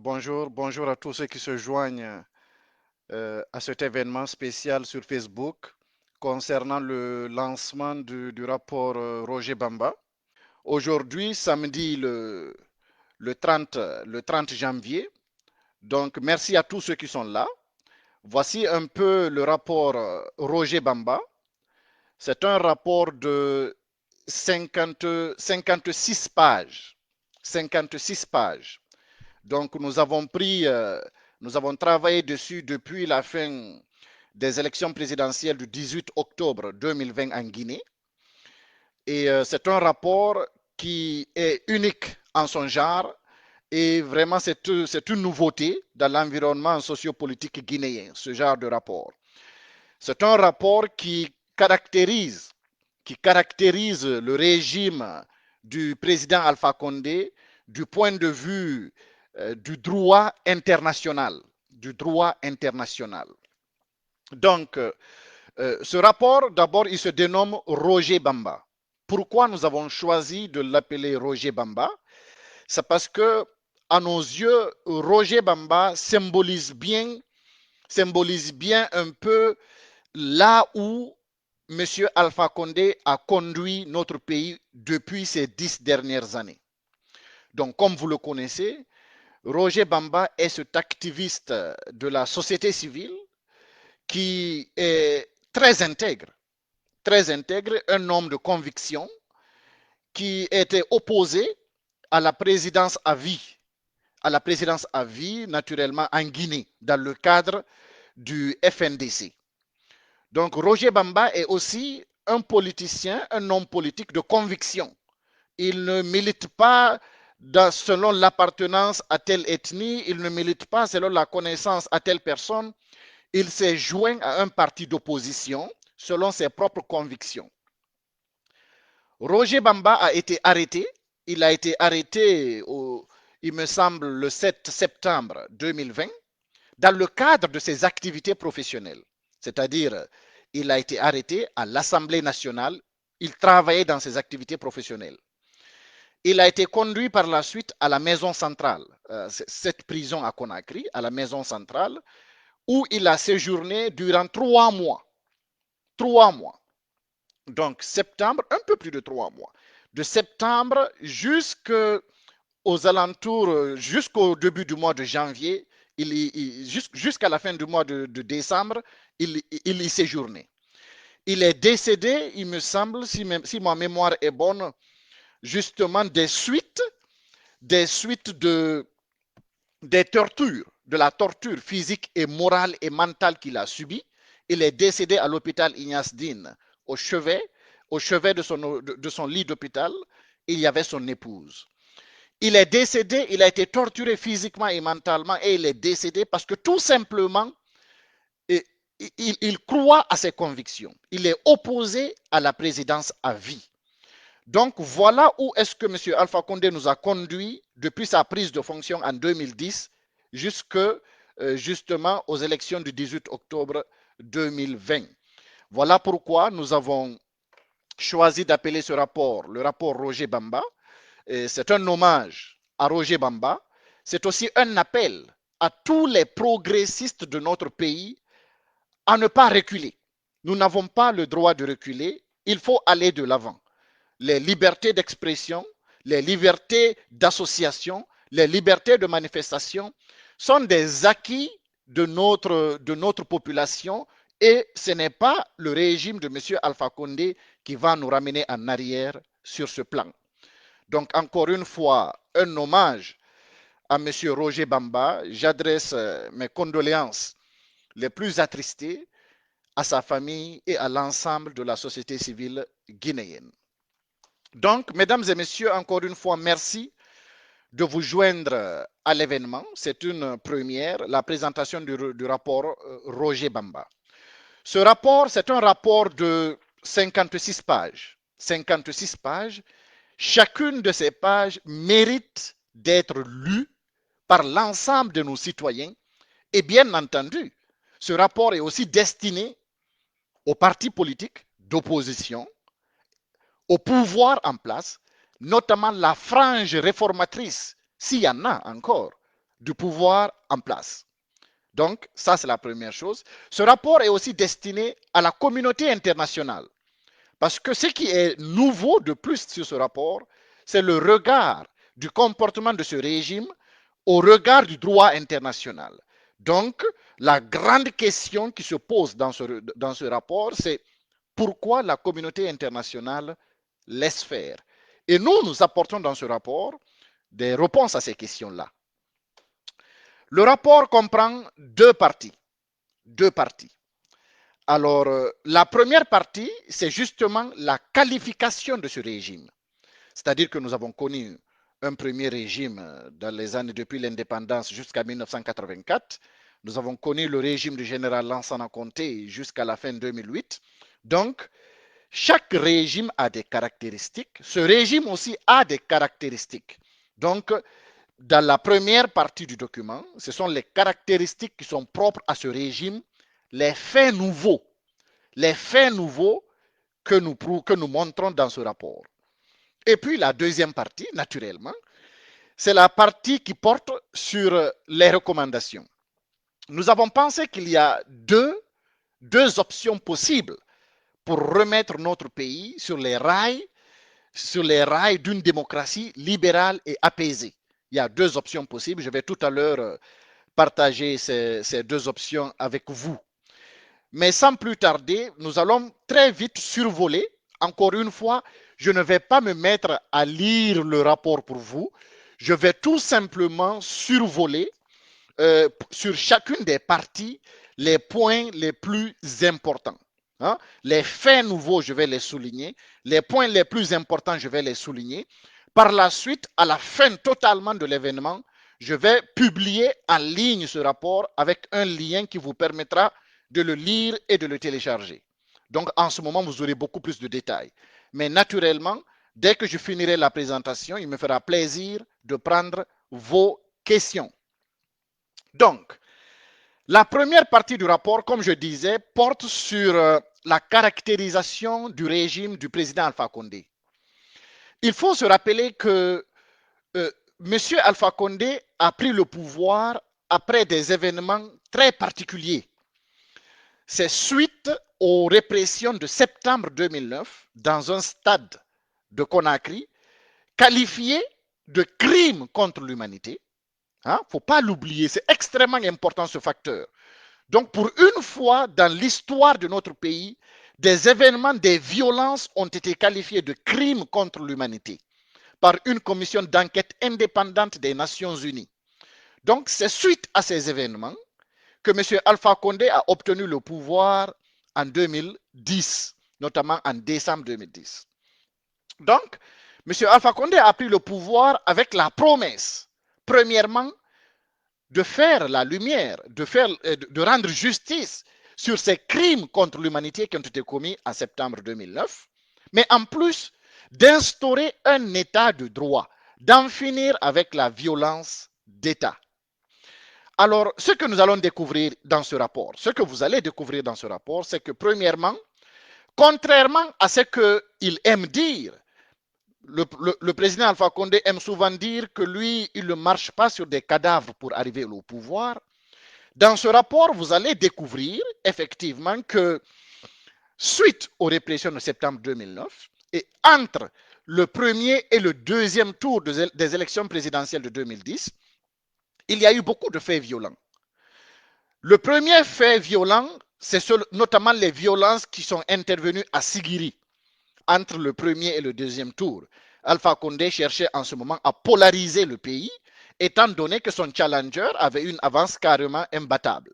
Bonjour à tous ceux qui se joignent à cet événement spécial sur Facebook concernant le lancement du rapport Roger Bamba. Aujourd'hui, samedi le 30, le 30 janvier. Donc, merci à tous ceux qui sont là. Voici un peu le rapport Roger Bamba. C'est un rapport de 50 56 pages. 56 pages. Donc, nous avons travaillé dessus depuis la fin des élections présidentielles du 18 octobre 2020 en Guinée. Et c'est un rapport qui est unique en son genre. Et vraiment, c'est une nouveauté dans l'environnement sociopolitique guinéen, ce genre de rapport. C'est un rapport qui caractérise le régime du président Alpha Condé du point de vue du droit international. Du droit international. Donc, ce rapport, d'abord, il se dénomme Roger Bamba. Pourquoi nous avons choisi de l'appeler Roger Bamba? C'est parce que, à nos yeux, Roger Bamba symbolise bien un peu là où M. Alpha Condé a conduit notre pays depuis ces 10 dernières années. Donc, comme vous le connaissez, Roger Bamba est cet activiste de la société civile qui est très intègre, un homme de conviction qui était opposé à la présidence à vie, naturellement en Guinée, dans le cadre du FNDC. Donc Roger Bamba est aussi un politicien, un homme politique de conviction. Il ne milite pas selon l'appartenance à telle ethnie, il ne milite pas selon la connaissance à telle personne. Il s'est joint à un parti d'opposition selon ses propres convictions. Roger Bamba a été arrêté. Il a été arrêté, il me semble, le 7 septembre 2020 dans le cadre de ses activités professionnelles. C'est-à-dire, il a été arrêté à l'Assemblée nationale. Il travaillait dans ses activités professionnelles. Il a été conduit par la suite à la maison centrale, cette prison à Conakry, à la maison centrale, où il a séjourné durant 3 mois. 3 mois. Donc, septembre, un peu plus de 3 mois. De septembre jusqu'aux alentours, jusqu'au début du mois de janvier, jusqu'à la fin du mois de décembre, il y séjournait. Il est décédé, il me semble, si ma mémoire est bonne, justement des suites des tortures, de la torture physique et morale et mentale qu'il a subie. Il est décédé à l'hôpital Ignace Dine, au chevet de son lit d'hôpital. Il y avait son épouse. Il est décédé, il a été torturé physiquement et mentalement et il est décédé parce que tout simplement, il croit à ses convictions. Il est opposé à la présidence à vie. Donc voilà où est-ce que M. Alpha Condé nous a conduit depuis sa prise de fonction en 2010 jusque justement aux élections du 18 octobre 2020. Voilà pourquoi nous avons choisi d'appeler ce rapport le rapport Roger Bamba. C'est un hommage à Roger Bamba. C'est aussi un appel à tous les progressistes de notre pays à ne pas reculer. Nous n'avons pas le droit de reculer. Il faut aller de l'avant. Les libertés d'expression, les libertés d'association, les libertés de manifestation sont des acquis de notre population et ce n'est pas le régime de M. Alpha Condé qui va nous ramener en arrière sur ce plan. Donc, encore une fois, un hommage à M. Roger Bamba. J'adresse mes condoléances les plus attristées à sa famille et à l'ensemble de la société civile guinéenne. Donc, mesdames et messieurs, encore une fois, merci de vous joindre à l'événement. C'est une première, la présentation du rapport Roger Bamba. Ce rapport, c'est un rapport de 56 pages. 56 pages. Chacune de ces pages mérite d'être lue par l'ensemble de nos citoyens. Et bien entendu, ce rapport est aussi destiné aux partis politiques d'opposition, au pouvoir en place, notamment la frange réformatrice, s'il y en a encore, du pouvoir en place. Donc, ça, c'est la première chose. Ce rapport est aussi destiné à la communauté internationale. Parce que ce qui est nouveau de plus sur ce rapport, c'est le regard du comportement de ce régime au regard du droit international. Donc, la grande question qui se pose dans ce rapport, c'est pourquoi la communauté internationale laisse faire. Et nous apportons dans ce rapport des réponses à ces questions-là. Le rapport comprend deux parties. Deux parties. Alors, la première partie, c'est justement la qualification de ce régime. C'est-à-dire que nous avons connu un premier régime dans les années depuis l'indépendance jusqu'à 1984. Nous avons connu le régime du général Lansana Conté jusqu'à la fin 2008. Donc, chaque régime a des caractéristiques. Ce régime aussi a des caractéristiques. Donc, dans la première partie du document, ce sont les caractéristiques qui sont propres à ce régime, les faits nouveaux que nous montrons dans ce rapport. Et puis la deuxième partie, naturellement, c'est la partie qui porte sur les recommandations. Nous avons pensé qu'il y a deux options possibles pour remettre notre pays sur les rails d'une démocratie libérale et apaisée. Il y a deux options possibles. Je vais tout à l'heure partager ces deux options avec vous. Mais sans plus tarder, nous allons très vite survoler. Encore une fois, je ne vais pas me mettre à lire le rapport pour vous. Je vais tout simplement survoler sur chacune des parties les points les plus importants. Hein? Les faits nouveaux, je vais les souligner. Les points les plus importants, je vais les souligner. Par la suite, à la fin totalement de l'événement, je vais publier en ligne ce rapport avec un lien qui vous permettra de le lire et de le télécharger. Donc, en ce moment, vous aurez beaucoup plus de détails. Mais naturellement, dès que je finirai la présentation, il me fera plaisir de prendre vos questions. Donc, la première partie du rapport, comme je disais, porte sur la caractérisation du régime du président Alpha Condé. Il faut se rappeler que M. Alpha Condé a pris le pouvoir après des événements très particuliers. C'est suite aux répressions de septembre 2009 dans un stade de Conakry qualifié de crime contre l'humanité. Il ne faut pas l'oublier, c'est extrêmement important ce facteur. Donc, pour une fois dans l'histoire de notre pays, des événements, des violences ont été qualifiés de crimes contre l'humanité par une commission d'enquête indépendante des Nations Unies. Donc, c'est suite à ces événements que M. Alpha Condé a obtenu le pouvoir en 2010, notamment en décembre 2010. Donc, M. Alpha Condé a pris le pouvoir avec la promesse, premièrement, de faire la lumière, de rendre justice sur ces crimes contre l'humanité qui ont été commis en septembre 2009, mais en plus d'instaurer un état de droit, d'en finir avec la violence d'État. Alors, ce que nous allons découvrir dans ce rapport, ce que vous allez découvrir dans ce rapport, c'est que premièrement, contrairement à ce qu'il aime dire, le président Alpha Condé aime souvent dire que lui, il ne marche pas sur des cadavres pour arriver au pouvoir. Dans ce rapport, vous allez découvrir effectivement que suite aux répressions de septembre 2009 et entre le premier et le deuxième tour des élections présidentielles de 2010, il y a eu beaucoup de faits violents. Le premier fait violent, c'est notamment les violences qui sont intervenues à Sigiri entre le premier et le deuxième tour. Alpha Condé cherchait en ce moment à polariser le pays, étant donné que son challenger avait une avance carrément imbattable.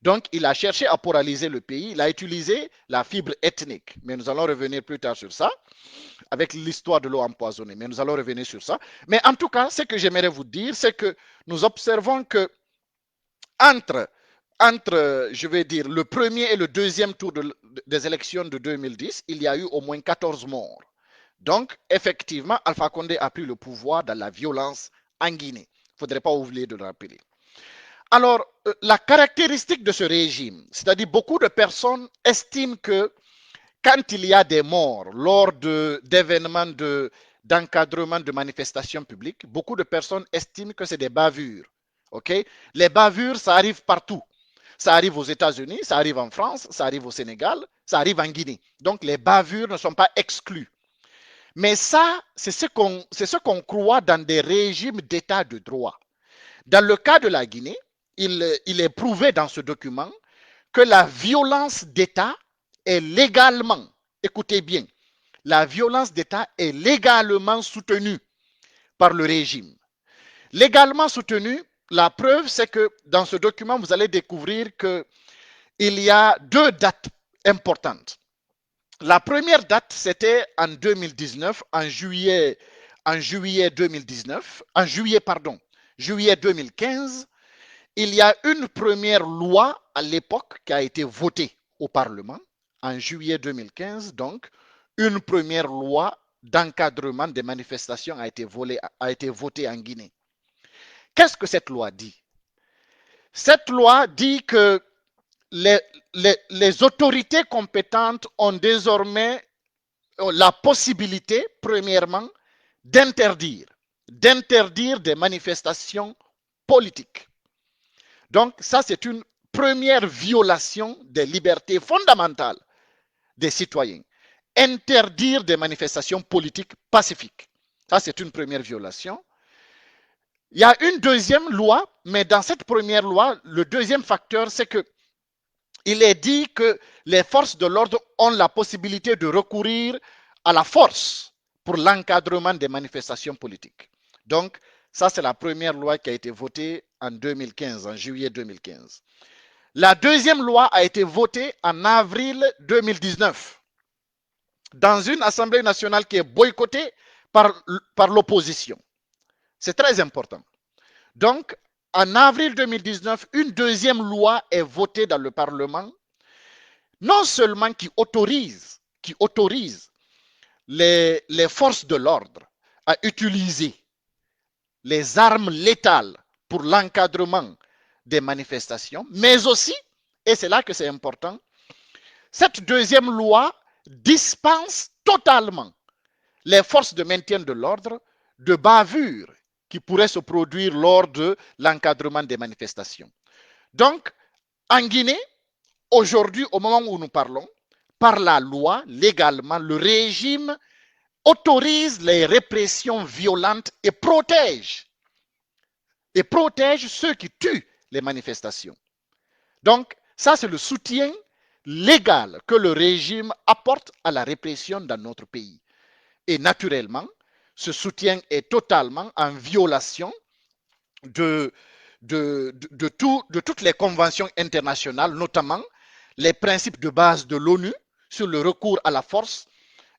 Donc, il a cherché à polariser le pays, il a utilisé la fibre ethnique. Mais nous allons revenir plus tard sur ça, avec l'histoire de l'eau empoisonnée. Mais nous allons revenir sur ça. Mais en tout cas, ce que j'aimerais vous dire, c'est que nous observons que entre, je vais dire, le premier et le deuxième tour des élections de 2010, il y a eu au moins 14 morts. Donc, effectivement, Alpha Condé a pris le pouvoir dans la violence en Guinée. Il ne faudrait pas oublier de le rappeler. Alors, la caractéristique de ce régime, c'est-à-dire beaucoup de personnes estiment que quand il y a des morts lors d'événements d'encadrement de manifestations publiques, beaucoup de personnes estiment que c'est des bavures. Ok? Les bavures, ça arrive partout. Ça arrive aux États-Unis, ça arrive en France, ça arrive au Sénégal, ça arrive en Guinée. Donc les bavures ne sont pas exclues. Mais ça, c'est ce qu'on croit dans des régimes d'état de droit. Dans le cas de la Guinée, il est prouvé dans ce document que la violence d'État est légalement, écoutez bien, la violence d'État est légalement soutenue par le régime. Légalement soutenue, la preuve, c'est que dans ce document, vous allez découvrir qu'il y a deux dates importantes. La première date, c'était en 2019, en juillet 2019, juillet 2015, il y a une première loi à l'époque qui a été votée au Parlement en juillet 2015. Donc, une première loi d'encadrement des manifestations a été votée en Guinée. Qu'est-ce que cette loi dit? Cette loi dit que les autorités compétentes ont désormais la possibilité, premièrement, d'interdire des manifestations politiques. Donc, ça, c'est une première violation des libertés fondamentales des citoyens. Interdire des manifestations politiques pacifiques. Ça, c'est une première violation. Il y a une deuxième loi, mais dans cette première loi, le deuxième facteur, c'est que il est dit que les forces de l'ordre ont la possibilité de recourir à la force pour l'encadrement des manifestations politiques. Donc, ça, c'est la première loi qui a été votée en 2015, en juillet 2015. La deuxième loi a été votée en avril 2019 dans une Assemblée nationale qui est boycottée par l'opposition. C'est très important. Donc, en avril 2019, une deuxième loi est votée dans le Parlement, non seulement qui autorise les forces de l'ordre à utiliser les armes létales pour l'encadrement des manifestations, mais aussi, et c'est là que c'est important, cette deuxième loi dispense totalement les forces de maintien de l'ordre de bavures qui pourraient se produire lors de l'encadrement des manifestations. Donc, en Guinée, aujourd'hui, au moment où nous parlons, par la loi, légalement, le régime autorise les répressions violentes et protège ceux qui tuent les manifestations. Donc, ça, c'est le soutien légal que le régime apporte à la répression dans notre pays. Et naturellement, ce soutien est totalement en violation de toutes les conventions internationales, notamment les principes de base de l'ONU sur le recours à la force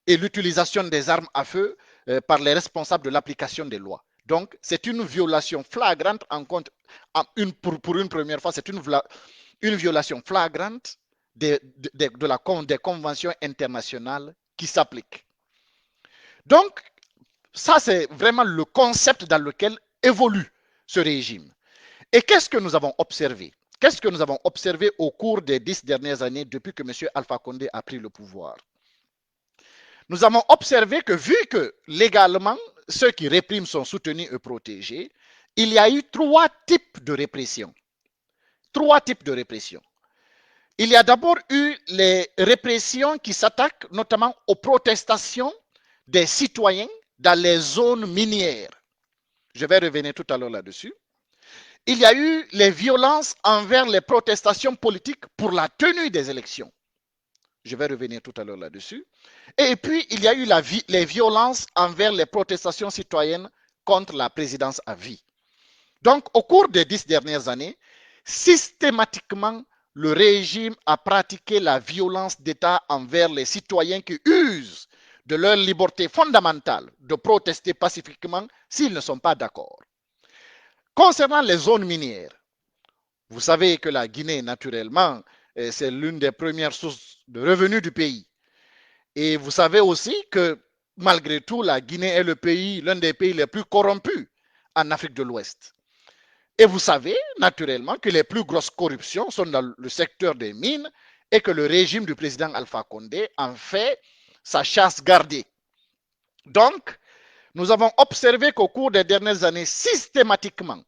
et l'utilisation des armes à feu par les responsables de l'application des lois. Donc, c'est une violation flagrante pour une première fois, c'est une violation flagrante des conventions internationales qui s'appliquent. Donc, ça, c'est vraiment le concept dans lequel évolue ce régime. Et qu'est-ce que nous avons observé? Qu'est-ce que nous avons observé au cours des 10 dernières années depuis que M. Alpha Condé a pris le pouvoir? Nous avons observé que vu que légalement, ceux qui répriment sont soutenus et protégés, il y a eu trois types de répression. Trois types de répression. Il y a d'abord eu les répressions qui s'attaquent notamment aux protestations des citoyens dans les zones minières. Je vais revenir tout à l'heure là-dessus. Il y a eu les violences envers les protestations politiques pour la tenue des élections. Je vais revenir tout à l'heure là-dessus. Et puis, il y a eu les violences envers les protestations citoyennes contre la présidence à vie. Donc, au cours des 10 dernières années, systématiquement, le régime a pratiqué la violence d'État envers les citoyens qui usent de leur liberté fondamentale de protester pacifiquement s'ils ne sont pas d'accord. Concernant les zones minières, vous savez que la Guinée, naturellement, c'est l'une des premières sources de revenus du pays. Et vous savez aussi que, malgré tout, la Guinée est l'un des pays les plus corrompus en Afrique de l'Ouest. Et vous savez, naturellement, que les plus grosses corruptions sont dans le secteur des mines et que le régime du président Alpha Condé en fait sa chasse gardée. Donc, nous avons observé qu'au cours des dernières années, systématiquement,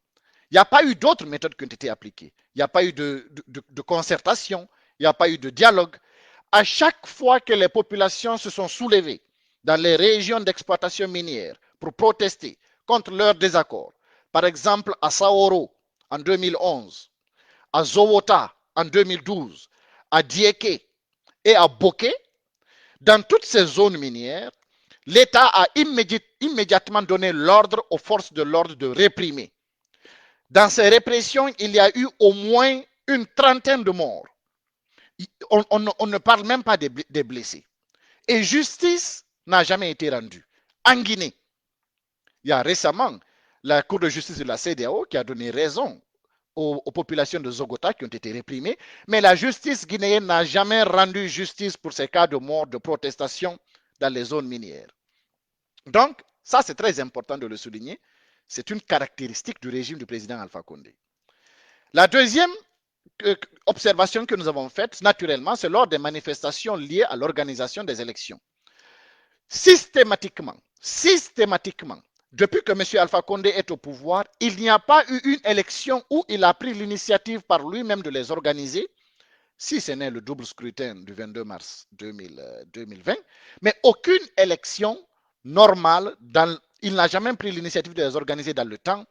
Il n'y a pas eu d'autres méthodes qui ont été appliquées. Il n'y a pas eu de concertation, il n'y a pas eu de dialogue. À chaque fois que les populations se sont soulevées dans les régions d'exploitation minière pour protester contre leurs désaccords, par exemple à Saoro en 2011, à Zowota en 2012, à Diéké et à Boké, dans toutes ces zones minières, l'État a immédiatement donné l'ordre aux forces de l'ordre de réprimer. Dans ces répressions, il y a eu au moins une trentaine de morts. On ne parle même pas des blessés. Et justice n'a jamais été rendue. En Guinée, il y a récemment la Cour de justice de la CEDEAO qui a donné raison aux populations de Zogota qui ont été réprimées, mais la justice guinéenne n'a jamais rendu justice pour ces cas de mort, de protestation dans les zones minières. Donc, ça c'est très important de le souligner. C'est une caractéristique du régime du président Alpha Condé. La deuxième observation que nous avons faite, naturellement, c'est lors des manifestations liées à l'organisation des élections. Systématiquement, depuis que M. Alpha Condé est au pouvoir, il n'y a pas eu une élection où il a pris l'initiative par lui-même de les organiser, si ce n'est le double scrutin du 22 mars 2020, mais aucune élection normale, il n'a jamais pris l'initiative de les organiser dans le temps.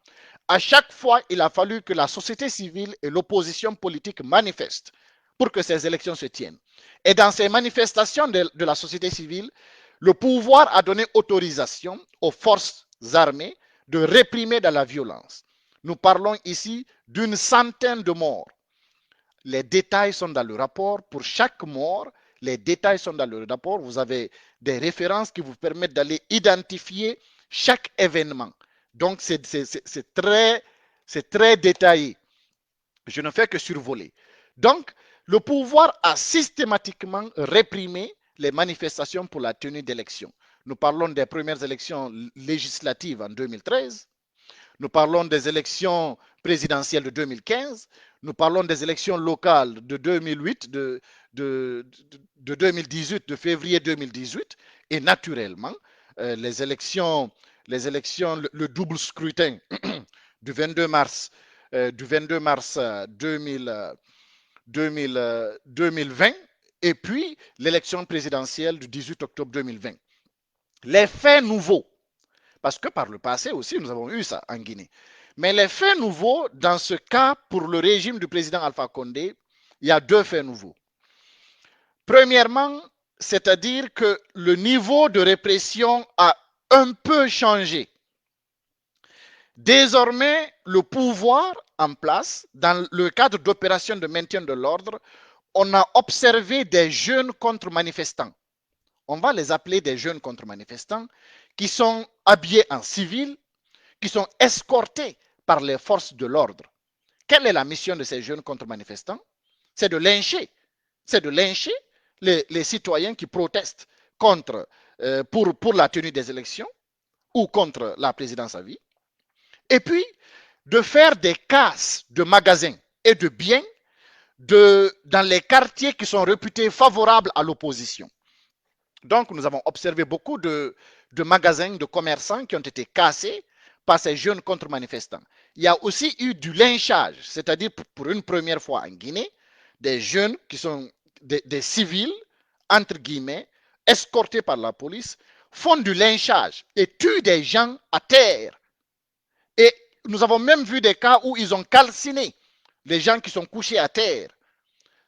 À chaque fois, il a fallu que la société civile et l'opposition politique manifestent pour que ces élections se tiennent. Et dans ces manifestations de la société civile, le pouvoir a donné autorisation aux forces armées de réprimer dans la violence. Nous parlons ici d'une centaine de morts. Les détails sont dans le rapport. Pour chaque mort, les détails sont dans le rapport. Vous avez des références qui vous permettent d'aller identifier chaque événement. Donc, c'est très détaillé. Je ne fais que survoler. Donc, le pouvoir a systématiquement réprimé les manifestations pour la tenue d'élections. Nous parlons des premières élections législatives en 2013. Nous parlons des élections présidentielles de 2015. Nous parlons des élections locales de 2008, de 2018, de février 2018. Et naturellement, les élections, le double scrutin du 22 mars 2020 et puis l'élection présidentielle du 18 octobre 2020. Les faits nouveaux, parce que par le passé aussi nous avons eu ça en Guinée, mais les faits nouveaux dans ce cas pour le régime du président Alpha Condé, il y a deux faits nouveaux. Premièrement, c'est-à-dire que le niveau de répression a un peu changé. Désormais, le pouvoir en place, dans le cadre d'opérations de maintien de l'ordre, on a observé des jeunes contre-manifestants. On va les appeler des jeunes contre-manifestants qui sont habillés en civil, qui sont escortés par les forces de l'ordre. Quelle est la mission de ces jeunes contre-manifestants? C'est de lyncher. C'est de lyncher les citoyens qui protestent contre, pour la tenue des élections ou contre la présidence à vie. Et puis, de faire des casses de magasins et de biens dans les quartiers qui sont réputés favorables à l'opposition. Donc, nous avons observé beaucoup de magasins, de commerçants qui ont été cassés par ces jeunes contre-manifestants. Il y a aussi eu du lynchage, c'est-à-dire pour une première fois en Guinée, des jeunes qui sont des civils, entre guillemets, escortés par la police, font du lynchage et tuent des gens à terre. Et nous avons même vu des cas où ils ont calciné les gens qui sont couchés à terre.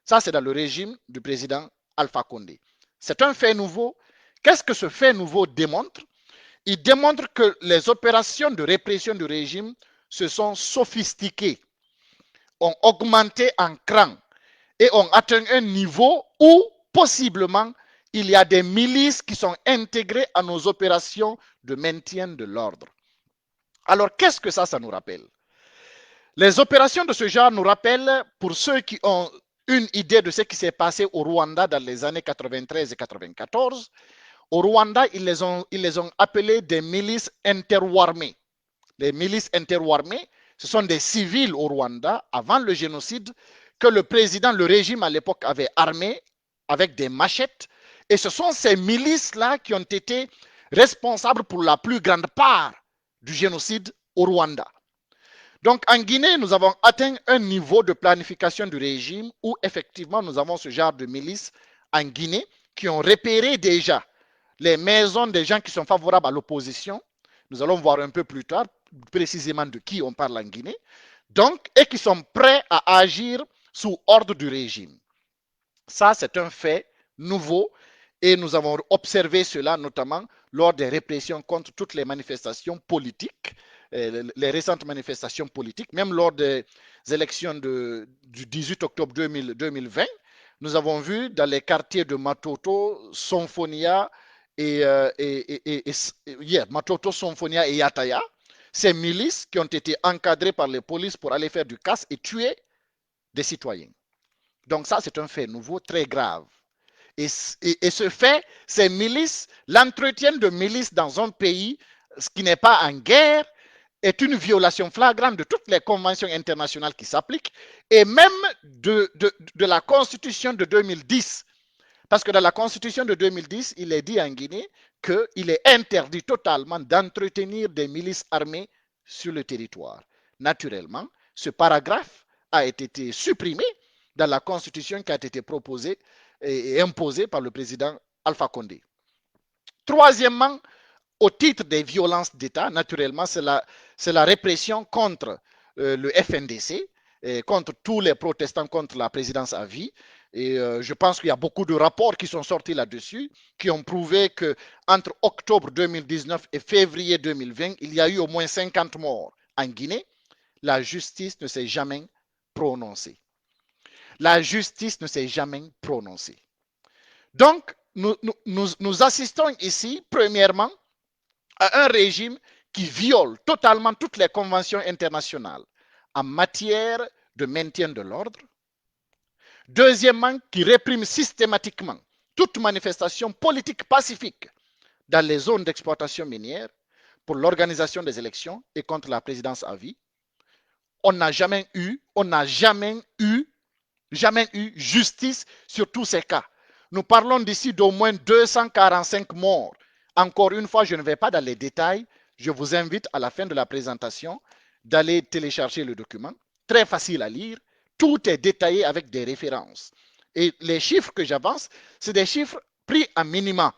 Ça, c'est dans le régime du président Alpha Condé. C'est un fait nouveau. Qu'est-ce que ce fait nouveau démontre? Il démontre que les opérations de répression du régime se sont sophistiquées, ont augmenté en cran et ont atteint un niveau où, possiblement, il y a des milices qui sont intégrées à nos opérations de maintien de l'ordre. Alors, qu'est-ce que ça nous rappelle? Les opérations de ce genre nous rappellent, pour ceux qui ont une idée de ce qui s'est passé au Rwanda dans les années 93 et 94, au Rwanda, ils les ont appelés des milices interwarmées. Les milices interwarmées, ce sont des civils au Rwanda, avant le génocide, que le régime à l'époque avait armé avec des machettes. Et ce sont ces milices-là qui ont été responsables pour la plus grande part du génocide au Rwanda. Donc en Guinée, nous avons atteint un niveau de planification du régime où effectivement nous avons ce genre de milices en Guinée qui ont repéré déjà les maisons des gens qui sont favorables à l'opposition. Nous allons voir un peu plus tard précisément de qui on parle en Guinée. Donc, et qui sont prêts à agir sous ordre du régime. Ça, c'est un fait nouveau et nous avons observé cela notamment lors des répressions contre toutes les manifestations politiques, les récentes manifestations politiques, même lors des élections du 18 octobre 2020. Nous avons vu dans les quartiers de Matoto, Sonfonia Matoto, Sonfonia et Yataya, ces milices qui ont été encadrées par les polices pour aller faire du casse et tuer des citoyens. Donc ça, c'est un fait nouveau, très grave. Et ce fait, ces milices, l'entretien de milices dans un pays qui n'est pas en guerre est une violation flagrante de toutes les conventions internationales qui s'appliquent et même de la Constitution de 2010. Parce que dans la Constitution de 2010, il est dit en Guinée qu'il est interdit totalement d'entretenir des milices armées sur le territoire. Naturellement, ce paragraphe a été supprimé dans la Constitution qui a été proposée et imposée par le président Alpha Condé. Troisièmement, au titre des violences d'État, naturellement, c'est la répression contre le FNDC, et contre tous les protestants contre la présidence à vie. Et je pense qu'il y a beaucoup de rapports qui sont sortis là-dessus, qui ont prouvé qu'entre octobre 2019 et février 2020, il y a eu au moins 50 morts en Guinée. La justice ne s'est jamais prononcée. La justice ne s'est jamais prononcée. Donc, nous assistons ici, premièrement, à un régime qui viole totalement toutes les conventions internationales en matière de maintien de l'ordre. Deuxièmement, qui réprime systématiquement toute manifestation politique pacifique dans les zones d'exploitation minière pour l'organisation des élections et contre la présidence à vie. On n'a jamais eu justice sur tous ces cas. Nous parlons d'ici d'au moins 245 morts. Encore une fois, je ne vais pas dans les détails. Je vous invite à la fin de la présentation d'aller télécharger le document. Très facile à lire. Tout est détaillé avec des références. Et les chiffres que j'avance, c'est des chiffres pris à minima.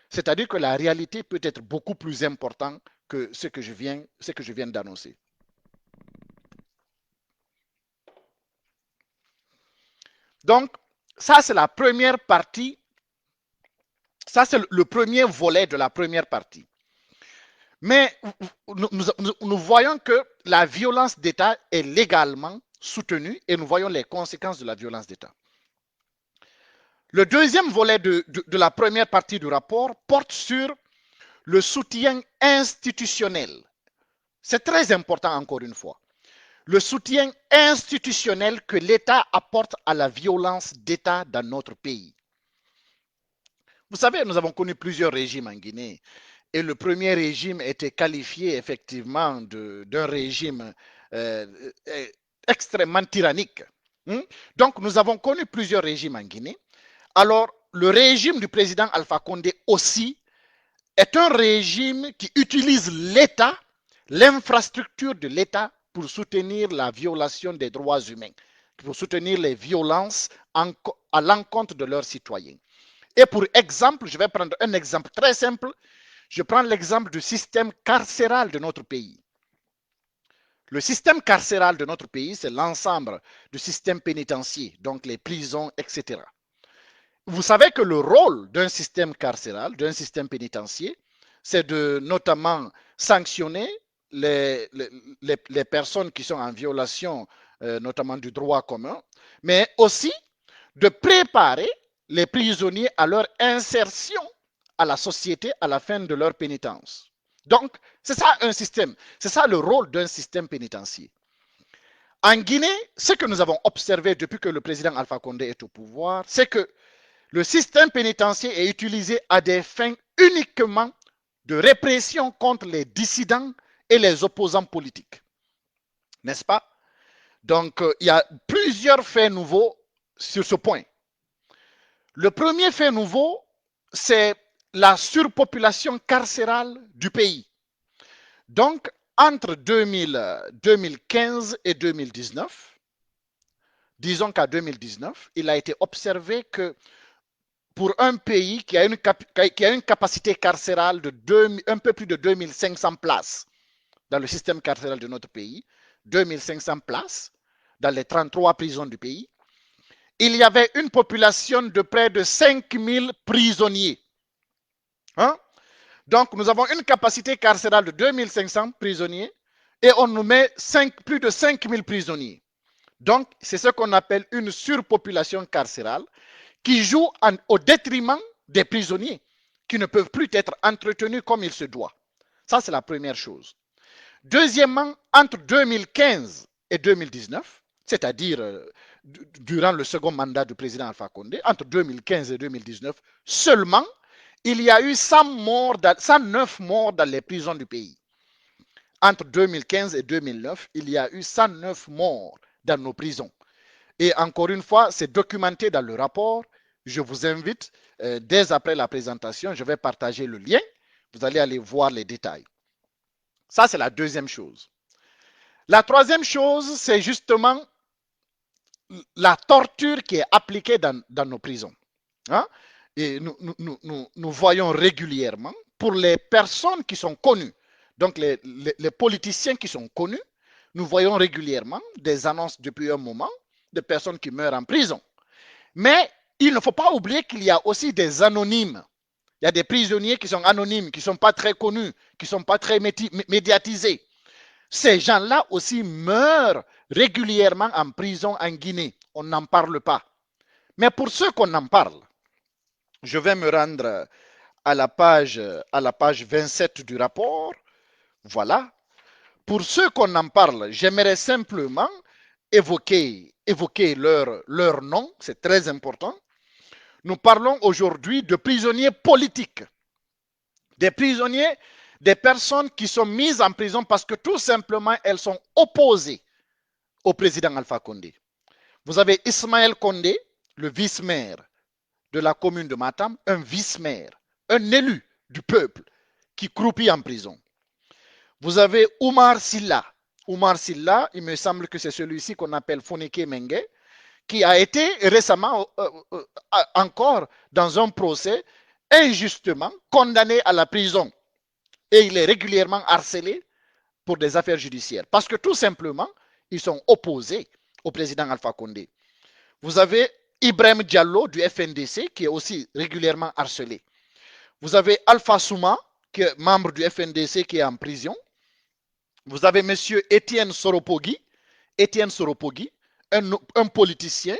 C'est-à-dire que la réalité peut être beaucoup plus importante que ce que je viens d'annoncer. Donc, ça, c'est la première partie. Ça, c'est le premier volet de la première partie. Mais nous voyons que la violence d'État est légalement soutenue et nous voyons les conséquences de la violence d'État. Le deuxième volet de la première partie du rapport porte sur le soutien institutionnel. C'est très important encore une fois. Le soutien institutionnel que l'État apporte à la violence d'État dans notre pays. Vous savez, nous avons connu plusieurs régimes en Guinée. Et le premier régime était qualifié effectivement d'un régime extrêmement tyrannique. Donc, nous avons connu plusieurs régimes en Guinée. Alors, le régime du président Alpha Condé aussi est un régime qui utilise l'État, l'infrastructure de l'État pour soutenir la violation des droits humains, pour soutenir les violences à l'encontre de leurs citoyens. Et pour exemple, je vais prendre un exemple très simple. Je prends l'exemple du système carcéral de notre pays. Le système carcéral de notre pays, c'est l'ensemble du système pénitentiaire, donc les prisons, etc. Vous savez que le rôle d'un système carcéral, d'un système pénitentiaire, c'est de notamment sanctionner les personnes qui sont en violation, notamment du droit commun, mais aussi de préparer les prisonniers à leur insertion à la société à la fin de leur pénitence. Donc, c'est ça un système, c'est ça le rôle d'un système pénitentiaire. En Guinée, ce que nous avons observé depuis que le président Alpha Condé est au pouvoir, c'est que le système pénitentiaire est utilisé à des fins uniquement de répression contre les dissidents et les opposants politiques. N'est-ce pas? Donc, il y a plusieurs faits nouveaux sur ce point. Le premier fait nouveau, c'est la surpopulation carcérale du pays. Donc, entre 2015 et 2019, disons qu'à 2019, il a été observé que pour un pays qui a une capacité carcérale de un peu plus de 2500 places dans le système carcéral de notre pays, 2500 places dans les 33 prisons du pays, il y avait une population de près de 5000 prisonniers. Hein? Donc, nous avons une capacité carcérale de 2500 prisonniers et on nous met plus de 5000 prisonniers. Donc, c'est ce qu'on appelle une surpopulation carcérale qui joue au détriment des prisonniers qui ne peuvent plus être entretenus comme il se doit. Ça, c'est la première chose. Deuxièmement, entre 2015 et 2019, c'est-à-dire durant le second mandat du président Alpha Condé, entre 2015 et 2019 seulement, il y a eu 109 morts dans les prisons du pays. Entre 2015 et 2009, il y a eu 109 morts dans nos prisons. Et encore une fois, c'est documenté dans le rapport. Je vous invite, dès après la présentation, je vais partager le lien. Vous allez aller voir les détails. Ça, c'est la deuxième chose. La troisième chose, c'est justement la torture qui est appliquée dans nos prisons. Hein? Et nous voyons régulièrement, pour les personnes qui sont connues, donc les politiciens qui sont connus, nous voyons régulièrement des annonces depuis un moment de personnes qui meurent en prison. Mais il ne faut pas oublier qu'il y a aussi des anonymes. Il y a des prisonniers qui sont anonymes, qui ne sont pas très connus, qui ne sont pas très médiatisés. Ces gens-là aussi meurent régulièrement en prison en Guinée. On n'en parle pas. Mais pour ceux qu'on en parle, je vais me rendre à la page 27 du rapport. Voilà. Pour ceux qu'on en parle, j'aimerais simplement évoquer leur nom, c'est très important. Nous parlons aujourd'hui de prisonniers politiques, des prisonniers, des personnes qui sont mises en prison parce que tout simplement elles sont opposées au président Alpha Condé. Vous avez Ismaël Condé, le vice-maire de la commune de Matam, un vice-maire, un élu du peuple qui croupit en prison. Vous avez Oumar Silla. Oumar Silla, il me semble que c'est celui-ci qu'on appelle Foneke Mengue, qui a été récemment encore dans un procès injustement condamné à la prison. Et il est régulièrement harcelé pour des affaires judiciaires. Parce que tout simplement, ils sont opposés au président Alpha Condé. Vous avez Ibrahim Diallo du FNDC qui est aussi régulièrement harcelé. Vous avez Alpha Souma, qui est membre du FNDC qui est en prison. Vous avez M. Étienne Soropogui, un politicien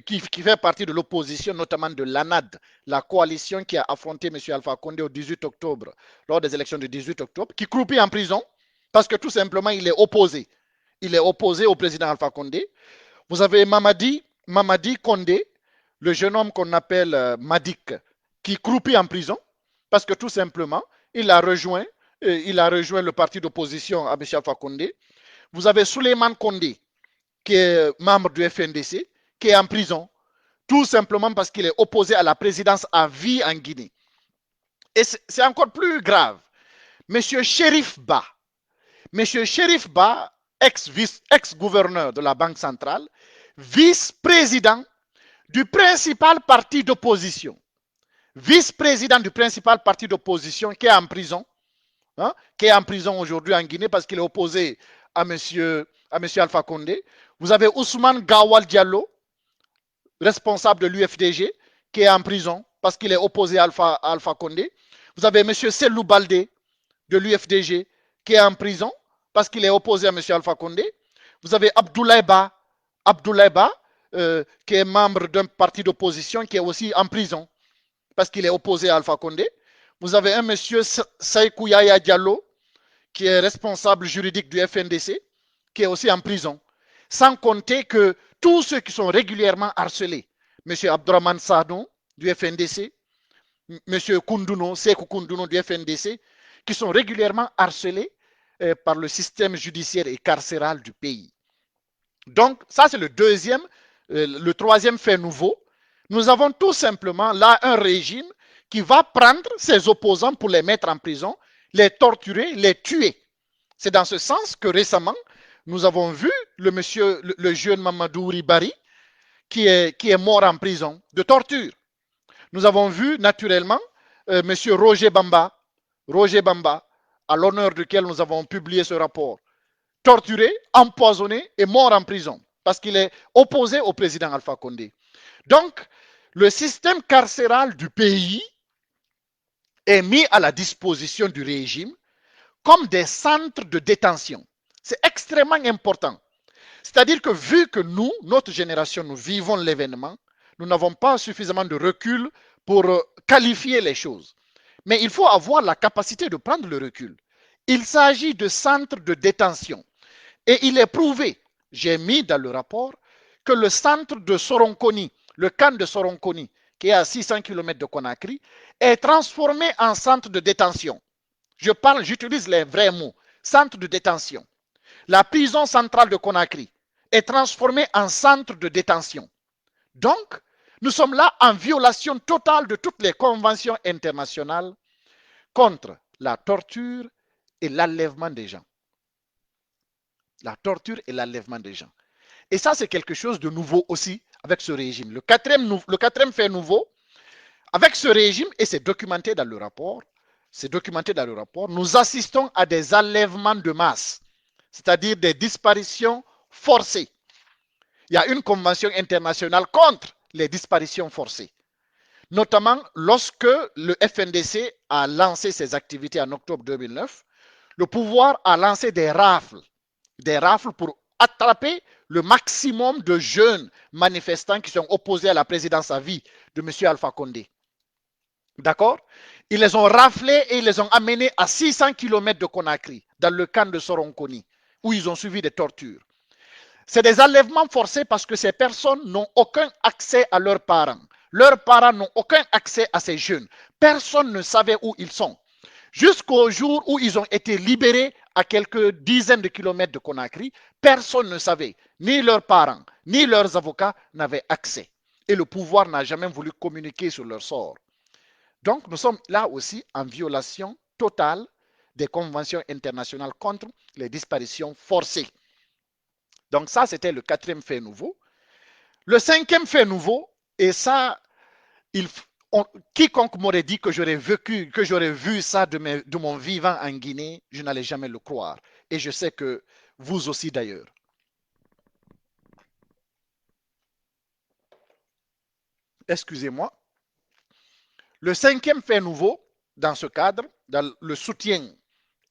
qui fait partie de l'opposition, notamment de l'ANAD, la coalition qui a affronté M. Alpha Condé au 18 octobre, lors des élections du 18 octobre, qui croupit en prison parce que tout simplement il est opposé. Il est opposé au président Alpha Condé. Vous avez Mamadi Condé, le jeune homme qu'on appelle Madik, qui croupit en prison parce que tout simplement il a rejoint le parti d'opposition à M. Alpha Condé. Vous avez Souleymane Condé, qui est membre du FNDC, qui est en prison, tout simplement parce qu'il est opposé à la présidence à vie en Guinée. Et c'est encore plus grave. Monsieur Chérif Ba, ex-gouverneur de la Banque centrale, vice-président du principal parti d'opposition, qui est en prison, qui est en prison aujourd'hui en Guinée parce qu'il est opposé à monsieur Alpha Condé. Vous avez Ousmane Gawal Diallo, responsable de l'UFDG, qui est en prison parce qu'il est opposé à Alpha Condé. Vous avez M. Selou Baldé de l'UFDG qui est en prison parce qu'il est opposé à M. Alpha Condé. Vous avez Abdoulaye Ba, qui est membre d'un parti d'opposition qui est aussi en prison parce qu'il est opposé à Alpha Condé. Vous avez un monsieur Saïkou Yaya Diallo, qui est responsable juridique du FNDC, qui est aussi en prison. Sans compter que tous ceux qui sont régulièrement harcelés, monsieur Abdourahmane Sadon du FNDC, monsieur Sekou Koundouno du FNDC, qui sont régulièrement harcelés par le système judiciaire et carcéral du pays. Donc, ça c'est le troisième fait nouveau. Nous avons tout simplement là un régime qui va prendre ses opposants pour les mettre en prison, les torturer, les tuer. C'est dans ce sens que récemment, nous avons vu le jeune Mamadou Ribari qui est mort en prison de torture. Nous avons vu naturellement Monsieur Roger Bamba, à l'honneur duquel nous avons publié ce rapport, torturé, empoisonné et mort en prison parce qu'il est opposé au président Alpha Condé. Donc, le système carcéral du pays est mis à la disposition du régime comme des centres de détention. C'est extrêmement important. C'est-à-dire que vu que nous, notre génération, nous vivons l'événement, nous n'avons pas suffisamment de recul pour qualifier les choses. Mais il faut avoir la capacité de prendre le recul. Il s'agit de centres de détention. Et il est prouvé, j'ai mis dans le rapport, que le centre de Soronkoni, le camp de Soronkoni, qui est à 600 km de Conakry, est transformé en centre de détention. J'utilise les vrais mots, centre de détention. La prison centrale de Conakry est transformée en centre de détention. Donc, nous sommes là en violation totale de toutes les conventions internationales contre la torture et l'enlèvement des gens. La torture et l'enlèvement des gens. Et ça, c'est quelque chose de nouveau aussi avec ce régime. Le quatrième fait nouveau, avec ce régime, et c'est documenté dans le rapport, nous assistons à des enlèvements de masse, c'est-à-dire des disparitions forcées. Il y a une convention internationale contre les disparitions forcées. Notamment lorsque le FNDC a lancé ses activités en octobre 2009, le pouvoir a lancé des rafles pour attraper le maximum de jeunes manifestants qui sont opposés à la présidence à vie de M. Alpha Condé. D'accord? Ils les ont raflés et ils les ont amenés à 600 km de Conakry, dans le camp de Soronkoni, où ils ont suivi des tortures. C'est des enlèvements forcés parce que ces personnes n'ont aucun accès à leurs parents. Leurs parents n'ont aucun accès à ces jeunes. Personne ne savait où ils sont. Jusqu'au jour où ils ont été libérés à quelques dizaines de kilomètres de Conakry, personne ne savait. Ni leurs parents, ni leurs avocats n'avaient accès. Et le pouvoir n'a jamais voulu communiquer sur leur sort. Donc, nous sommes là aussi en violation totale des conventions internationales contre les disparitions forcées. Donc ça, c'était le quatrième fait nouveau. Le cinquième fait nouveau, et ça, quiconque m'aurait dit que j'aurais vu ça de mon vivant en Guinée, je n'allais jamais le croire. Et je sais que vous aussi d'ailleurs. Excusez-moi. Le cinquième fait nouveau, dans ce cadre, dans le soutien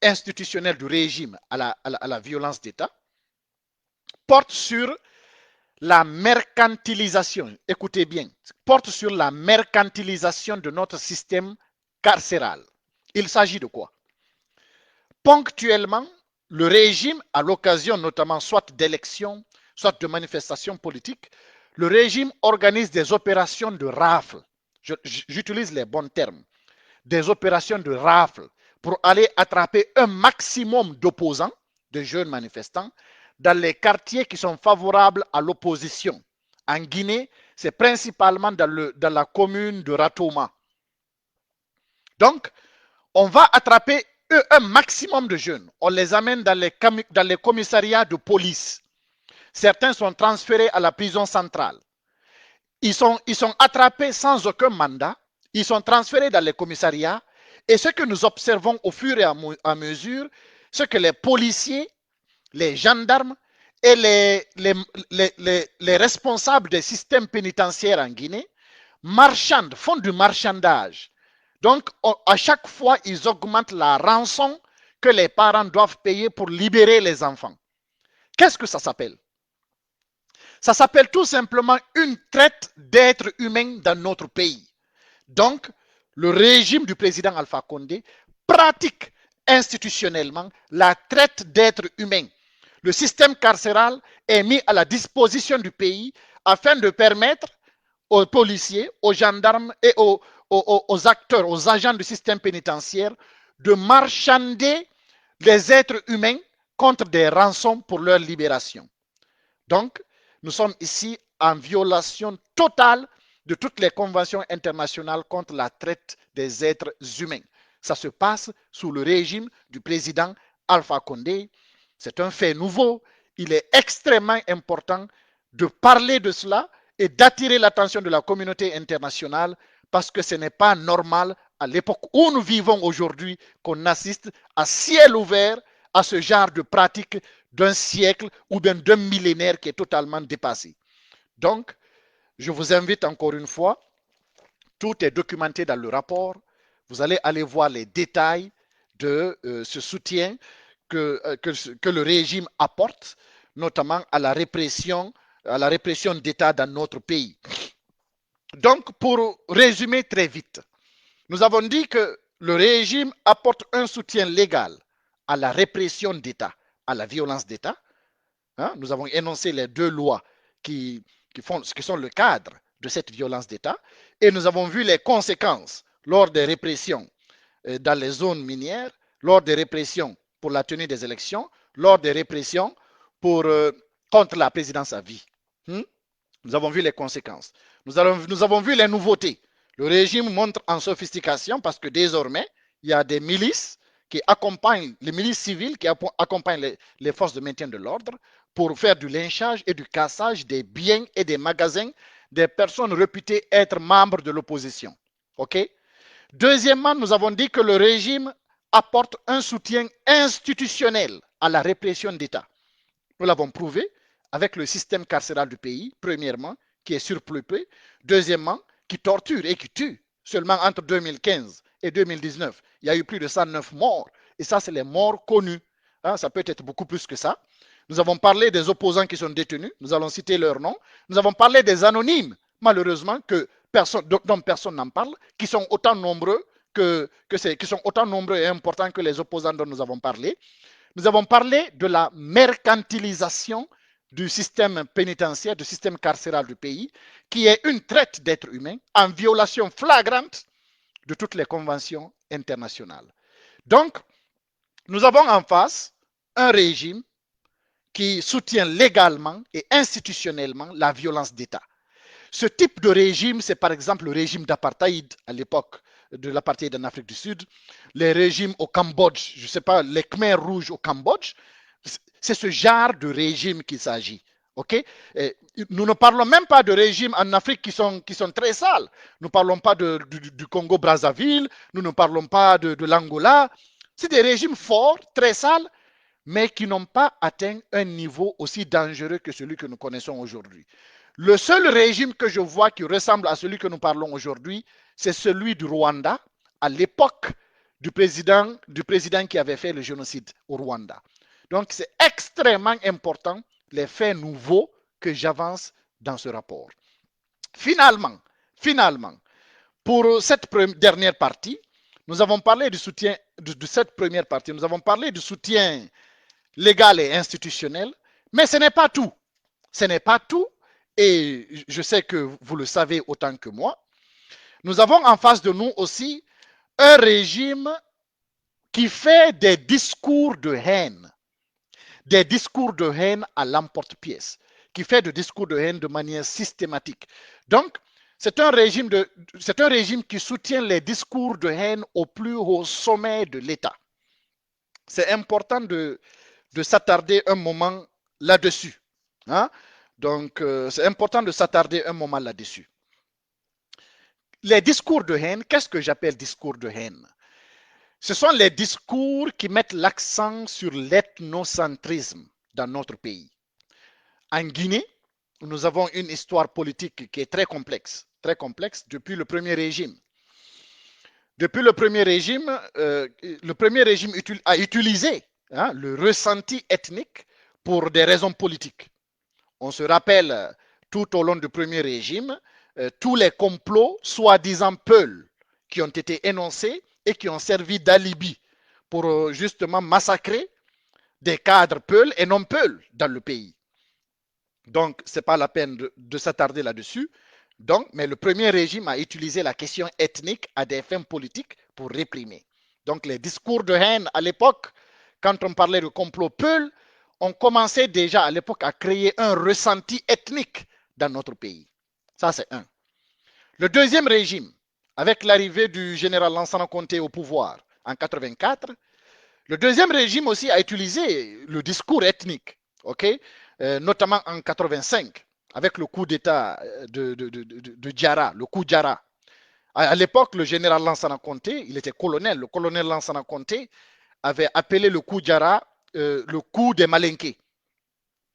institutionnel du régime à la violence d'État, porte sur la mercantilisation, écoutez bien, porte sur la mercantilisation de notre système carcéral. Il s'agit de quoi? Ponctuellement, le régime, à l'occasion notamment soit d'élections, soit de manifestations politiques, le régime organise des opérations de rafle. J'utilise les bons termes. Des opérations de rafle pour aller attraper un maximum d'opposants, de jeunes manifestants, dans les quartiers qui sont favorables à l'opposition. En Guinée, c'est principalement dans la commune de Ratoma. Donc, on va attraper un maximum de jeunes. On les amène dans les commissariats de police. Certains sont transférés à la prison centrale. Ils sont attrapés sans aucun mandat. Ils sont transférés dans les commissariats. Et ce que nous observons au fur et à mesure, c'est que les policiers, les gendarmes et les responsables des systèmes pénitentiaires en Guinée font du marchandage. Donc, à chaque fois, ils augmentent la rançon que les parents doivent payer pour libérer les enfants. Qu'est-ce que ça s'appelle? Ça s'appelle tout simplement une traite d'êtres humains dans notre pays. Donc, le régime du président Alpha Condé pratique institutionnellement la traite d'êtres humains. Le système carcéral est mis à la disposition du pays afin de permettre aux policiers, aux gendarmes et aux acteurs, aux agents du système pénitentiaire de marchander les êtres humains contre des rançons pour leur libération. Donc, nous sommes ici en violation totale de toutes les conventions internationales contre la traite des êtres humains. Ça se passe sous le régime du président Alpha Condé. C'est un fait nouveau. Il est extrêmement important de parler de cela et d'attirer l'attention de la communauté internationale parce que ce n'est pas normal à l'époque où nous vivons aujourd'hui qu'on assiste à ciel ouvert à ce genre de pratique d'un siècle ou bien d'un millénaire qui est totalement dépassé. Donc, je vous invite encore une fois, tout est documenté dans le rapport. Vous allez aller voir les détails de ce soutien que le régime apporte, notamment à la répression d'État dans notre pays. Donc, pour résumer très vite, nous avons dit que le régime apporte un soutien légal à la répression d'État, à la violence d'État. Hein? Nous avons énoncé les deux lois qui sont le cadre de cette violence d'État et nous avons vu les conséquences lors des répressions dans les zones minières, lors des répressions pour la tenue des élections, lors des répressions contre la présidence à vie. Nous avons vu les conséquences. Nous avons vu les nouveautés. Le régime montre en sophistication parce que désormais, il y a des milices qui accompagnent, les milices civiles qui accompagnent les forces de maintien de l'ordre pour faire du lynchage et du cassage des biens et des magasins des personnes réputées être membres de l'opposition. OK? Deuxièmement, nous avons dit que le régime apporte un soutien institutionnel à la répression d'État. Nous l'avons prouvé avec le système carcéral du pays, premièrement, qui est surpeuplé, deuxièmement, qui torture et qui tue. Seulement entre 2015 et 2019, il y a eu plus de 109 morts. Et ça, c'est les morts connues. Hein, ça peut être beaucoup plus que ça. Nous avons parlé des opposants qui sont détenus. Nous allons citer leurs noms. Nous avons parlé des anonymes, malheureusement, dont personne n'en parle, qui sont autant nombreux qui sont autant nombreux et importants que les opposants dont nous avons parlé. Nous avons parlé de la mercantilisation du système pénitentiaire, du système carcéral du pays, qui est une traite d'êtres humains en violation flagrante de toutes les conventions internationales. Donc, nous avons en face un régime qui soutient légalement et institutionnellement la violence d'État. Ce type de régime, c'est par exemple le régime d'apartheid à l'époque de l'apartheid en Afrique du Sud, les régimes au Cambodge, je ne sais pas, les Khmers rouges au Cambodge, c'est ce genre de régime qu'il s'agit. Okay? Nous ne parlons même pas de régimes en Afrique qui sont très sales. Nous ne parlons pas du Congo-Brazzaville, nous ne parlons pas de l'Angola. C'est des régimes forts, très sales, mais qui n'ont pas atteint un niveau aussi dangereux que celui que nous connaissons aujourd'hui. Le seul régime que je vois qui ressemble à celui que nous parlons aujourd'hui, c'est celui du Rwanda, à l'époque du président qui avait fait le génocide au Rwanda. Donc, c'est extrêmement important les faits nouveaux que j'avance dans ce rapport. Finalement, pour cette dernière partie, nous avons parlé du soutien de cette première partie, nous avons parlé du soutien légal et institutionnel, mais ce n'est pas tout. Ce n'est pas tout, et je sais que vous le savez autant que moi. Nous avons en face de nous aussi un régime qui fait des discours de haine à l'emporte-pièce, qui fait des discours de haine de manière systématique. Donc, c'est un régime qui soutient les discours de haine au plus haut sommet de l'État. C'est important de s'attarder un moment là-dessus. Hein? Donc, c'est important de s'attarder un moment là-dessus. Les discours de haine, qu'est-ce que j'appelle discours de haine? Ce sont les discours qui mettent l'accent sur l'ethnocentrisme dans notre pays. En Guinée, nous avons une histoire politique qui est très complexe depuis le premier régime. Depuis le premier régime a utilisé le ressenti ethnique pour des raisons politiques. On se rappelle tout au long du premier régime tous les complots soi-disant Peul qui ont été énoncés et qui ont servi d'alibi pour justement massacrer des cadres Peul et non Peul dans le pays. Donc, ce n'est pas la peine de s'attarder là-dessus. Donc, mais le premier régime a utilisé la question ethnique à des fins politiques pour réprimer. Donc, les discours de haine à l'époque, quand on parlait de complot Peul, on commençait déjà à l'époque à créer un ressenti ethnique dans notre pays. Ça, c'est un. Le deuxième régime, avec l'arrivée du général Lansana Conté au pouvoir en 84, Le deuxième régime aussi a utilisé le discours ethnique, ok, notamment en 85, avec le coup d'État de Diarra, le coup Diarra. À l'époque, le général Lansana Conté, il était colonel, le colonel Lansana Conté avait appelé le coup Diarra le coup des Malinqués.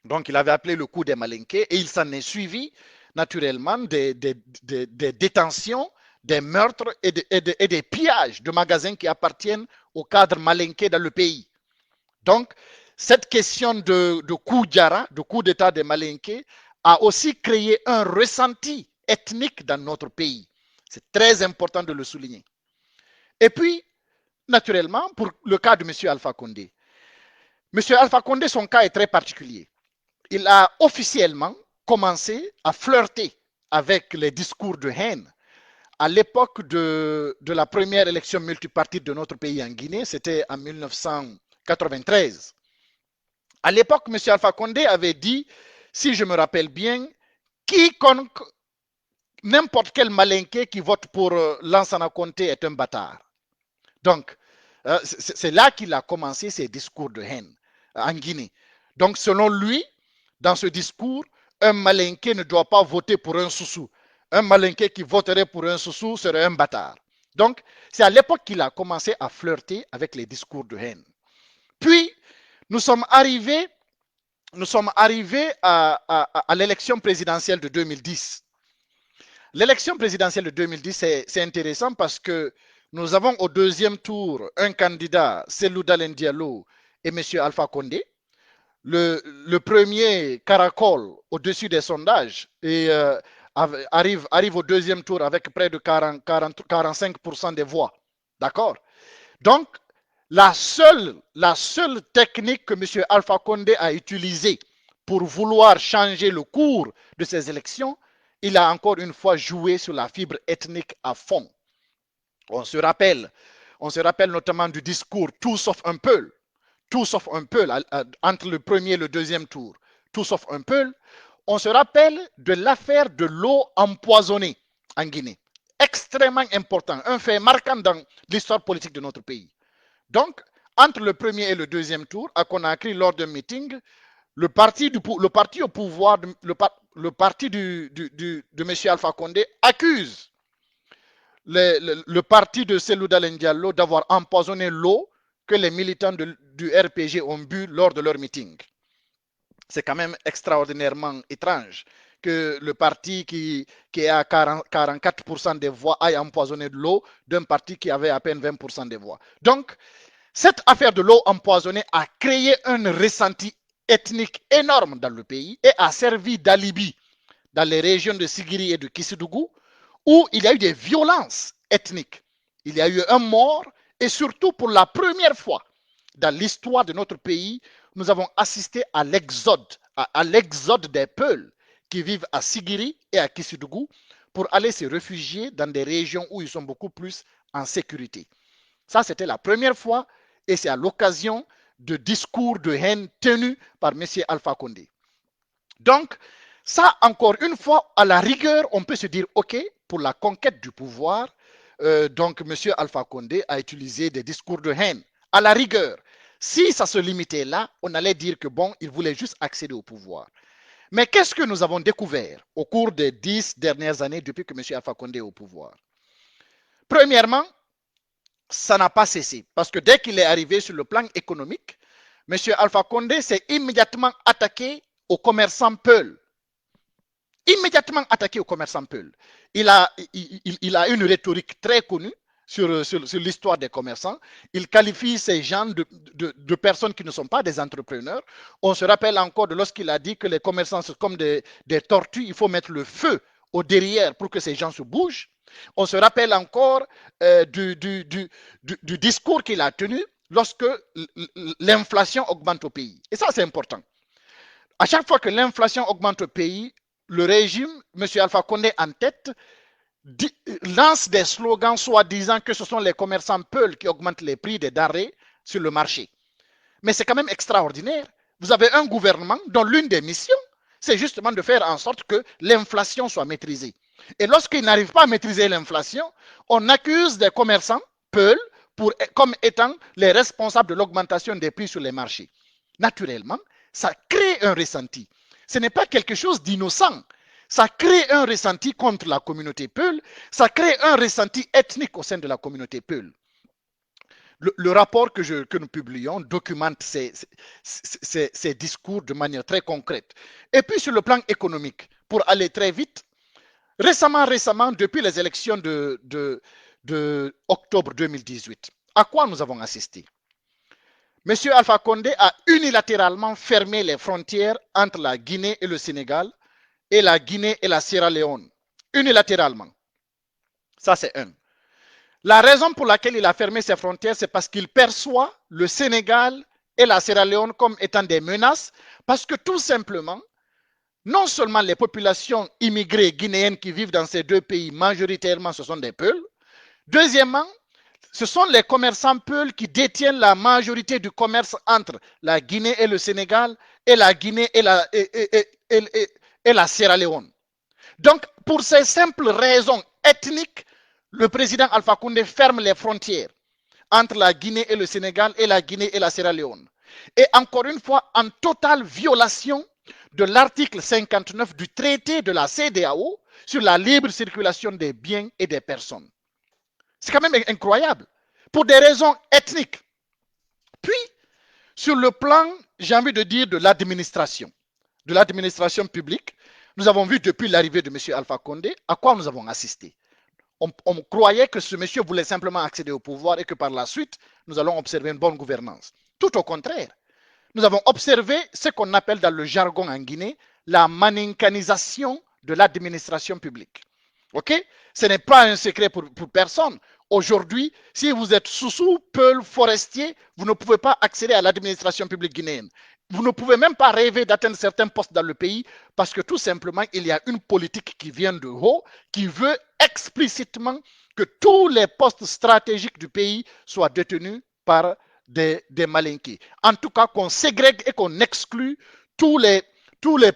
Donc, il avait appelé le coup des Malinqués et il s'en est suivi naturellement des détentions, des meurtres et des pillages de magasins qui appartiennent au cadre malinqué dans le pays. Donc, cette question de coup Diarra, de coup d'État des Malinqués, a aussi créé un ressenti ethnique dans notre pays. C'est très important de le souligner. Et puis, naturellement, pour le cas de M. Alpha Condé, M. Alpha Condé, son cas est très particulier. Il a officiellement commencé à flirter avec les discours de haine à l'époque de la première élection multipartite de notre pays en Guinée, c'était en 1993. À l'époque, M. Alpha Condé avait dit, si je me rappelle bien, quiconque, n'importe quel malinqué qui vote pour Lansana Conté est un bâtard. Donc, c'est là qu'il a commencé ses discours de haine en Guinée. Donc, selon lui, dans ce discours, un malinqué ne doit pas voter pour un soussou. Un malinqué qui voterait pour un soussou serait un bâtard. Donc, c'est à l'époque qu'il a commencé à flirter avec les discours de haine. Puis, nous sommes arrivés à l'élection présidentielle de 2010. L'élection présidentielle de 2010, c'est intéressant parce que nous avons au deuxième tour un candidat, Selou Dalen Diallo et M. Alpha Condé. Le premier caracole au-dessus des sondages et arrive au deuxième tour avec près de 45% des voix. D'accord? Donc, la seule technique que M. Alpha Condé a utilisée pour vouloir changer le cours de ces élections, il a encore une fois joué sur la fibre ethnique à fond. On se rappelle notamment du discours tout sauf un peu, entre le premier et le deuxième tour, tout sauf un peu. On se rappelle de l'affaire de l'eau empoisonnée en Guinée. Extrêmement important, un fait marquant dans l'histoire politique de notre pays. Donc, entre le premier et le deuxième tour, à Conakry, lors d'un meeting, le parti au pouvoir, le parti de M. Alpha Condé accuse le parti de Selou Dalen Diallo d'avoir empoisonné l'eau que les militants du RPG ont bu lors de leur meeting. C'est quand même extraordinairement étrange que le parti qui est à 44% des voix aille empoisonner de l'eau d'un parti qui avait à peine 20% des voix. Donc, cette affaire de l'eau empoisonnée a créé un ressenti ethnique énorme dans le pays et a servi d'alibi dans les régions de Sigiri et de Kissidougou où il y a eu des violences ethniques. Il y a eu un mort et surtout pour la première fois dans l'histoire de notre pays, nous avons assisté à l'exode des Peuls qui vivent à Sigiri et à Kissidougou pour aller se réfugier dans des régions où ils sont beaucoup plus en sécurité. Ça, c'était la première fois et c'est à l'occasion de discours de haine tenus par M. Alpha Condé. Donc, ça, encore une fois, à la rigueur, on peut se dire, OK, pour la conquête du pouvoir, donc M. Alpha Condé a utilisé des discours de haine. À la rigueur, si ça se limitait là, on allait dire que bon, il voulait juste accéder au pouvoir. Mais qu'est-ce que nous avons découvert au cours des 10 dernières années depuis que M. Alpha Condé est au pouvoir? Premièrement, ça n'a pas cessé. Parce que dès qu'il est arrivé sur le plan économique, M. Alpha Condé s'est immédiatement attaqué aux commerçants Peul. Immédiatement attaqué aux commerçants Peul. Il a une rhétorique très connue sur l'histoire des commerçants. Il qualifie ces gens de personnes qui ne sont pas des entrepreneurs. On se rappelle encore de lorsqu'il a dit que les commerçants sont comme des tortues, il faut mettre le feu au derrière pour que ces gens se bougent. On se rappelle encore du discours qu'il a tenu lorsque l'inflation augmente au pays. Et ça, c'est important. À chaque fois que l'inflation augmente au pays, le régime, M. Alpha Condé en tête, lance des slogans soi-disant que ce sont les commerçants Peul qui augmentent les prix des denrées sur le marché. Mais c'est quand même extraordinaire. Vous avez un gouvernement dont l'une des missions, c'est justement de faire en sorte que l'inflation soit maîtrisée. Et lorsqu'il n'arrive pas à maîtriser l'inflation, on accuse des commerçants Peul comme étant les responsables de l'augmentation des prix sur les marchés. Naturellement, ça crée un ressenti. Ce n'est pas quelque chose d'innocent. Ça crée un ressenti contre la communauté Peul, ça crée un ressenti ethnique au sein de la communauté Peul. Le rapport que nous publions documente ces discours de manière très concrète. Et puis sur le plan économique, pour aller très vite, récemment, depuis les élections de octobre 2018, à quoi nous avons assisté? Monsieur Alpha Condé a unilatéralement fermé les frontières entre la Guinée et le Sénégal et la Guinée et la Sierra Leone. Unilatéralement. Ça, c'est un. La raison pour laquelle il a fermé ses frontières, c'est parce qu'il perçoit le Sénégal et la Sierra Leone comme étant des menaces, parce que tout simplement, non seulement les populations immigrées guinéennes qui vivent dans ces deux pays, majoritairement, ce sont des Peuls. Deuxièmement, ce sont les commerçants Peuls qui détiennent la majorité du commerce entre la Guinée et le Sénégal et la Guinée et la Sierra Leone. Donc, pour ces simples raisons ethniques, le président Alpha Condé ferme les frontières entre la Guinée et le Sénégal et la Guinée et la Sierra Leone. Et encore une fois, en totale violation de l'article 59 du traité de la CEDEAO sur la libre circulation des biens et des personnes. C'est quand même incroyable. Pour des raisons ethniques. Puis, sur le plan, j'ai envie de dire, de l'administration publique, nous avons vu depuis l'arrivée de M. Alpha Condé à quoi nous avons assisté. On croyait que ce monsieur voulait simplement accéder au pouvoir et que par la suite, nous allons observer une bonne gouvernance. Tout au contraire. Nous avons observé ce qu'on appelle dans le jargon en Guinée la manincanisation de l'administration publique. Ok? Ce n'est pas un secret pour personne. Aujourd'hui, si vous êtes sous Peul, forestier, vous ne pouvez pas accéder à l'administration publique guinéenne. Vous ne pouvez même pas rêver d'atteindre certains postes dans le pays parce que tout simplement, il y a une politique qui vient de haut qui veut explicitement que tous les postes stratégiques du pays soient détenus par des malinqués. En tout cas, qu'on ségrègue et qu'on exclue tous les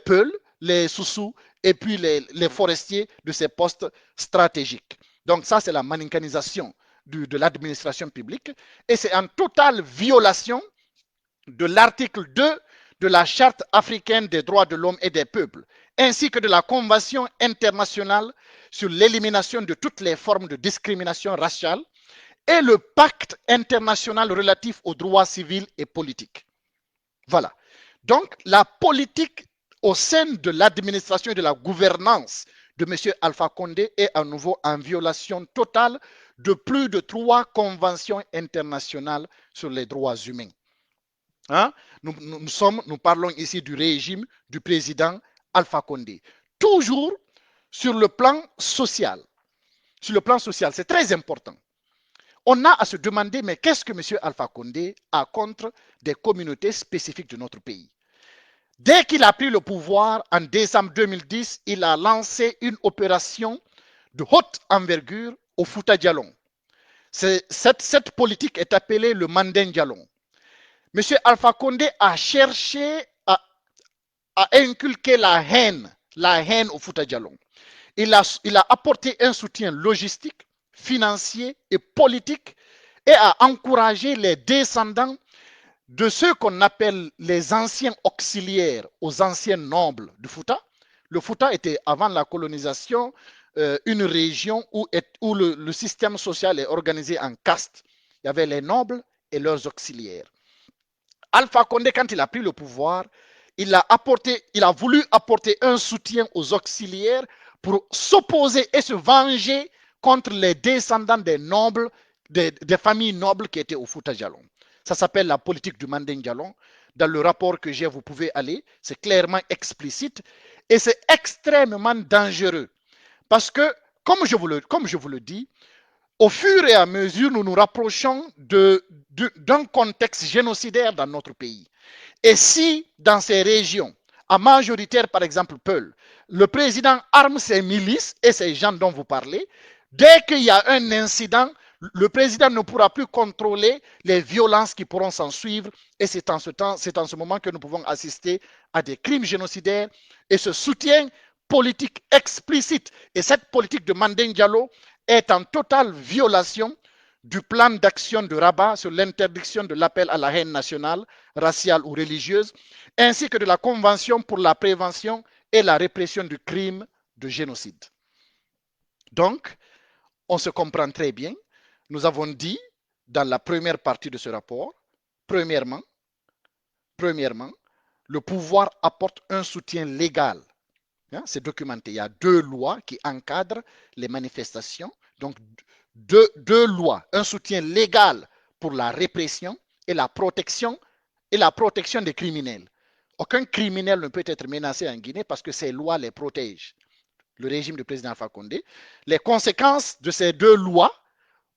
Peuls, les Soussous et puis les forestiers de ces postes stratégiques. Donc ça, c'est la manincanisation de l'administration publique et c'est en totale violation de l'article 2 de la Charte africaine des droits de l'homme et des peuples, ainsi que de la Convention internationale sur l'élimination de toutes les formes de discrimination raciale et le pacte international relatif aux droits civils et politiques. Voilà. Donc, la politique au sein de l'administration et de la gouvernance de M. Alpha Condé est à nouveau en violation totale de plus de 3 conventions internationales sur les droits humains. Hein? Nous parlons ici du régime du président Alpha Condé. Toujours sur le plan social. Sur le plan social, c'est très important. On a à se demander, mais qu'est-ce que M. Alpha Condé a contre des communautés spécifiques de notre pays? Dès qu'il a pris le pouvoir en décembre 2010, il a lancé une opération de haute envergure au Fouta Djallon. Cette politique est appelée le Mandin Djallon. M. Alpha Condé a cherché à inculquer la haine au Fouta Djallon. Il a apporté un soutien logistique, financier et politique et a encouragé les descendants de ceux qu'on appelle les anciens auxiliaires aux anciens nobles du Fouta. Le Fouta était, avant la colonisation, une région où le système social est organisé en castes. Il y avait les nobles et leurs auxiliaires. Alpha Condé, quand il a pris le pouvoir, il a voulu apporter un soutien aux auxiliaires pour s'opposer et se venger contre les descendants des nobles, des familles nobles qui étaient au Fouta Djallon. Ça s'appelle la politique du Manding Djallon. Dans le rapport que j'ai, vous pouvez aller, c'est clairement explicite et c'est extrêmement dangereux. Parce que, comme je vous le dis, au fur et à mesure, nous nous rapprochons d'un contexte génocidaire dans notre pays. Et si, dans ces régions, à majoritaire, par exemple, Peul, le président arme ses milices et ces gens dont vous parlez, dès qu'il y a un incident, le président ne pourra plus contrôler les violences qui pourront s'en suivre. Et c'est en ce moment que nous pouvons assister à des crimes génocidaires et ce soutien politique explicite. Et cette politique de Manding Diallo est en totale violation du plan d'action de Rabat sur l'interdiction de l'appel à la haine nationale, raciale ou religieuse, ainsi que de la Convention pour la prévention et la répression du crime de génocide. Donc, on se comprend très bien. Nous avons dit dans la première partie de ce rapport, premièrement, le pouvoir apporte un soutien légal. C'est documenté. Il y a 2 lois qui encadrent les manifestations. Donc, deux lois. Un soutien légal pour la répression et la protection des criminels. Aucun criminel ne peut être menacé en Guinée parce que ces lois les protègent. Le régime du président Alpha Condé. Les conséquences de ces 2 lois,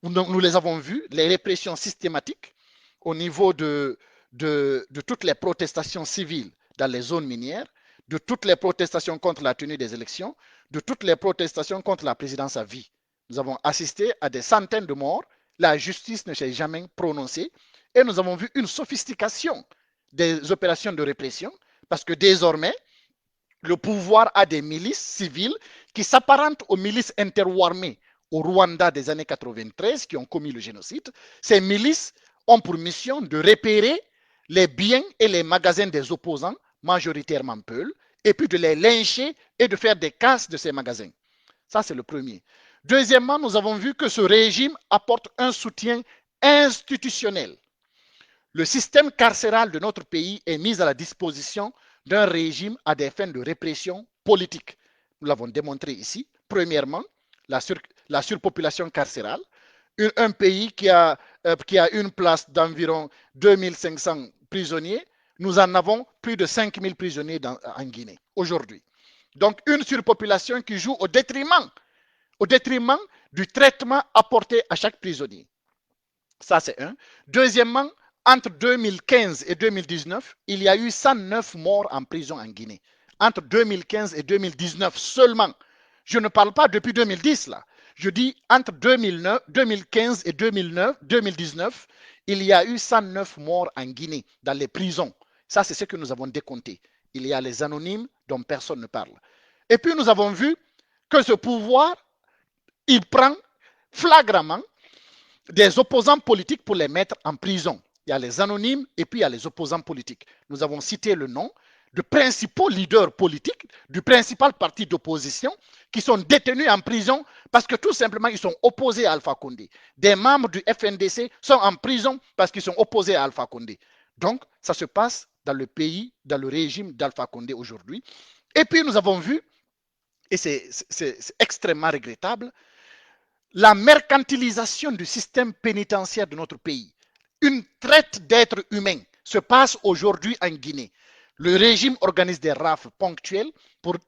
nous les avons vues, les répressions systématiques au niveau de toutes les protestations civiles dans les zones minières, de toutes les protestations contre la tenue des élections, de toutes les protestations contre la présidence à vie. Nous avons assisté à des centaines de morts, la justice ne s'est jamais prononcée et nous avons vu une sophistication des opérations de répression parce que désormais, le pouvoir a des milices civiles qui s'apparentent aux milices interwarmées au Rwanda des années 93 qui ont commis le génocide. Ces milices ont pour mission de repérer les biens et les magasins des opposants, majoritairement Peuls, et puis de les lyncher et de faire des casses de ces magasins. Ça, c'est le premier. Deuxièmement, nous avons vu que ce régime apporte un soutien institutionnel. Le système carcéral de notre pays est mis à la disposition d'un régime à des fins de répression politique. Nous l'avons démontré ici. Premièrement, la surpopulation carcérale. Un pays qui a une place d'environ 2500 prisonniers, nous en avons plus de 5000 prisonniers en Guinée aujourd'hui. Donc une surpopulation qui joue au détriment du traitement apporté à chaque prisonnier. Ça, c'est un. Deuxièmement, entre 2015 et 2019, il y a eu 109 morts en prison en Guinée. Entre 2015 et 2019 seulement. Je ne parle pas depuis 2010 là. Je dis entre 2015 et 2019, il y a eu 109 morts en Guinée dans les prisons. Ça, c'est ce que nous avons décompté. Il y a les anonymes dont personne ne parle. Et puis, nous avons vu que ce pouvoir, il prend flagramment des opposants politiques pour les mettre en prison. Il y a les anonymes et puis il y a les opposants politiques. Nous avons cité le nom de principaux leaders politiques du principal parti d'opposition qui sont détenus en prison parce que tout simplement ils sont opposés à Alpha Condé. Des membres du FNDC sont en prison parce qu'ils sont opposés à Alpha Condé. Donc, ça se passe dans le pays, dans le régime d'Alpha Condé aujourd'hui. Et puis, nous avons vu, et c'est extrêmement regrettable, la mercantilisation du système pénitentiaire de notre pays. Une traite d'êtres humains se passe aujourd'hui en Guinée. Le régime organise des rafles ponctuelles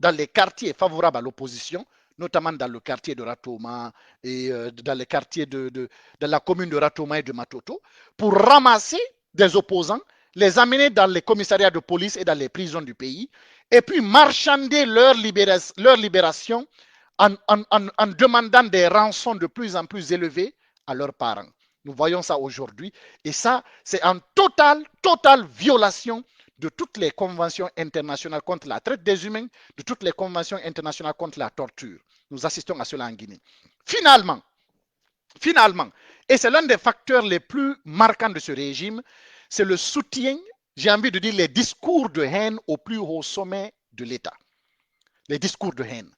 dans les quartiers favorables à l'opposition, notamment dans le quartier de Ratoma et dans les quartiers de la commune de Ratoma et de Matoto, pour ramasser des opposants, les amener dans les commissariats de police et dans les prisons du pays, et puis marchander leur libération en demandant des rançons de plus en plus élevées à leurs parents. Nous voyons ça aujourd'hui. Et ça, c'est en totale violation de toutes les conventions internationales contre la traite des humains, de toutes les conventions internationales contre la torture. Nous assistons à cela en Guinée. Finalement, et c'est l'un des facteurs les plus marquants de ce régime, c'est le soutien, j'ai envie de dire, les discours de haine au plus haut sommet de l'État. Les discours de haine.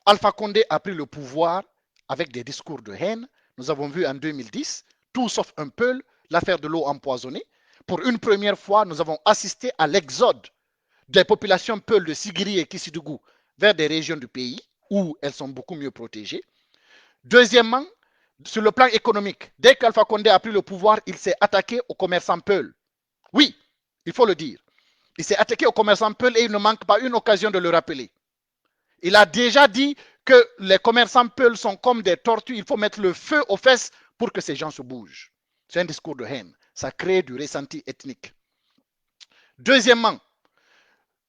Alpha Condé a pris le pouvoir avec des discours de haine. Nous avons vu en 2010, tout sauf un Peul, l'affaire de l'eau empoisonnée. Pour une première fois, nous avons assisté à l'exode des populations Peul de Sigiri et Kissidougou vers des régions du pays où elles sont beaucoup mieux protégées. Deuxièmement, sur le plan économique, dès qu'Alpha Condé a pris le pouvoir, il s'est attaqué aux commerçants Peul. Oui, il faut le dire. Il s'est attaqué aux commerçants Peul et il ne manque pas une occasion de le rappeler. Il a déjà dit que les commerçants Peul sont comme des tortues, il faut mettre le feu aux fesses pour que ces gens se bougent. C'est un discours de haine. Ça crée du ressenti ethnique. Deuxièmement,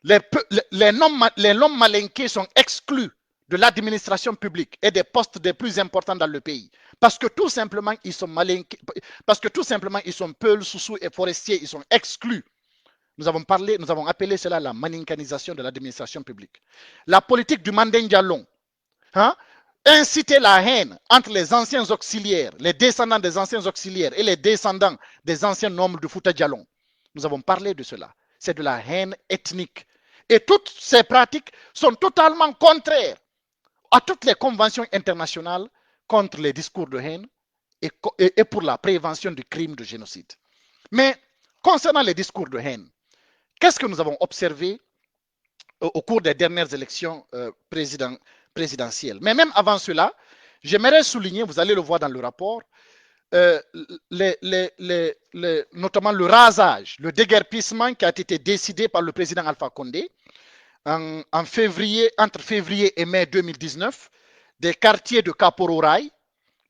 les noms malinqués sont exclus de l'administration publique et des postes les plus importants dans le pays. Parce que tout simplement, ils sont malinqués, parce que tout simplement, ils sont Peul, Soussou et forestiers, ils sont exclus. Nous avons appelé cela la maninkanisation de l'administration publique. La politique du Mandeng Diallo, inciter la haine entre les anciens auxiliaires, les descendants des anciens auxiliaires et les descendants des anciens nobles de Fouta Djallon. Nous avons parlé de cela. C'est de la haine ethnique. Et toutes ces pratiques sont totalement contraires à toutes les conventions internationales contre les discours de haine et pour la prévention du crime de génocide. Mais concernant les discours de haine, qu'est-ce que nous avons observé au cours des dernières élections présidentielles? Mais même avant cela, j'aimerais souligner, vous allez le voir dans le rapport, notamment le rasage, le déguerpissement qui a été décidé par le président Alpha Condé en février, entre février et mai 2019, des quartiers de Kapororaï,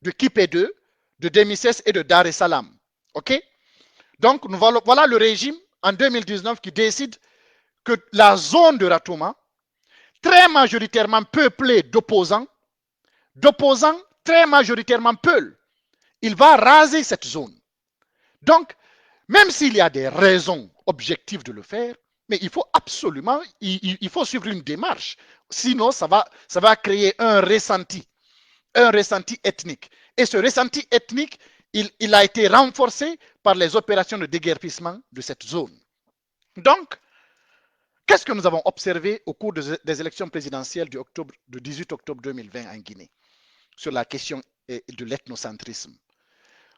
de Kipé-2, de Demisses et de Dar es Salaam. OK? Donc, voilà le régime en 2019 qui décide que la zone de Ratouma, très majoritairement peuplée d'opposants très majoritairement Peuls, il va raser cette zone. Donc, même s'il y a des raisons objectives de le faire, mais il faut absolument, il faut suivre une démarche. Sinon, ça va créer un ressenti ethnique. Et ce ressenti ethnique, il a été renforcé par les opérations de déguerpissement de cette zone. Donc, qu'est-ce que nous avons observé au cours des élections présidentielles du 18 octobre 2020 en Guinée sur la question de l'ethnocentrisme?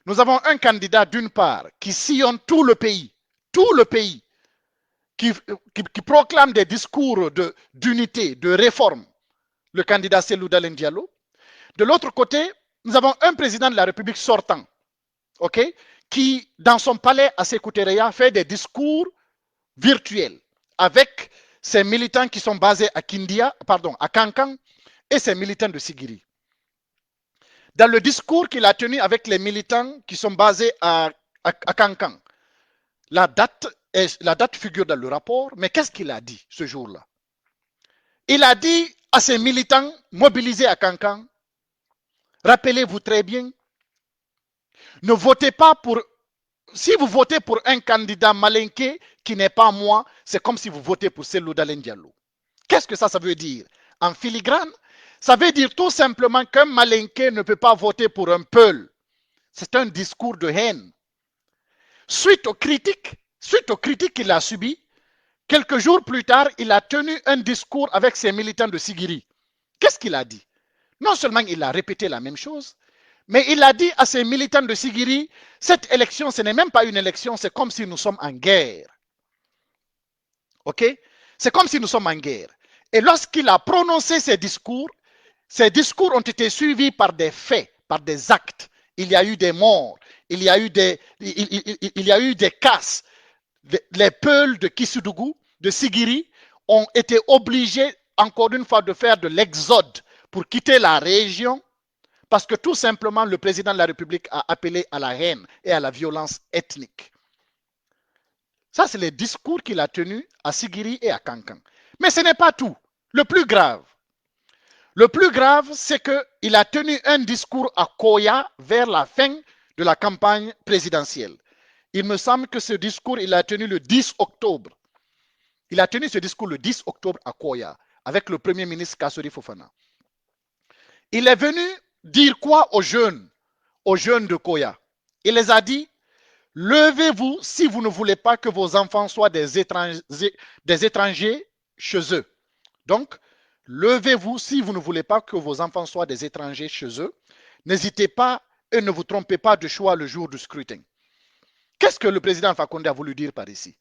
Nous avons un candidat, d'une part, qui sillonne tout le pays, qui proclame des discours d'unité, de réforme, le candidat Cellou Dalein Diallo. De l'autre côté, nous avons un président de la République sortant, okay, qui, dans son palais à Sékou Touré, fait des discours virtuels avec ses militants qui sont basés à Kankan et ses militants de Sigiri. Dans le discours qu'il a tenu avec les militants qui sont basés à Kankan, la date figure dans le rapport, mais qu'est-ce qu'il a dit ce jour-là? Il a dit à ses militants mobilisés à Kankan, rappelez-vous très bien, ne votez pas pour... Si vous votez pour un candidat malinqué qui n'est pas moi, c'est comme si vous votez pour Cellou Dalein Diallo. Qu'est-ce que ça veut dire? En filigrane, ça veut dire tout simplement qu'un malinqué ne peut pas voter pour un Peul. C'est un discours de haine. Suite aux critiques qu'il a subies, quelques jours plus tard, il a tenu un discours avec ses militants de Sigiri. Qu'est-ce qu'il a dit? Non seulement il a répété la même chose, mais il a dit à ses militants de Sigiri, cette élection, ce n'est même pas une élection, c'est comme si nous sommes en guerre. OK? C'est comme si nous sommes en guerre. Et lorsqu'il a prononcé ces discours ont été suivis par des faits, par des actes. Il y a eu des morts, il y a eu des casses. Les Peuls de Kisudougou, de Sigiri, ont été obligés, encore une fois, de faire de l'exode pour quitter la région parce que tout simplement le président de la République a appelé à la haine et à la violence ethnique. Ça, c'est les discours qu'il a tenus à Sigiri et à Kankan. Mais ce n'est pas tout. Le plus grave, c'est qu'il a tenu un discours à Koya vers la fin de la campagne présidentielle. Il me semble que ce discours, il a tenu le 10 octobre. Il a tenu ce discours le 10 octobre à Koya avec le premier ministre Kassori Fofana. Il est venu dire quoi aux jeunes de Koya? Il les a dit, levez-vous si vous ne voulez pas que vos enfants soient des étrangers chez eux. Donc, levez-vous si vous ne voulez pas que vos enfants soient des étrangers chez eux. N'hésitez pas et ne vous trompez pas de choix le jour du scrutin. Qu'est-ce que le président Fakonde a voulu dire par ici?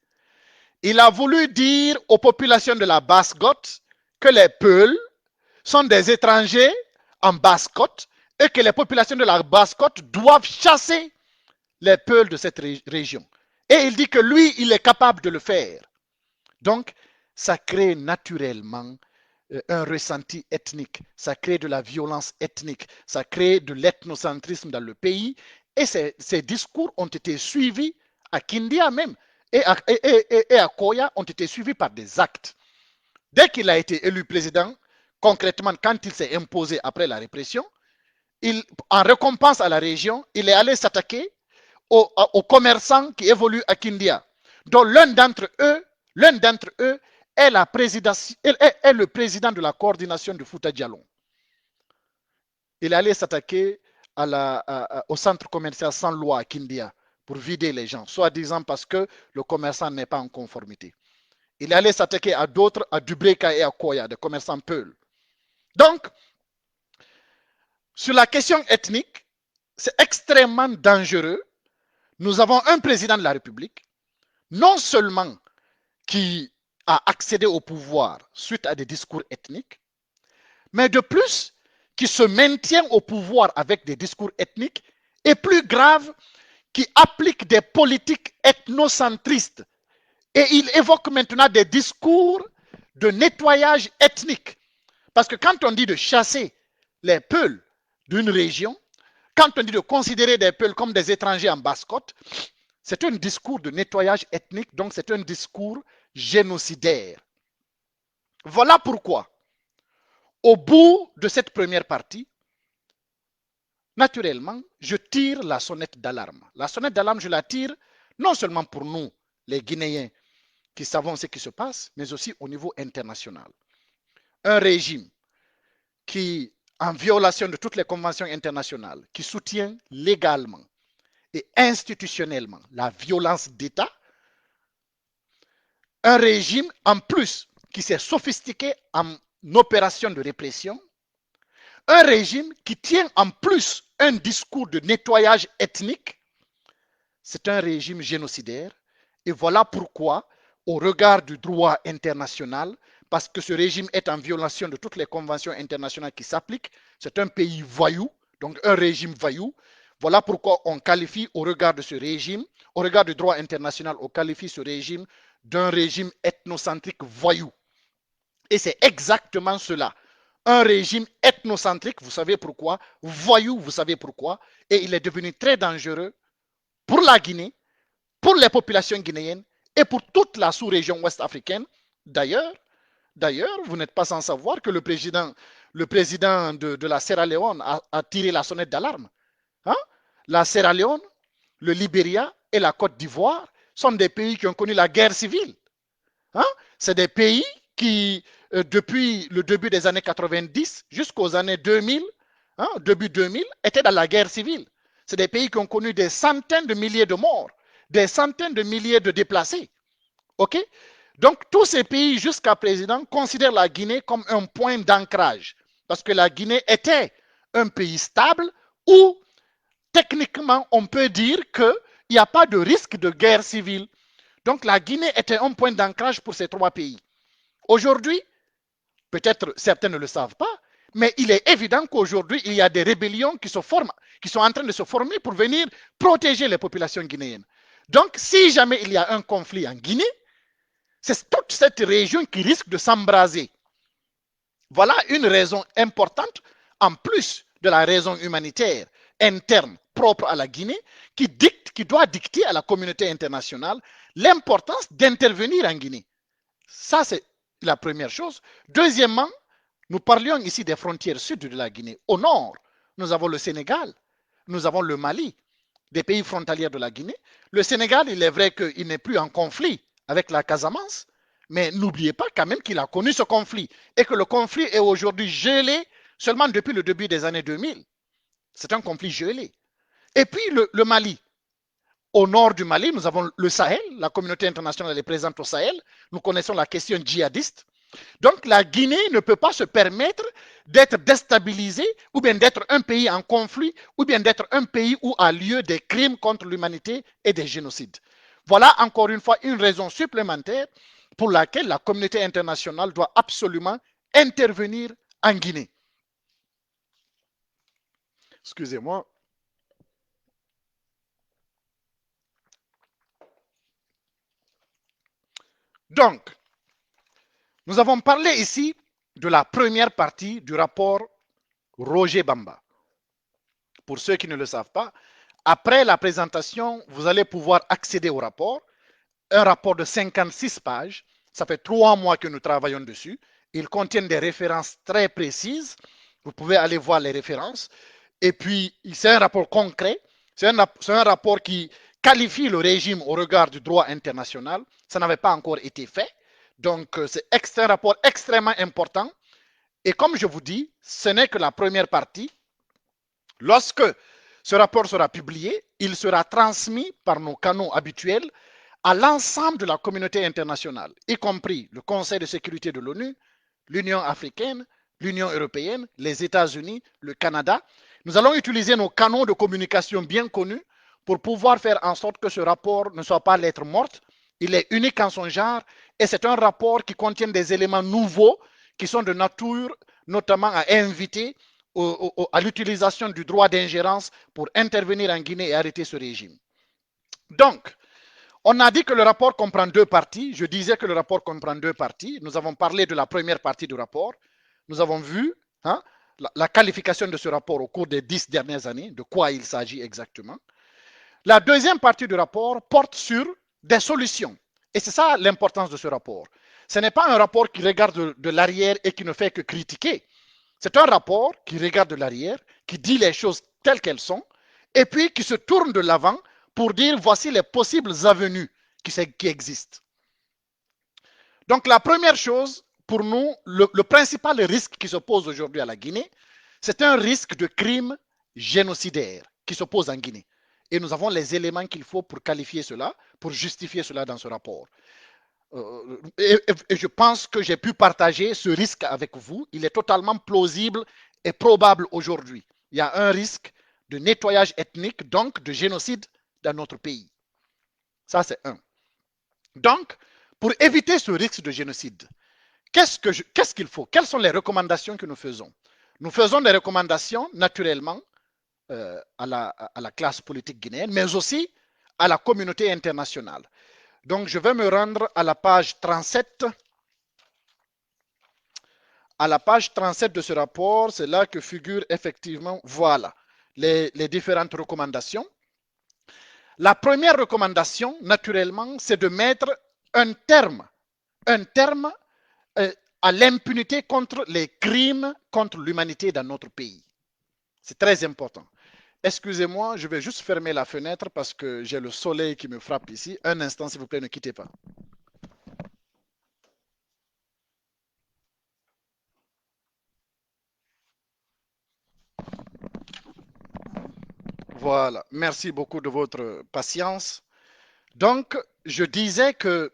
Il a voulu dire aux populations de la Basse-Côte que les Peuls sont des étrangers en Basse-Côte et que les populations de la Basse-Côte doivent chasser les Peuls de cette région. Et il dit que lui, il est capable de le faire. Donc, ça crée naturellement un ressenti ethnique, ça crée de la violence ethnique, ça crée de l'ethnocentrisme dans le pays. Et ces discours ont été suivis à Kindia même et à Koya ont été suivis par des actes. Dès qu'il a été élu président, concrètement, quand il s'est imposé après la répression, en récompense à la région, il est allé s'attaquer aux commerçants qui évoluent à Kindia, dont l'un d'entre eux est le président de la coordination de Fouta Djallon. il est allé s'attaquer au centre commercial sans loi à Kindia pour vider les gens, soi-disant parce que le commerçant n'est pas en conformité. Il est allé s'attaquer à d'autres, à Dubreka et à Koya, des commerçants Peul. Donc, sur la question ethnique, c'est extrêmement dangereux. Nous avons un président de la République, non seulement qui a accédé au pouvoir suite à des discours ethniques, mais de plus, qui se maintient au pouvoir avec des discours ethniques, et plus grave, qui applique des politiques ethnocentristes. Et il évoque maintenant des discours de nettoyage ethnique. Parce que quand on dit de chasser les Peuls d'une région, quand on dit de considérer des Peuls comme des étrangers en basse-côte, c'est un discours de nettoyage ethnique, donc c'est un discours génocidaire. Voilà pourquoi, au bout de cette première partie, naturellement, je tire la sonnette d'alarme. La sonnette d'alarme, je la tire non seulement pour nous, les Guinéens, qui savons ce qui se passe, mais aussi au niveau international. Un régime qui, en violation de toutes les conventions internationales, qui soutient légalement et institutionnellement la violence d'État, un régime en plus qui s'est sophistiqué en opération de répression, un régime qui tient en plus un discours de nettoyage ethnique, c'est un régime génocidaire. Et voilà pourquoi, au regard du droit international, parce que ce régime est en violation de toutes les conventions internationales qui s'appliquent, c'est un pays voyou, donc un régime voyou. Voilà pourquoi on qualifie au regard de ce régime, au regard du droit international, on qualifie ce régime d'un régime ethnocentrique voyou. Et c'est exactement cela. Un régime ethnocentrique, vous savez pourquoi, voyou, vous savez pourquoi, et il est devenu très dangereux pour la Guinée, pour les populations guinéennes et pour toute la sous-région ouest-africaine. D'ailleurs, vous n'êtes pas sans savoir que le président de la Sierra Leone a tiré la sonnette d'alarme. Hein? La Sierra Leone, le Libéria et la Côte d'Ivoire sont des pays qui ont connu la guerre civile. Hein? C'est des pays qui, depuis le début des années 90 jusqu'aux années 2000, début 2000, étaient dans la guerre civile. C'est des pays qui ont connu des centaines de milliers de morts, des centaines de milliers de déplacés. OK? Donc, tous ces pays, jusqu'à présent, considèrent la Guinée comme un point d'ancrage. Parce que la Guinée était un pays stable où, techniquement, on peut dire qu'il n'y a pas de risque de guerre civile. Donc, la Guinée était un point d'ancrage pour ces trois pays. Aujourd'hui, peut-être certains ne le savent pas, mais il est évident qu'aujourd'hui, il y a des rébellions qui se forment, qui sont en train de se former pour venir protéger les populations guinéennes. Donc, si jamais il y a un conflit en Guinée, c'est toute cette région qui risque de s'embraser. Voilà une raison importante, en plus de la raison humanitaire interne propre à la Guinée, qui doit dicter à la communauté internationale l'importance d'intervenir en Guinée. Ça, c'est la première chose. Deuxièmement, nous parlions ici des frontières sud de la Guinée. Au nord, nous avons le Sénégal, nous avons le Mali, des pays frontaliers de la Guinée. Le Sénégal, il est vrai qu'il n'est plus en conflit avec la Casamance, mais n'oubliez pas quand même qu'il a connu ce conflit et que le conflit est aujourd'hui gelé seulement depuis le début des années 2000. C'est un conflit gelé. Et puis le Mali. Au nord du Mali, nous avons le Sahel. La communauté internationale est présente au Sahel. Nous connaissons la question djihadiste. Donc la Guinée ne peut pas se permettre d'être déstabilisée ou bien d'être un pays en conflit ou bien d'être un pays où a lieu des crimes contre l'humanité et des génocides. Voilà encore une fois une raison supplémentaire pour laquelle la communauté internationale doit absolument intervenir en Guinée. Excusez-moi. Donc, nous avons parlé ici de la première partie du rapport Roger Bamba. Pour ceux qui ne le savent pas, après la présentation, vous allez pouvoir accéder au rapport. Un rapport de 56 pages. Ça fait 3 mois que nous travaillons dessus. Il contient des références très précises. Vous pouvez aller voir les références. Et puis, c'est un rapport concret. C'est un rapport qui qualifie le régime au regard du droit international. Ça n'avait pas encore été fait. Donc, c'est un rapport extrêmement important. Et comme je vous dis, ce n'est que la première partie. Lorsque ce rapport sera publié, il sera transmis par nos canaux habituels à l'ensemble de la communauté internationale, y compris le Conseil de sécurité de l'ONU, l'Union africaine, l'Union européenne, les États-Unis, le Canada. Nous allons utiliser nos canaux de communication bien connus pour pouvoir faire en sorte que ce rapport ne soit pas lettre morte. Il est unique en son genre et c'est un rapport qui contient des éléments nouveaux qui sont de nature notamment à inviter à l'utilisation du droit d'ingérence pour intervenir en Guinée et arrêter ce régime. Donc, on a dit que le rapport comprend deux parties. Je disais que le rapport comprend deux parties. Nous avons parlé de la première partie du rapport. Nous avons vu la qualification de ce rapport au cours des 10 dernières années, de quoi il s'agit exactement. La deuxième partie du rapport porte sur des solutions. Et c'est ça l'importance de ce rapport. Ce n'est pas un rapport qui regarde de l'arrière et qui ne fait que critiquer. C'est un rapport qui regarde de l'arrière, qui dit les choses telles qu'elles sont, et puis qui se tourne de l'avant pour dire voici les possibles avenues qui existent. Donc la première chose, pour nous, le principal risque qui se pose aujourd'hui à la Guinée, c'est un risque de crime génocidaire qui se pose en Guinée. Et nous avons les éléments qu'il faut pour qualifier cela, pour justifier cela dans ce rapport. Et je pense que j'ai pu partager ce risque avec vous. Il est totalement plausible et probable aujourd'hui. Il y a un risque de nettoyage ethnique, donc de génocide dans notre pays. Ça, c'est un. Donc, pour éviter ce risque de génocide, qu'est-ce qu'il faut? Quelles sont les recommandations que nous faisons? Nous faisons des recommandations, naturellement, à la classe politique guinéenne, mais aussi à la communauté internationale. Donc, je vais me rendre à la page 37. À la page 37 de ce rapport, c'est là que figurent effectivement, voilà, les différentes recommandations. La première recommandation, naturellement, c'est de mettre un terme à l'impunité contre les crimes contre l'humanité dans notre pays. C'est très important. Excusez-moi, je vais juste fermer la fenêtre parce que j'ai le soleil qui me frappe ici. Un instant, s'il vous plaît, ne quittez pas. Voilà, merci beaucoup de votre patience. Donc, je disais que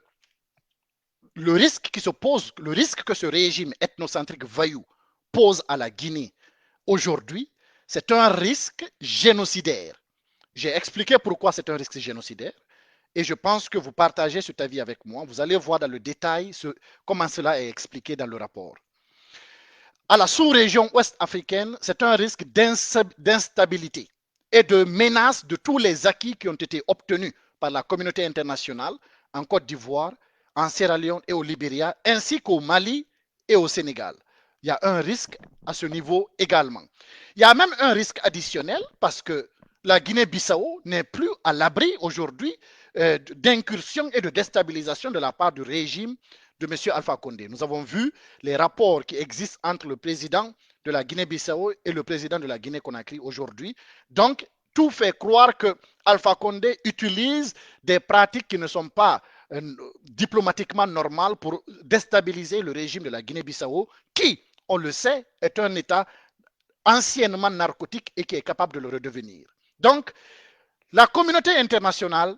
le risque qui se pose, le risque que ce régime ethnocentrique vaillou pose à la Guinée aujourd'hui, c'est un risque génocidaire. J'ai expliqué pourquoi c'est un risque génocidaire et je pense que vous partagez cet avis avec moi. Vous allez voir dans le détail comment cela est expliqué dans le rapport. À la sous-région ouest africaine, c'est un risque d'instabilité et de menace de tous les acquis qui ont été obtenus par la communauté internationale en Côte d'Ivoire, en Sierra Leone et au Libéria, ainsi qu'au Mali et au Sénégal. Il y a un risque à ce niveau également. Il y a même un risque additionnel parce que la Guinée-Bissau n'est plus à l'abri aujourd'hui d'incursion et de déstabilisation de la part du régime de M. Alpha Condé. Nous avons vu les rapports qui existent entre le président de la Guinée-Bissau et le président de la Guinée-Conakry aujourd'hui. Donc, tout fait croire que Alpha Condé utilise des pratiques qui ne sont pas diplomatiquement normales pour déstabiliser le régime de la Guinée-Bissau, qui, on le sait, est un État anciennement narcotique et qui est capable de le redevenir. Donc, la communauté internationale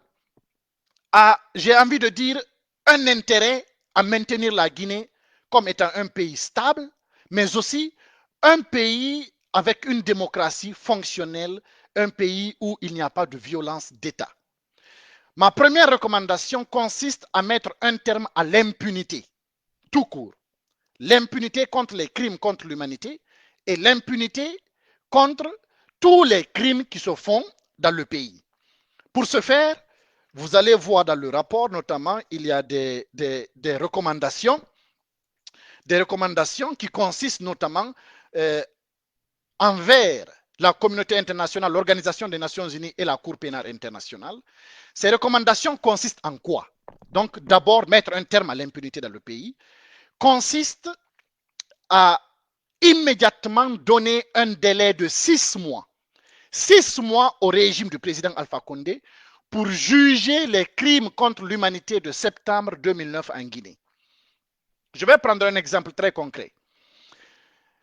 a, j'ai envie de dire, un intérêt à maintenir la Guinée comme étant un pays stable, mais aussi un pays avec une démocratie fonctionnelle, un pays où il n'y a pas de violence d'État. Ma première recommandation consiste à mettre un terme à l'impunité, tout court. L'impunité contre les crimes contre l'humanité et l'impunité contre tous les crimes qui se font dans le pays. Pour ce faire, vous allez voir dans le rapport, notamment, il y a des recommandations qui consistent notamment envers la communauté internationale, l'Organisation des Nations Unies et la Cour pénale internationale. Ces recommandations consistent en quoi? Donc, d'abord, mettre un terme à l'impunité dans le pays consiste à immédiatement donner un délai de 6 mois. 6 mois au régime du président Alpha Condé pour juger les crimes contre l'humanité de septembre 2009 en Guinée. Je vais prendre un exemple très concret.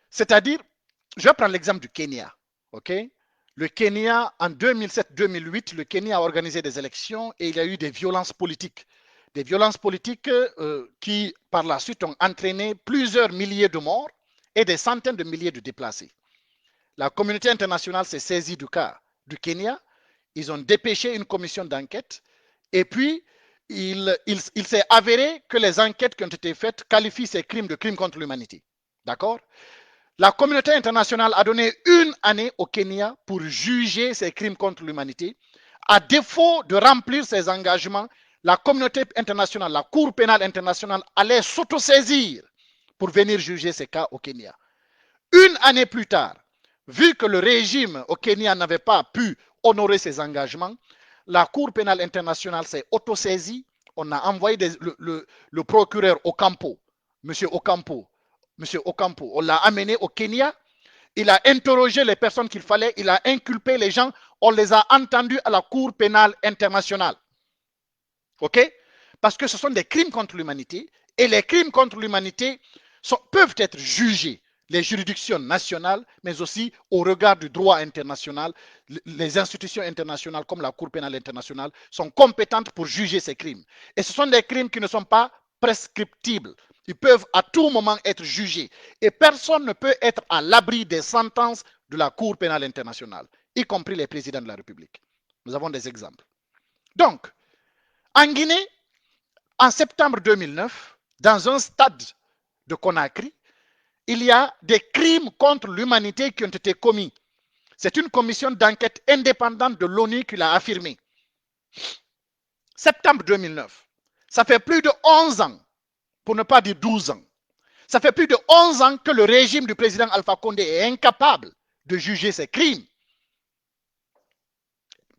C'est-à-dire, je vais prendre l'exemple du Kenya. Okay? Le Kenya, en 2007-2008, le Kenya a organisé des élections et il y a eu des violences politiques. Des violences politiques qui, par la suite, ont entraîné plusieurs milliers de morts et des centaines de milliers de déplacés. La communauté internationale s'est saisie du cas du Kenya. Ils ont dépêché une commission d'enquête et puis il s'est avéré que les enquêtes qui ont été faites qualifient ces crimes de crimes contre l'humanité. D'accord? La communauté internationale a donné une année au Kenya pour juger ces crimes contre l'humanité. À défaut de remplir ses engagements, la communauté internationale, la Cour pénale internationale allait s'autosaisir pour venir juger ces cas au Kenya. Une année plus tard, vu que le régime au Kenya n'avait pas pu honorer ses engagements, la Cour pénale internationale s'est autosaisie. On a envoyé le procureur Ocampo, Monsieur Ocampo, on l'a amené au Kenya. Il a interrogé les personnes qu'il fallait, il a inculpé les gens, on les a entendus à la Cour pénale internationale. OK? Parce que ce sont des crimes contre l'humanité et les crimes contre l'humanité peuvent être jugés, les juridictions nationales, mais aussi au regard du droit international. Les institutions internationales comme la Cour pénale internationale sont compétentes pour juger ces crimes. Et ce sont des crimes qui ne sont pas prescriptibles. Ils peuvent à tout moment être jugés. Et personne ne peut être à l'abri des sentences de la Cour pénale internationale, y compris les présidents de la République. Nous avons des exemples. Donc, en Guinée, en septembre 2009, dans un stade de Conakry, il y a des crimes contre l'humanité qui ont été commis. C'est une commission d'enquête indépendante de l'ONU qui l'a affirmé. Septembre 2009, ça fait plus de 11 ans, pour ne pas dire 12 ans. Ça fait plus de 11 ans que le régime du président Alpha Condé est incapable de juger ces crimes.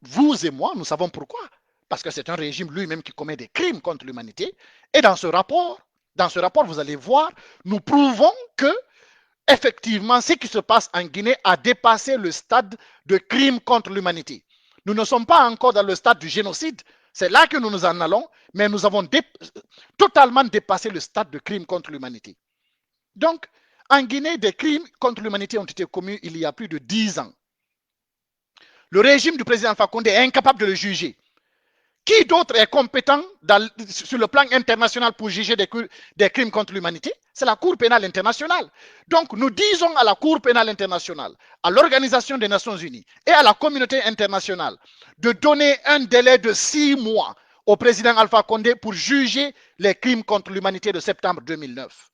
Vous et moi, nous savons pourquoi. Parce que c'est un régime lui-même qui commet des crimes contre l'humanité. Et dans ce rapport, vous allez voir, nous prouvons que effectivement, ce qui se passe en Guinée a dépassé le stade de crime contre l'humanité. Nous ne sommes pas encore dans le stade du génocide. C'est là que nous nous en allons, mais nous avons totalement dépassé le stade de crime contre l'humanité. Donc, en Guinée, des crimes contre l'humanité ont été commis il y a plus de 10 ans. Le régime du président Alpha Condé est incapable de le juger. Qui d'autre est compétent sur le plan international pour juger des crimes contre l'humanité? C'est la Cour pénale internationale. Donc, nous disons à la Cour pénale internationale, à l'Organisation des Nations Unies et à la communauté internationale de donner un délai de 6 mois au président Alpha Condé pour juger les crimes contre l'humanité de septembre 2009.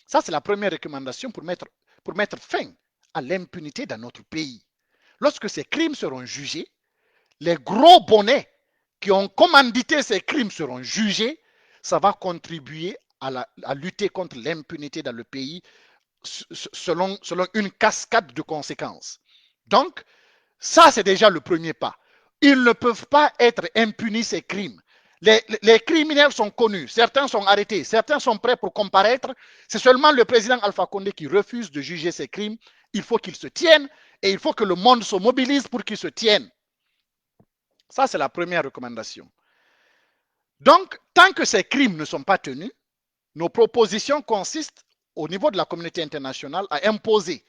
Ça, c'est la première recommandation pour mettre fin à l'impunité dans notre pays. Lorsque ces crimes seront jugés, les gros bonnets qui ont commandité ces crimes seront jugés, ça va contribuer à lutter contre l'impunité dans le pays selon une cascade de conséquences. Donc, ça, c'est déjà le premier pas. Ils ne peuvent pas être impunis, ces crimes. Les criminels sont connus, certains sont arrêtés, certains sont prêts pour comparaître. C'est seulement le président Alpha Condé qui refuse de juger ces crimes. Il faut qu'il se tienne et il faut que le monde se mobilise pour qu'il se tienne. Ça, c'est la première recommandation. Donc, tant que ces crimes ne sont pas tenus, nos propositions consistent, au niveau de la communauté internationale, à imposer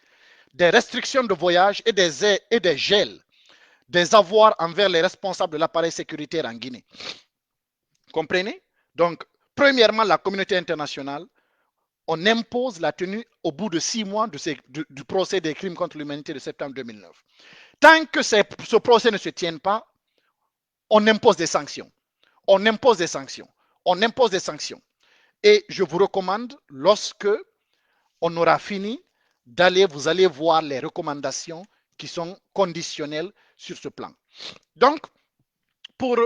des restrictions de voyage et des gels des avoirs envers les responsables de l'appareil sécuritaire en Guinée. Comprenez? Donc, premièrement, la communauté internationale, on impose la tenue au bout de 6 mois du procès des crimes contre l'humanité de septembre 2009. Tant que ce procès ne se tienne pas, on impose des sanctions. On impose des sanctions. On impose des sanctions. Et je vous recommande, lorsque on aura fini, vous allez voir les recommandations qui sont conditionnelles sur ce plan. Donc, pour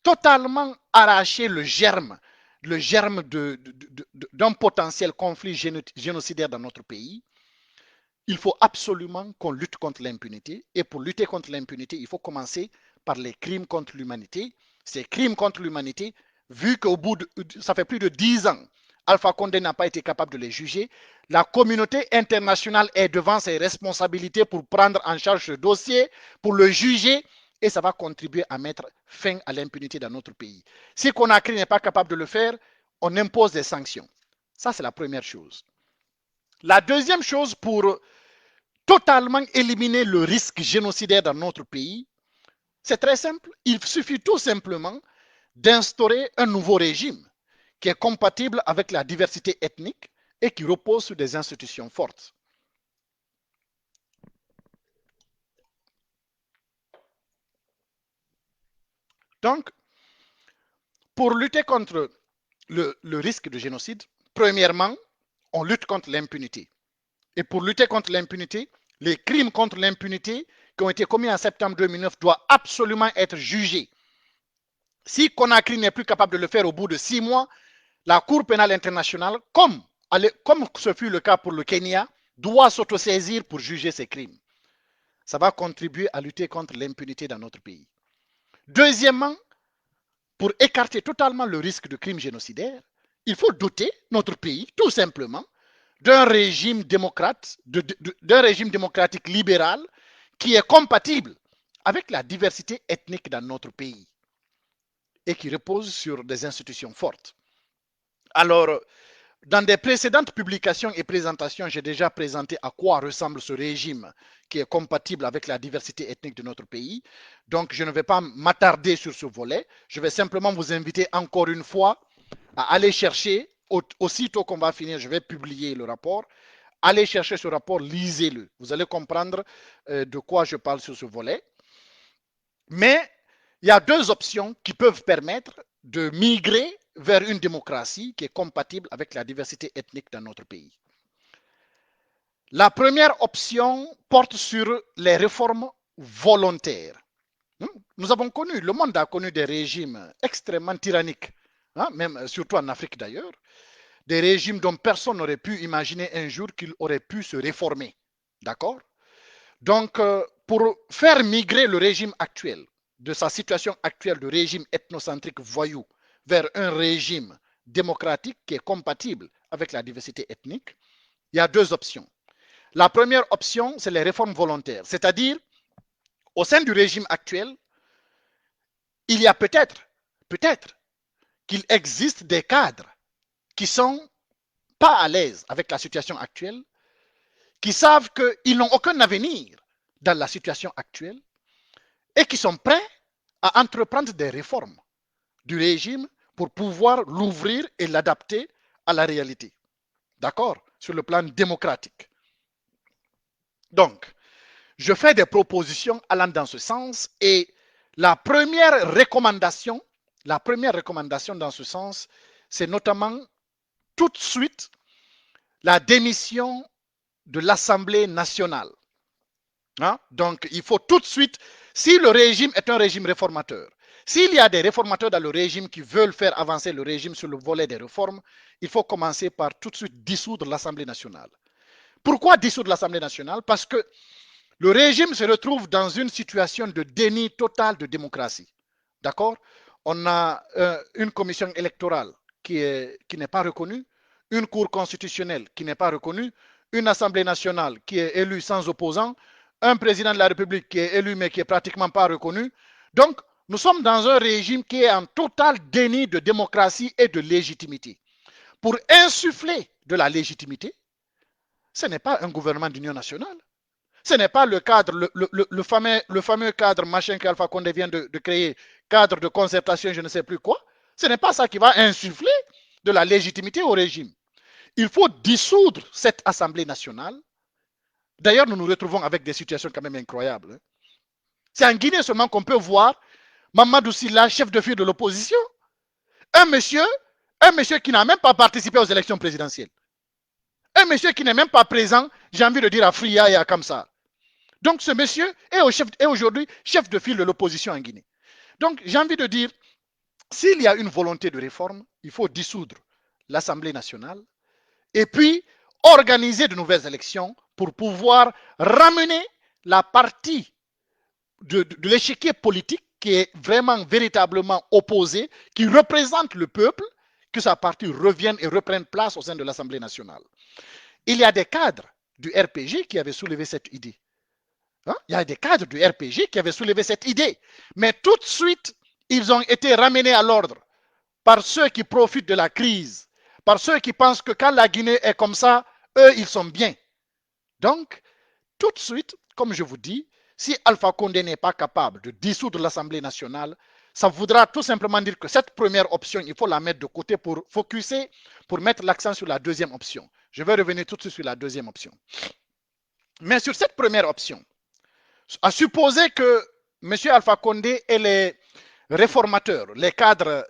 totalement arracher le germe d'un potentiel conflit génocidaire dans notre pays, il faut absolument qu'on lutte contre l'impunité. Et pour lutter contre l'impunité, il faut commencer par les crimes contre l'humanité. Ces crimes contre l'humanité, vu qu'au bout ça fait plus de 10 ans, Alpha Condé n'a pas été capable de les juger, la communauté internationale est devant ses responsabilités pour prendre en charge ce dossier, pour le juger, et ça va contribuer à mettre fin à l'impunité dans notre pays. Si Conakry n'est pas capable de le faire, on impose des sanctions. Ça, c'est la première chose. La deuxième chose pour totalement éliminer le risque génocidaire dans notre pays, c'est très simple. Il suffit tout simplement d'instaurer un nouveau régime qui est compatible avec la diversité ethnique et qui repose sur des institutions fortes. Donc, pour lutter contre le risque de génocide, premièrement, on lutte contre l'impunité. Et pour lutter contre l'impunité, les crimes contre l'impunité qui ont été commis en septembre 2009 doivent absolument être jugés. Si Conakry n'est plus capable de le faire au bout de 6 mois, la Cour pénale internationale, comme ce fut le cas pour le Kenya, doit s'autosaisir pour juger ces crimes. Ça va contribuer à lutter contre l'impunité dans notre pays. Deuxièmement, pour écarter totalement le risque de crimes génocidaires, il faut doter notre pays, tout simplement, d'un régime démocratique libéral qui est compatible avec la diversité ethnique dans notre pays et qui repose sur des institutions fortes. Alors, dans des précédentes publications et présentations, j'ai déjà présenté à quoi ressemble ce régime qui est compatible avec la diversité ethnique de notre pays. Donc, je ne vais pas m'attarder sur ce volet. Je vais simplement vous inviter encore une fois à aller chercher, aussitôt qu'on va finir, je vais publier le rapport. Allez chercher ce rapport, lisez-le. Vous allez comprendre de quoi je parle sur ce volet. Mais il y a deux options qui peuvent permettre de migrer vers une démocratie qui est compatible avec la diversité ethnique dans notre pays. La première option porte sur les réformes volontaires. Nous avons connu, le monde a connu des régimes extrêmement tyranniques, même surtout en Afrique d'ailleurs, des régimes dont personne n'aurait pu imaginer un jour qu'ils auraient pu se réformer. D'accord? Donc, pour faire migrer le régime actuel de sa situation actuelle de régime ethnocentrique voyou vers un régime démocratique qui est compatible avec la diversité ethnique, il y a deux options. La première option, c'est les réformes volontaires, c'est-à-dire, au sein du régime actuel, il y a peut-être qu'il existe des cadres qui sont pas à l'aise avec la situation actuelle, qui savent qu'ils n'ont aucun avenir dans la situation actuelle et qui sont prêts à entreprendre des réformes du régime pour pouvoir l'ouvrir et l'adapter à la réalité. D'accord? Sur le plan démocratique. Donc, je fais des propositions allant dans ce sens et la première recommandation dans ce sens, c'est notamment tout de suite la démission de l'Assemblée nationale. Donc, il faut tout de suite, si le régime est un régime réformateur, s'il y a des réformateurs dans le régime qui veulent faire avancer le régime sur le volet des réformes, il faut commencer par tout de suite dissoudre l'Assemblée nationale. Pourquoi dissoudre l'Assemblée nationale? Parce que le régime se retrouve dans une situation de déni total de démocratie. D'accord? On a une commission électorale qui n'est pas reconnue, une cour constitutionnelle qui n'est pas reconnue, une assemblée nationale qui est élue sans opposant, un président de la République qui est élu mais qui est pratiquement pas reconnu. Donc, nous sommes dans un régime qui est en total déni de démocratie et de légitimité. Pour insuffler de la légitimité, ce n'est pas un gouvernement d'union nationale. Ce n'est pas le cadre, le fameux cadre machin qu'Alpha Condé vient de créer, cadre de concertation, je ne sais plus quoi. Ce n'est pas ça qui va insuffler de la légitimité au régime. Il faut dissoudre cette Assemblée nationale. D'ailleurs, nous nous retrouvons avec des situations quand même incroyables. C'est en Guinée seulement qu'on peut voir Mamadou Sylla, chef de file de l'opposition. Un monsieur qui n'a même pas participé aux élections présidentielles. Un monsieur qui n'est même pas présent, j'ai envie de dire, à Fria et à Kamsar. Donc ce monsieur est aujourd'hui chef de file de l'opposition en Guinée. Donc j'ai envie de dire, s'il y a une volonté de réforme, il faut dissoudre l'Assemblée nationale et puis organiser de nouvelles élections pour pouvoir ramener la partie de l'échiquier politique qui est vraiment véritablement opposée, qui représente le peuple, que sa partie revienne et reprenne place au sein de l'Assemblée nationale. Il y a des cadres du RPG qui avaient soulevé cette idée. Il y a des cadres du RPG qui avaient soulevé cette idée. Mais tout de suite, ils ont été ramenés à l'ordre par ceux qui profitent de la crise, par ceux qui pensent que quand la Guinée est comme ça, eux, ils sont bien. Donc, tout de suite, comme je vous dis, si Alpha Condé n'est pas capable de dissoudre l'Assemblée nationale, ça voudra tout simplement dire que cette première option, il faut la mettre de côté pour focuser, pour mettre l'accent sur la deuxième option. Je vais revenir tout de suite sur la deuxième option. Mais sur cette première option, à supposer que M. Alpha Condé et les réformateurs, les cadres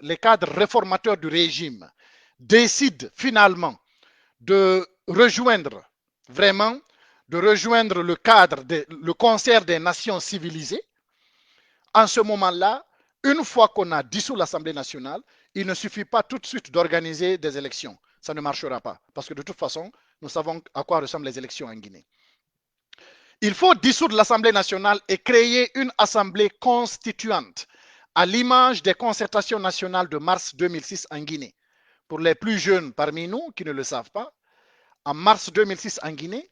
réformateurs du régime décident finalement de rejoindre vraiment, de rejoindre le cadre, le concert des nations civilisées. En ce moment-là, une fois qu'on a dissous l'Assemblée nationale, il ne suffit pas tout de suite d'organiser des élections. Ça ne marchera pas. Parce que de toute façon, nous savons à quoi ressemblent les élections en Guinée. Il faut dissoudre l'Assemblée nationale et créer une assemblée constituante, à l'image des concertations nationales de mars 2006 en Guinée. Pour les plus jeunes parmi nous qui ne le savent pas, en mars 2006 en Guinée,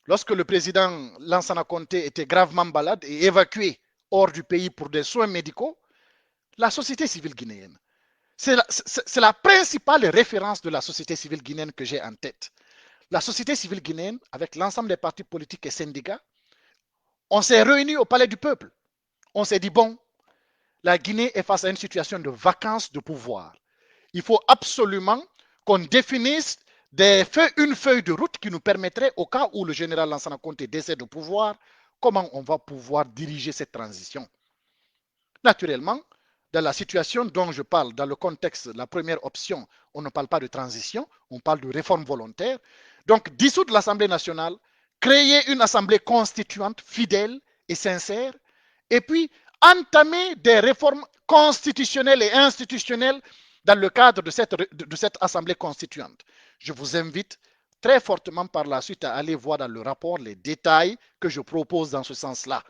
lorsque le président Lansana Conté était gravement malade et évacué hors du pays pour des soins médicaux, la société civile guinéenne, c'est la principale référence de la société civile guinéenne que j'ai en tête. La société civile guinéenne, avec l'ensemble des partis politiques et syndicats, on s'est réunis au palais du peuple. On s'est dit, bon, la Guinée est face à une situation de vacance de pouvoir. Il faut absolument qu'on définisse une feuille de route qui nous permettrait, au cas où le général Lansana Conté décède au pouvoir, comment on va pouvoir diriger cette transition. Naturellement, dans la situation dont je parle, dans le contexte, la première option, on ne parle pas de transition, on parle de réforme volontaire. Donc, dissoudre l'Assemblée nationale, créer une assemblée constituante fidèle et sincère, et puis entamer des réformes constitutionnelles et institutionnelles dans le cadre de cette assemblée constituante. Je vous invite très fortement par la suite à aller voir dans le rapport les détails que je propose dans ce sens-là.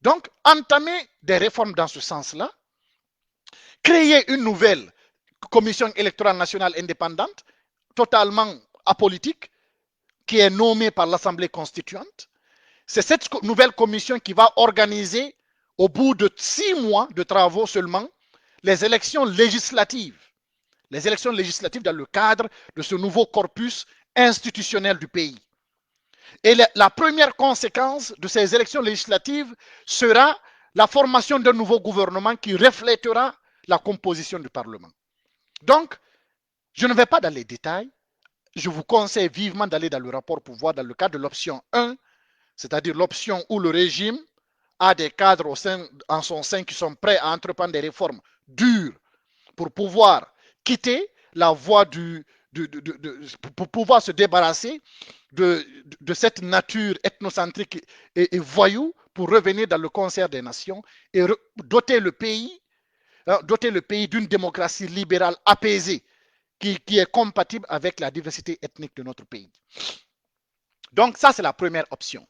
Donc, entamer des réformes dans ce sens-là, créer une nouvelle commission électorale nationale indépendante, totalement apolitique, qui est nommée par l'Assemblée constituante. C'est cette nouvelle commission qui va organiser, au bout de 6 mois de travaux seulement, les élections législatives. Les élections législatives dans le cadre de ce nouveau corpus institutionnel du pays. Et la première conséquence de ces élections législatives sera la formation d'un nouveau gouvernement qui reflètera la composition du Parlement. Donc, je ne vais pas dans les détails. Je vous conseille vivement d'aller dans le rapport pour voir dans le cadre de l'option 1, c'est-à-dire l'option où le régime a des cadres en son sein qui sont prêts à entreprendre des réformes dures pour pouvoir quitter la voie pour pouvoir se débarrasser de cette nature ethnocentrique et voyou pour revenir dans le concert des nations et doter le pays d'une démocratie libérale apaisée qui est compatible avec la diversité ethnique de notre pays. Donc ça, c'est la première option.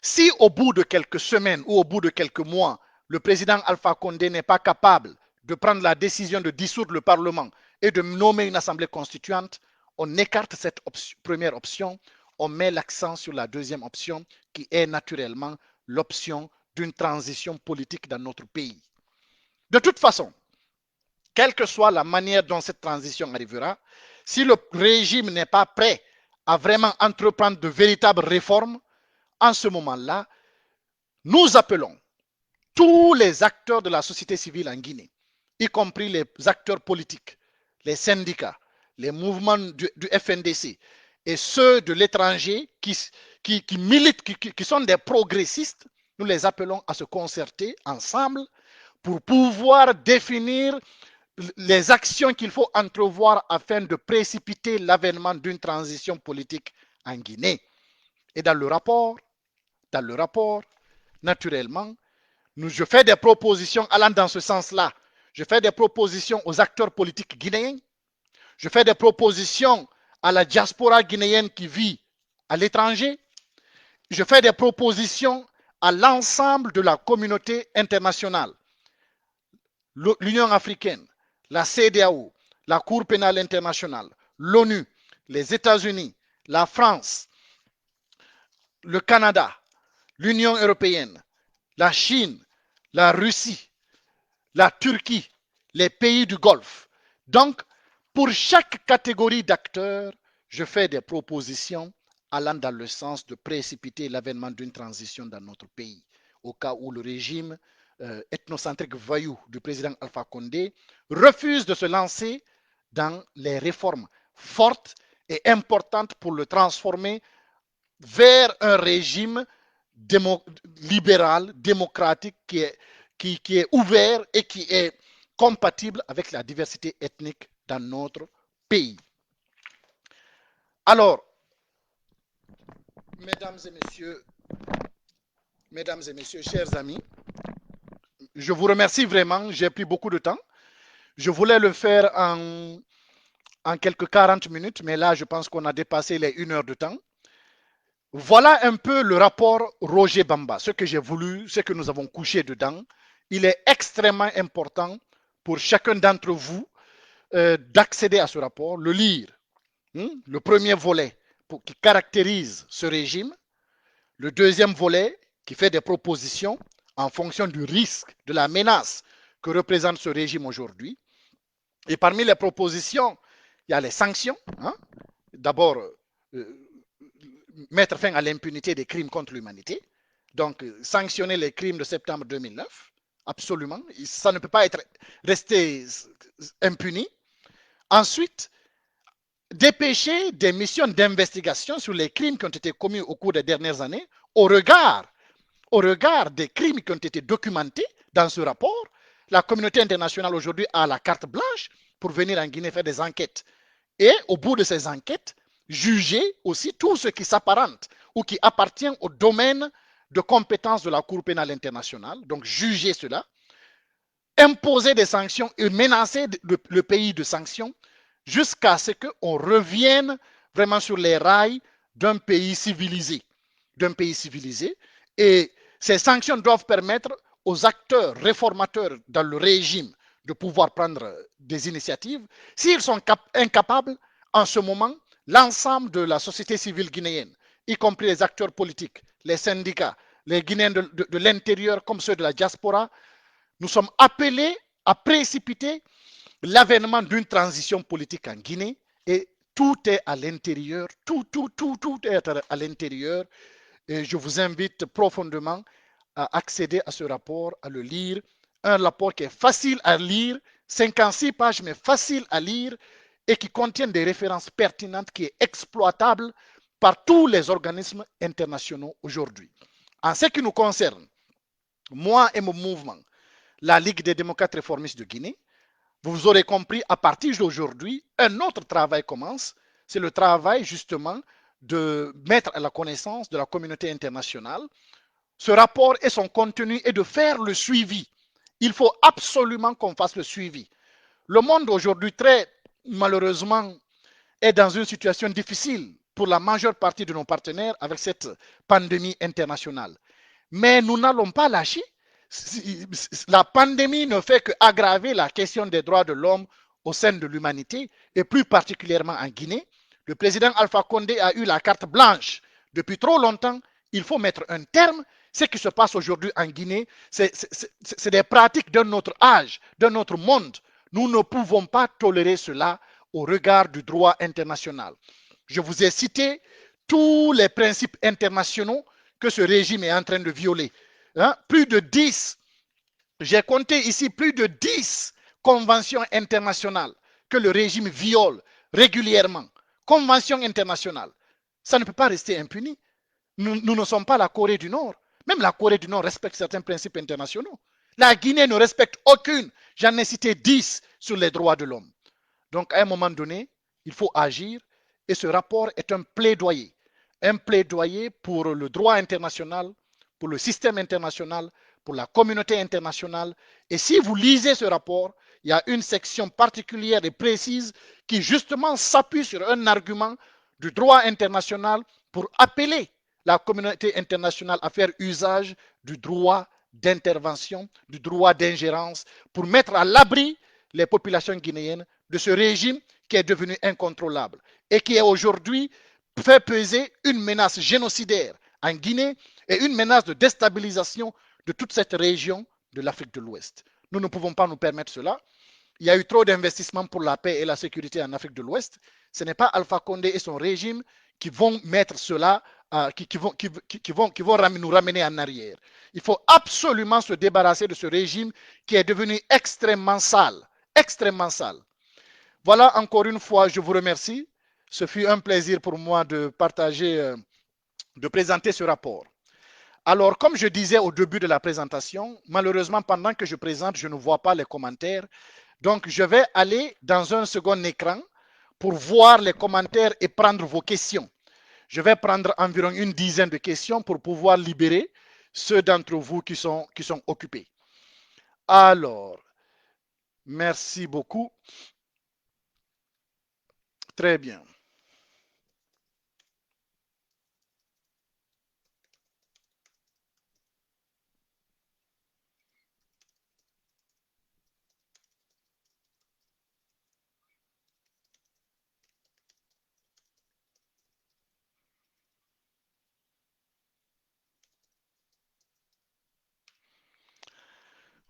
Si au bout de quelques semaines ou au bout de quelques mois, le président Alpha Condé n'est pas capable de prendre la décision de dissoudre le Parlement et de nommer une assemblée constituante, on écarte cette première option, on met l'accent sur la deuxième option qui est naturellement l'option d'une transition politique dans notre pays. De toute façon, quelle que soit la manière dont cette transition arrivera, si le régime n'est pas prêt à vraiment entreprendre de véritables réformes, en ce moment-là, nous appelons tous les acteurs de la société civile en Guinée, y compris les acteurs politiques, les syndicats, les mouvements du FNDC et ceux de l'étranger qui militent, qui sont des progressistes, nous les appelons à se concerter ensemble pour pouvoir définir les actions qu'il faut entrevoir afin de précipiter l'avènement d'une transition politique en Guinée. Et dans le rapport, naturellement, je fais des propositions allant dans ce sens-là. Je fais des propositions aux acteurs politiques guinéens. Je fais des propositions à la diaspora guinéenne qui vit à l'étranger. Je fais des propositions à l'ensemble de la communauté internationale. L'Union africaine, la CEDEAO, la Cour pénale internationale, l'ONU, les États-Unis, la France, le Canada, l'Union européenne, la Chine, la Russie, la Turquie, les pays du Golfe. Donc, pour chaque catégorie d'acteurs, je fais des propositions allant dans le sens de précipiter l'avènement d'une transition dans notre pays, au cas où le régime ethnocentrique voyou du président Alpha Condé refuse de se lancer dans les réformes fortes et importantes pour le transformer vers un régime libéral, démocratique, qui est ouvert et qui est compatible avec la diversité ethnique dans notre pays. Alors, mesdames et messieurs, chers amis, je vous remercie vraiment. J'ai pris beaucoup de temps. Je voulais le faire en quelques 40 minutes, mais là, je pense qu'on a dépassé les 1 heure de temps. Voilà un peu le rapport Roger Bamba, ce que j'ai voulu, ce que nous avons couché dedans. Il est extrêmement important pour chacun d'entre vous d'accéder à ce rapport, le lire. Le premier volet qui caractérise ce régime, le deuxième volet qui fait des propositions en fonction du risque, de la menace que représente ce régime aujourd'hui. Et parmi les propositions, il y a les sanctions. D'abord, mettre fin à l'impunité des crimes contre l'humanité. Donc, sanctionner les crimes de septembre 2009, absolument. Ça ne peut pas rester impuni. Ensuite, dépêcher des missions d'investigation sur les crimes qui ont été commis au cours des dernières années au regard des crimes qui ont été documentés dans ce rapport. La communauté internationale aujourd'hui a la carte blanche pour venir en Guinée faire des enquêtes. Et au bout de ces enquêtes, juger aussi tout ce qui s'apparente ou qui appartient au domaine de compétence de la Cour pénale internationale. Donc juger cela, imposer des sanctions et menacer le pays de sanctions jusqu'à ce qu'on revienne vraiment sur les rails d'un pays civilisé. Et ces sanctions doivent permettre aux acteurs réformateurs dans le régime de pouvoir prendre des initiatives. S'ils sont incapables, en ce moment, l'ensemble de la société civile guinéenne, y compris les acteurs politiques, les syndicats, les Guinéens de l'intérieur comme ceux de la diaspora, nous sommes appelés à précipiter l'avènement d'une transition politique en Guinée et tout est à l'intérieur, tout est à l'intérieur. Et je vous invite profondément à accéder à ce rapport, à le lire. Un rapport qui est facile à lire, 56 pages, mais facile à lire et qui contient des références pertinentes, qui est exploitable par tous les organismes internationaux aujourd'hui. En ce qui nous concerne, moi et mon mouvement, la Ligue des démocrates réformistes de Guinée, vous aurez compris, à partir d'aujourd'hui, un autre travail commence. C'est le travail justement de mettre à la connaissance de la communauté internationale ce rapport et son contenu et de faire le suivi. Il faut absolument qu'on fasse le suivi. Le monde aujourd'hui, très malheureusement, est dans une situation difficile pour la majeure partie de nos partenaires avec cette pandémie internationale. Mais nous n'allons pas lâcher. La pandémie ne fait qu'aggraver la question des droits de l'homme au sein de l'humanité et plus particulièrement en Guinée. Le président Alpha Condé a eu la carte blanche depuis trop longtemps. Il faut mettre un terme. Ce qui se passe aujourd'hui en Guinée, c'est des pratiques d'un autre âge, d'un autre monde. Nous ne pouvons pas tolérer cela au regard du droit international. Je vous ai cité tous les principes internationaux que ce régime est en train de violer. Plus de 10, j'ai compté ici plus de 10 conventions internationales que le régime viole régulièrement. Conventions internationales. Ça ne peut pas rester impuni. Nous ne sommes pas la Corée du Nord. Même la Corée du Nord respecte certains principes internationaux. La Guinée ne respecte aucune. J'en ai cité 10 sur les droits de l'homme. Donc, à un moment donné, il faut agir. Et ce rapport est un plaidoyer. Un plaidoyer pour le droit international, pour le système international, pour la communauté internationale. Et si vous lisez ce rapport, il y a une section particulière et précise qui justement s'appuie sur un argument du droit international pour appeler la communauté internationale à faire usage du droit d'intervention, du droit d'ingérence, pour mettre à l'abri les populations guinéennes de ce régime qui est devenu incontrôlable et qui est aujourd'hui fait peser une menace génocidaire en Guinée et une menace de déstabilisation de toute cette région de l'Afrique de l'Ouest. Nous ne pouvons pas nous permettre cela. Il y a eu trop d'investissements pour la paix et la sécurité en Afrique de l'Ouest. Ce n'est pas Alpha Condé et son régime qui vont mettre cela, qui vont nous ramener en arrière. Il faut absolument se débarrasser de ce régime qui est devenu extrêmement sale. Extrêmement sale. Voilà, encore une fois, je vous remercie. Ce fut un plaisir pour moi de partager, de présenter ce rapport. Alors, comme je disais au début de la présentation, malheureusement, pendant que je présente, je ne vois pas les commentaires. Donc, je vais aller dans un second écran pour voir les commentaires et prendre vos questions. Je vais prendre environ une dizaine de questions pour pouvoir libérer ceux d'entre vous qui sont occupés. Alors, merci beaucoup. Très bien.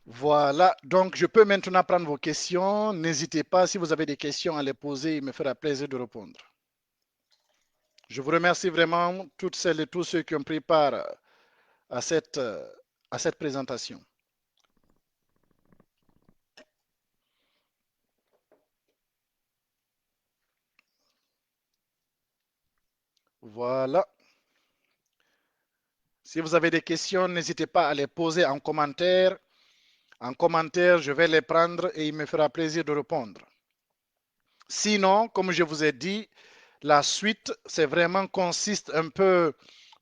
Voilà, donc je peux maintenant prendre vos questions. N'hésitez pas, si vous avez des questions à les poser, il me fera plaisir de répondre. Je vous remercie vraiment, toutes celles et tous ceux qui ont pris part à cette présentation. Voilà. Si vous avez des questions, n'hésitez pas à les poser en commentaire. En commentaire, je vais les prendre et il me fera plaisir de répondre. Sinon, comme je vous ai dit, la suite, c'est vraiment consiste un peu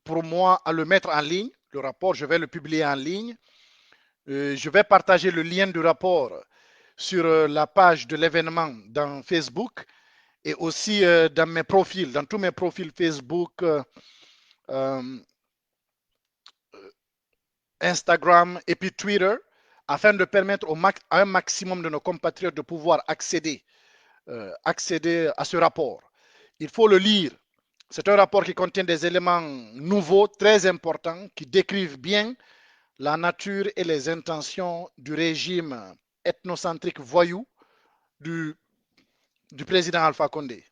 pour moi à le mettre en ligne. Le rapport, je vais le publier en ligne. Je vais partager le lien du rapport sur la page de l'événement dans Facebook et aussi dans mes profils, dans tous mes profils Facebook, Instagram et puis Twitter, afin de permettre à un maximum de nos compatriotes de pouvoir accéder à ce rapport. Il faut le lire. C'est un rapport qui contient des éléments nouveaux, très importants, qui décrivent bien la nature et les intentions du régime ethnocentrique voyou du président Alpha Condé.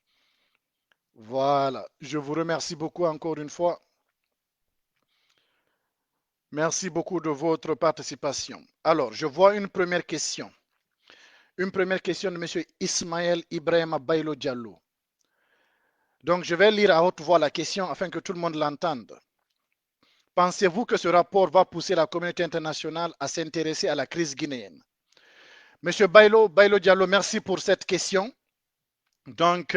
Voilà, je vous remercie beaucoup encore une fois. Merci beaucoup de votre participation. Alors, je vois une première question. Une première question de M. Ismaël Ibrahim Bailo Diallo. Donc, je vais lire à haute voix la question afin que tout le monde l'entende. Pensez-vous que ce rapport va pousser la communauté internationale à s'intéresser à la crise guinéenne? Monsieur Bailo Diallo, merci pour cette question. Donc,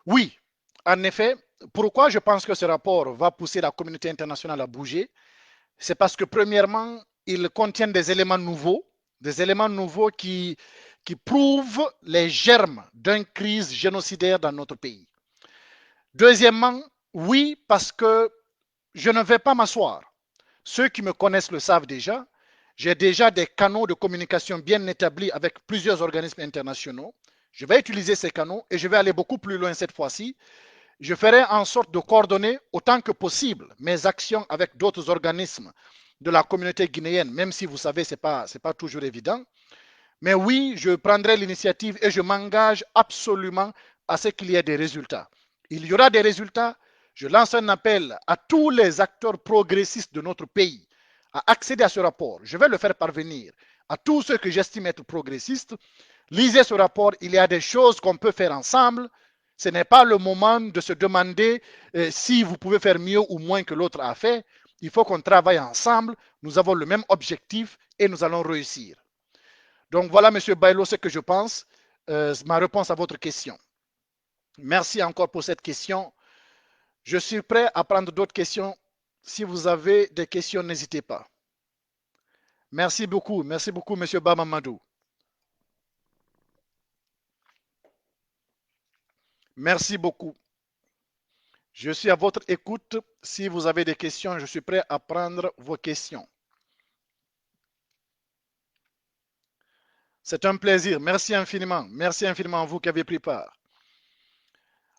oui, en effet, pourquoi je pense que ce rapport va pousser la communauté internationale à bouger? C'est parce que, premièrement, il contient des éléments nouveaux qui prouvent les germes d'une crise génocidaire dans notre pays. Deuxièmement, oui, parce que je ne vais pas m'asseoir. Ceux qui me connaissent le savent déjà. J'ai déjà des canaux de communication bien établis avec plusieurs organismes internationaux. Je vais utiliser ces canaux et je vais aller beaucoup plus loin cette fois-ci. Je ferai en sorte de coordonner autant que possible mes actions avec d'autres organismes de la communauté guinéenne, même si vous savez, ce n'est pas toujours évident. Mais oui, je prendrai l'initiative et je m'engage absolument à ce qu'il y ait des résultats. Il y aura des résultats. Je lance un appel à tous les acteurs progressistes de notre pays à accéder à ce rapport. Je vais le faire parvenir à tous ceux que j'estime être progressistes. Lisez ce rapport, il y a des choses qu'on peut faire ensemble. Ce n'est pas le moment de se demander si vous pouvez faire mieux ou moins que l'autre a fait. Il faut qu'on travaille ensemble. Nous avons le même objectif et nous allons réussir. Donc voilà, Monsieur Bailo, ce que je pense, ma réponse à votre question. Merci encore pour cette question. Je suis prêt à prendre d'autres questions. Si vous avez des questions, n'hésitez pas. Merci beaucoup, Monsieur Bamamadou. Merci beaucoup. Je suis à votre écoute. Si vous avez des questions, je suis prêt à prendre vos questions. C'est un plaisir. Merci infiniment. Merci infiniment à vous qui avez pris part.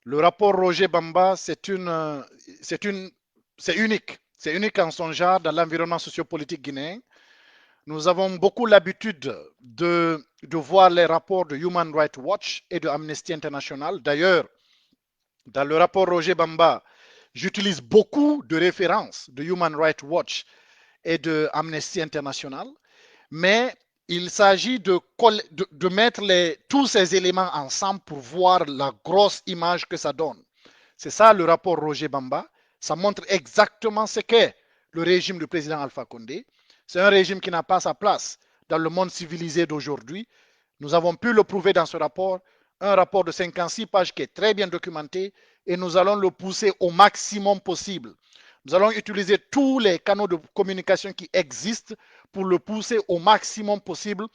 Le rapport Roger Bamba, c'est unique. C'est unique en son genre dans l'environnement sociopolitique guinéen. Nous avons beaucoup l'habitude de voir les rapports de Human Rights Watch et de Amnesty International. D'ailleurs, Dans le rapport Roger Bamba, j'utilise beaucoup de références de Human Rights Watch et de Amnesty International, mais il s'agit de mettre tous ces éléments ensemble pour voir la grosse image que ça donne. C'est ça le rapport Roger Bamba. Ça montre exactement ce qu'est le régime du président Alpha Condé. C'est un régime qui n'a pas sa place dans le monde civilisé d'aujourd'hui. Nous avons pu le prouver dans ce rapport, un rapport de 56 pages qui est très bien documenté et nous allons le pousser au maximum possible. Nous allons utiliser tous les canaux de communication qui existent pour le pousser au maximum possible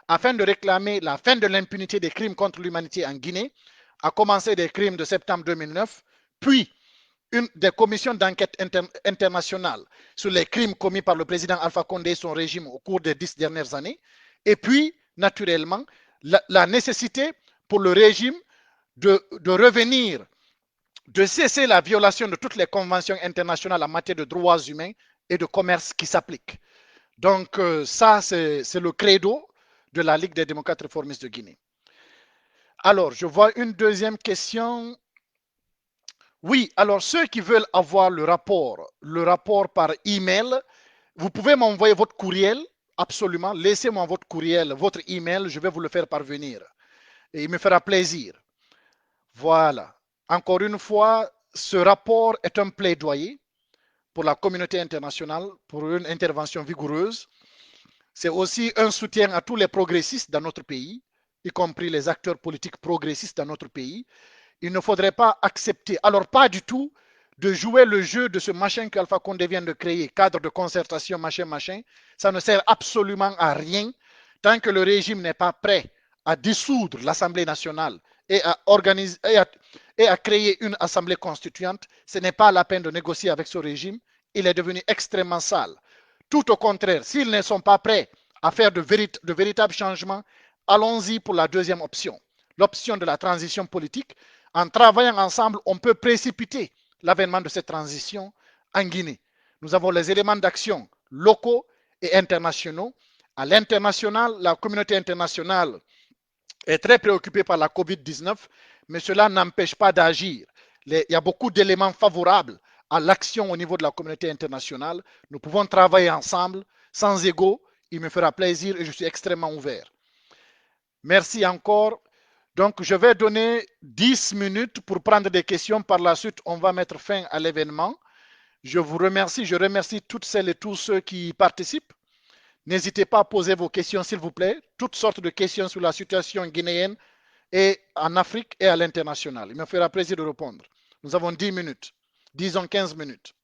afin de réclamer la fin de l'impunité des crimes contre l'humanité en Guinée, à commencer des crimes de septembre 2009, puis des commissions d'enquête internationales sur les crimes commis par le président Alpha Condé et son régime au cours des 10 dernières années, et puis, naturellement, la nécessité pour le régime de revenir, de cesser la violation de toutes les conventions internationales en matière de droits humains et de commerce qui s'appliquent. Donc, ça, c'est le credo de la Ligue des démocrates réformistes de Guinée. Alors, je vois une deuxième question. Oui, alors ceux qui veulent avoir le rapport par email, vous pouvez m'envoyer votre courriel, absolument. Laissez-moi votre courriel, votre email, je vais vous le faire parvenir. Et il me fera plaisir. Voilà. Encore une fois, ce rapport est un plaidoyer pour la communauté internationale, pour une intervention vigoureuse. C'est aussi un soutien à tous les progressistes dans notre pays, y compris les acteurs politiques progressistes dans notre pays. Il ne faudrait pas accepter, alors pas du tout, de jouer le jeu de ce machin qu'Alpha Condé vient de créer, cadre de concertation, machin, machin. Ça ne sert absolument à rien tant que le régime n'est pas prêt à dissoudre l'Assemblée nationale et à organiser et à créer une assemblée constituante. Ce n'est pas la peine de négocier avec ce régime. Il est devenu extrêmement sale. Tout au contraire, s'ils ne sont pas prêts à faire de véritables changements, allons-y pour la deuxième option, l'option de la transition politique. En travaillant ensemble, on peut précipiter l'avènement de cette transition en Guinée. Nous avons les éléments d'action locaux et internationaux. À l'international, la communauté internationale est très préoccupée par la COVID-19, mais cela n'empêche pas d'agir. Il y a beaucoup d'éléments favorables à l'action au niveau de la communauté internationale. Nous pouvons travailler ensemble, sans ego. Il me fera plaisir et je suis extrêmement ouvert. Merci encore. Donc, je vais donner 10 minutes pour prendre des questions. Par la suite, on va mettre fin à l'événement. Je vous remercie. Je remercie toutes celles et tous ceux qui participent. N'hésitez pas à poser vos questions, s'il vous plaît. Toutes sortes de questions sur la situation guinéenne et en Afrique et à l'international. Il me fera plaisir de répondre. Nous avons 10 minutes. Disons 15 minutes.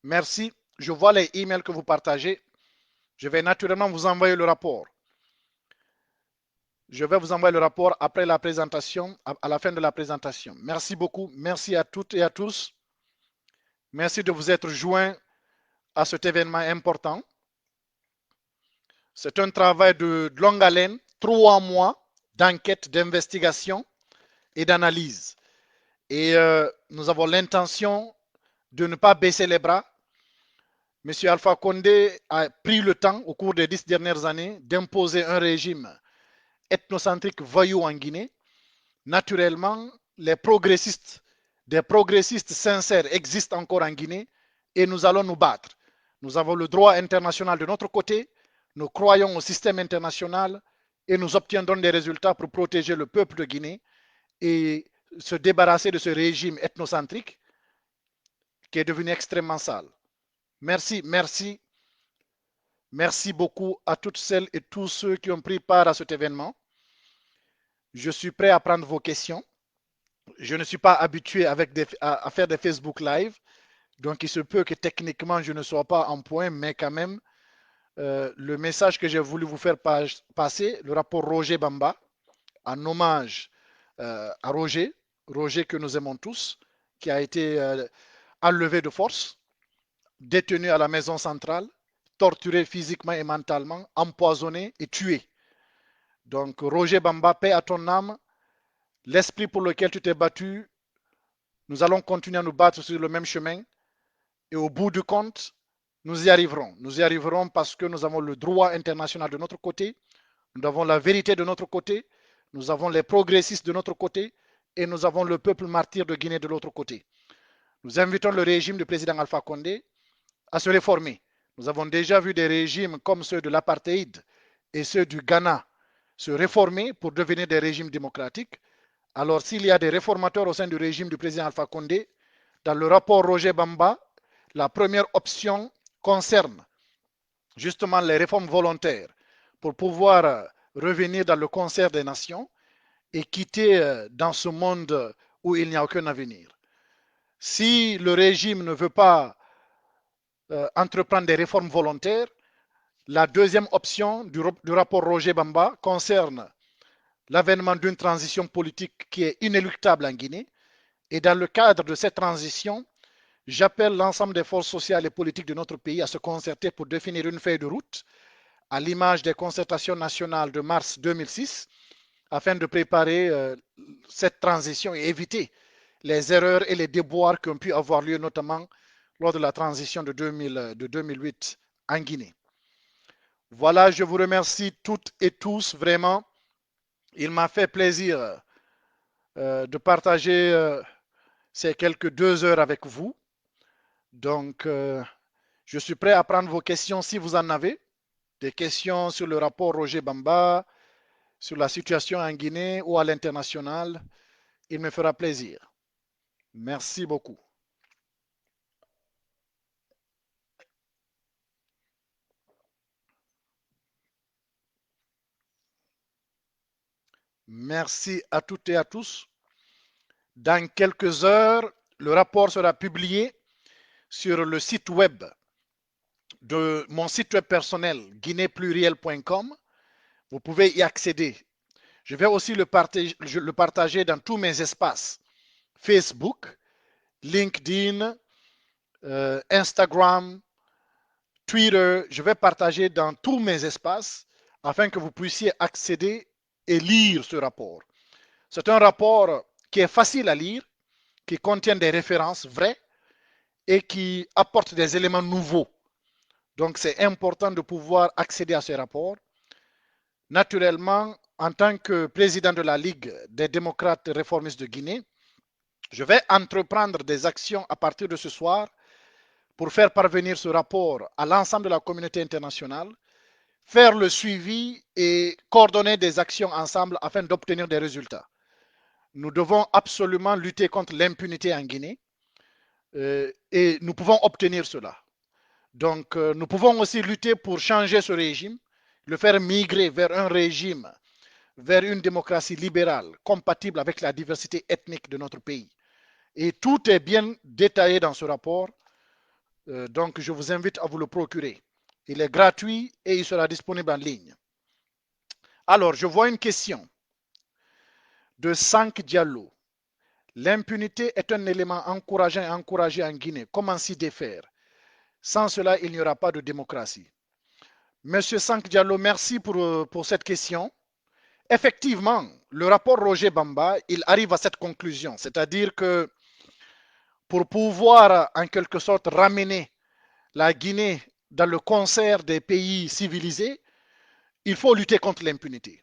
Merci. Je vois les emails que vous partagez. Je vais naturellement vous envoyer le rapport. Je vais vous envoyer le rapport après la présentation, à la fin de la présentation. Merci beaucoup. Merci à toutes et à tous. Merci de vous être joints à cet événement important. C'est un travail de longue haleine, 3 mois d'enquête, d'investigation et d'analyse. Et nous avons l'intention de ne pas baisser les bras. Monsieur Alpha Condé a pris le temps au cours des 10 dernières années d'imposer un régime ethnocentrique voyou en Guinée. Naturellement, les progressistes, des progressistes sincères existent encore en Guinée et nous allons nous battre. Nous avons le droit international de notre côté, nous croyons au système international et nous obtiendrons des résultats pour protéger le peuple de Guinée et se débarrasser de ce régime ethnocentrique qui est devenu extrêmement sale. Merci, merci, merci beaucoup à toutes celles et tous ceux qui ont pris part à cet événement. Je suis prêt à prendre vos questions. Je ne suis pas habitué à faire des Facebook Live, donc il se peut que techniquement je ne sois pas en point, mais quand même, le message que j'ai voulu vous faire passer, le rapport Roger Bamba, en hommage à Roger, Roger que nous aimons tous, qui a été enlevé de force, détenu à la maison centrale, torturé physiquement et mentalement, empoisonné et tué. Donc Roger Bamba, paix à ton âme, l'esprit pour lequel tu t'es battu, nous allons continuer à nous battre sur le même chemin et au bout du compte, nous y arriverons. Nous y arriverons parce que nous avons le droit international de notre côté, nous avons la vérité de notre côté, nous avons les progressistes de notre côté et nous avons le peuple martyr de Guinée de l'autre côté. Nous invitons le régime du président Alpha Condé à se réformer. Nous avons déjà vu des régimes comme ceux de l'apartheid et ceux du Ghana se réformer pour devenir des régimes démocratiques. Alors s'il y a des réformateurs au sein du régime du président Alpha Condé, dans le rapport Roger Bamba, la première option concerne justement les réformes volontaires pour pouvoir revenir dans le concert des nations et quitter dans ce monde où il n'y a aucun avenir. Si le régime ne veut pas entreprendre des réformes volontaires, la deuxième option du rapport Roger Bamba concerne l'avènement d'une transition politique qui est inéluctable en Guinée. Et dans le cadre de cette transition, j'appelle l'ensemble des forces sociales et politiques de notre pays à se concerter pour définir une feuille de route à l'image des concertations nationales de mars 2006 afin de préparer cette transition et éviter les erreurs et les déboires qui ont pu avoir lieu notamment lors de la transition de 2008 en Guinée. Voilà, je vous remercie toutes et tous, vraiment. Il m'a fait plaisir de partager ces quelques 2 heures avec vous. Donc, je suis prêt à prendre vos questions si vous en avez. Des questions sur le rapport Roger Bamba, sur la situation en Guinée ou à l'international. Il me fera plaisir. Merci beaucoup. Merci à toutes et à tous. Dans quelques heures, le rapport sera publié sur le site web de mon site web personnel, guinéepluriel.com. Vous pouvez y accéder. Je vais aussi le partager dans tous mes espaces. Facebook, LinkedIn, Instagram, Twitter. Je vais partager dans tous mes espaces afin que vous puissiez accéder et lire ce rapport. C'est un rapport qui est facile à lire, qui contient des références vraies et qui apporte des éléments nouveaux. Donc c'est important de pouvoir accéder à ce rapport. Naturellement, en tant que président de la Ligue des démocrates réformistes de Guinée, je vais entreprendre des actions à partir de ce soir pour faire parvenir ce rapport à l'ensemble de la communauté internationale, faire le suivi et coordonner des actions ensemble afin d'obtenir des résultats. Nous devons absolument lutter contre l'impunité en Guinée et nous pouvons obtenir cela. Donc, nous pouvons aussi lutter pour changer ce régime, le faire migrer vers un régime, vers une démocratie libérale, compatible avec la diversité ethnique de notre pays. Et tout est bien détaillé dans ce rapport. Donc, je vous invite à vous le procurer. Il est gratuit et il sera disponible en ligne. Alors, je vois une question de Sank Diallo. L'impunité est un élément encourageant et encouragé en Guinée. Comment s'y défaire? Sans cela, il n'y aura pas de démocratie. Monsieur Sank Diallo, merci pour cette question. Effectivement, le rapport Roger Bamba, il arrive à cette conclusion, c'est-à-dire que pour pouvoir en quelque sorte ramener la Guinée dans le concert des pays civilisés, il faut lutter contre l'impunité.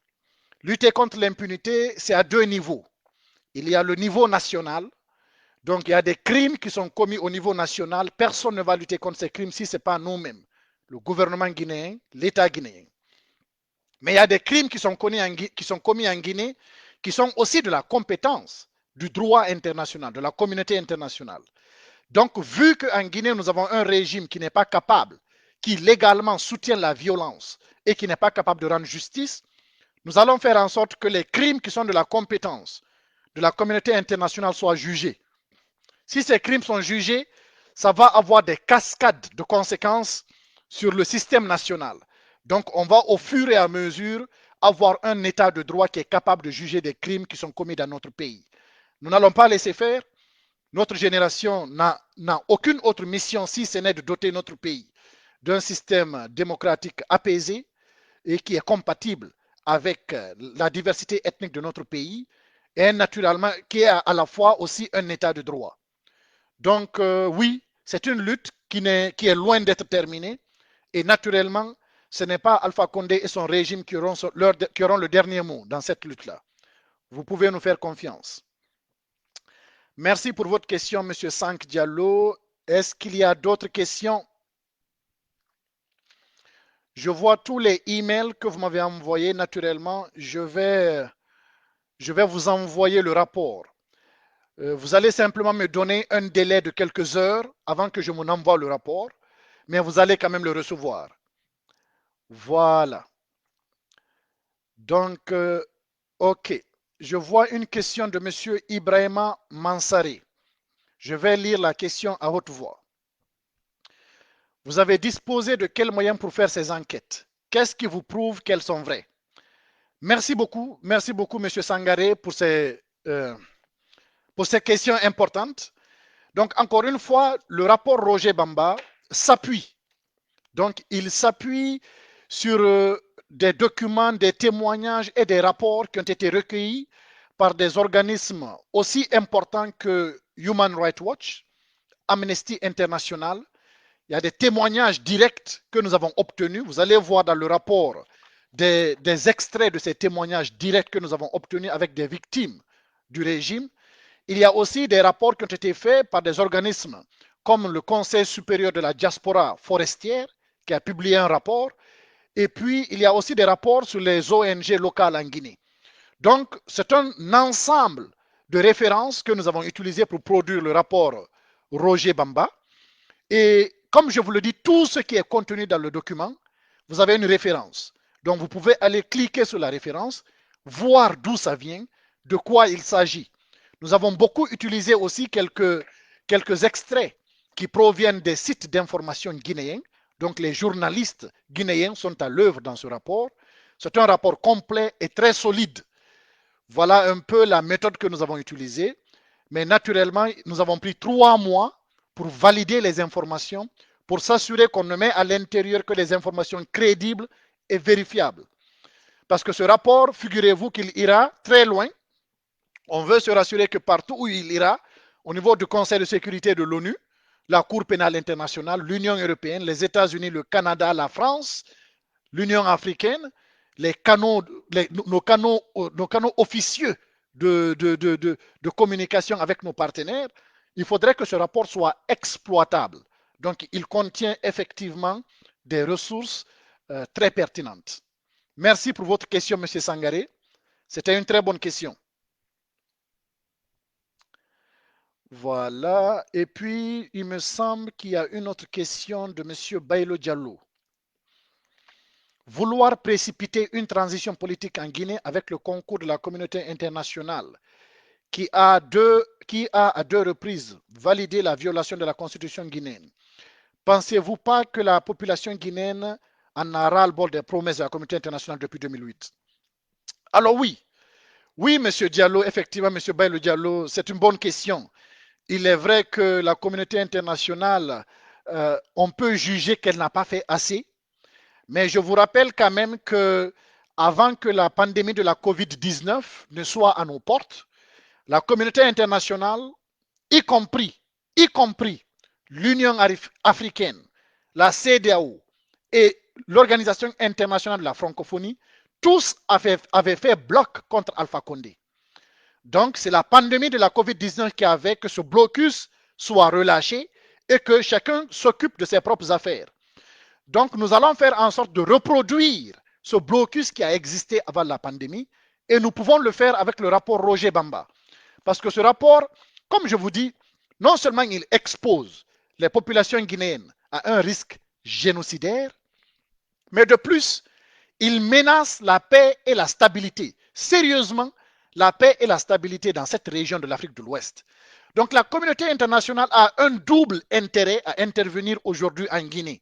Lutter contre l'impunité, c'est à 2 niveaux. Il y a le niveau national, donc il y a des crimes qui sont commis au niveau national. Personne ne va lutter contre ces crimes si ce n'est pas nous-mêmes, le gouvernement guinéen, l'État guinéen. Mais il y a des crimes qui sont commis en Guinée qui sont aussi de la compétence du droit international, de la communauté internationale. Donc, vu qu'en Guinée, nous avons un régime qui n'est pas capable, qui légalement soutient la violence et qui n'est pas capable de rendre justice, nous allons faire en sorte que les crimes qui sont de la compétence de la communauté internationale soient jugés. Si ces crimes sont jugés, ça va avoir des cascades de conséquences sur le système national. Donc, on va au fur et à mesure avoir un état de droit qui est capable de juger des crimes qui sont commis dans notre pays. Nous n'allons pas laisser faire. Notre génération n'a aucune autre mission si ce n'est de doter notre pays d'un système démocratique apaisé et qui est compatible avec la diversité ethnique de notre pays et naturellement qui est à la fois aussi un état de droit. Donc oui, c'est une lutte qui est loin d'être terminée. Et naturellement, ce n'est pas Alpha Condé et son régime qui auront le dernier mot dans cette lutte-là. Vous pouvez nous faire confiance. Merci pour votre question, M. Sank Diallo. Est-ce qu'il y a d'autres questions? Je vois tous les emails que vous m'avez envoyés. Naturellement, je vais vous envoyer le rapport. Vous allez simplement me donner un délai de quelques heures avant que je vous envoie le rapport, mais vous allez quand même le recevoir. Voilà. Donc, OK. Je vois une question de M. Ibrahima Mansari. Je vais lire la question à haute voix. Vous avez disposé de quels moyens pour faire ces enquêtes? Qu'est-ce qui vous prouve qu'elles sont vraies? Merci beaucoup, M. Sangaré, pour ces questions importantes. Donc, encore une fois, le rapport Roger Bamba s'appuie. Donc, il s'appuie sur des documents, des témoignages et des rapports qui ont été recueillis par des organismes aussi importants que Human Rights Watch, Amnesty International. Il y a des témoignages directs que nous avons obtenus. Vous allez voir dans le rapport des extraits de ces témoignages directs que nous avons obtenus avec des victimes du régime. Il y a aussi des rapports qui ont été faits par des organismes comme le Conseil supérieur de la diaspora forestière, qui a publié un rapport. Et puis, il y a aussi des rapports sur les ONG locales en Guinée. Donc, c'est un ensemble de références que nous avons utilisées pour produire le rapport Roger Bamba. Et comme je vous le dis, tout ce qui est contenu dans le document, vous avez une référence. Donc, vous pouvez aller cliquer sur la référence, voir d'où ça vient, de quoi il s'agit. Nous avons beaucoup utilisé aussi quelques extraits qui proviennent des sites d'information guinéens. Donc, les journalistes guinéens sont à l'œuvre dans ce rapport. C'est un rapport complet et très solide. Voilà un peu la méthode que nous avons utilisée. Mais naturellement, nous avons pris 3 mois pour valider les informations, pour s'assurer qu'on ne met à l'intérieur que des informations crédibles et vérifiables. Parce que ce rapport, figurez-vous qu'il ira très loin. On veut se rassurer que partout où il ira, au niveau du Conseil de sécurité de l'ONU, la Cour pénale internationale, l'Union européenne, les États-Unis, le Canada, la France, l'Union africaine, nos canaux officieux de communication avec nos partenaires, il faudrait que ce rapport soit exploitable. Donc, il contient effectivement des ressources très pertinentes. Merci pour votre question, M. Sangaré. C'était une très bonne question. Voilà. Et puis, il me semble qu'il y a une autre question de M. Bailo Diallo. Vouloir précipiter une transition politique en Guinée avec le concours de la communauté internationale qui a à 2 reprises validé la violation de la constitution guinéenne. Pensez-vous pas que la population guinéenne en a ras-le-bol des promesses de la communauté internationale depuis 2008? Alors oui, M. Diallo, effectivement, M. Bailo Diallo, c'est une bonne question. Il est vrai que la communauté internationale, on peut juger qu'elle n'a pas fait assez, mais je vous rappelle quand même que avant que la pandémie de la COVID-19 ne soit à nos portes, la communauté internationale, y compris l'Union africaine, la CEDEAO et l'Organisation internationale de la francophonie, tous avaient fait bloc contre Alpha Condé. Donc, c'est la pandémie de la COVID-19 qui a fait que ce blocus soit relâché et que chacun s'occupe de ses propres affaires. Donc, nous allons faire en sorte de reproduire ce blocus qui a existé avant la pandémie et nous pouvons le faire avec le rapport Roger Bamba. Parce que ce rapport, comme je vous dis, non seulement il expose les populations guinéennes à un risque génocidaire, mais de plus, il menace la paix et la stabilité. Sérieusement, la paix et la stabilité dans cette région de l'Afrique de l'Ouest. Donc la communauté internationale a un double intérêt à intervenir aujourd'hui en Guinée.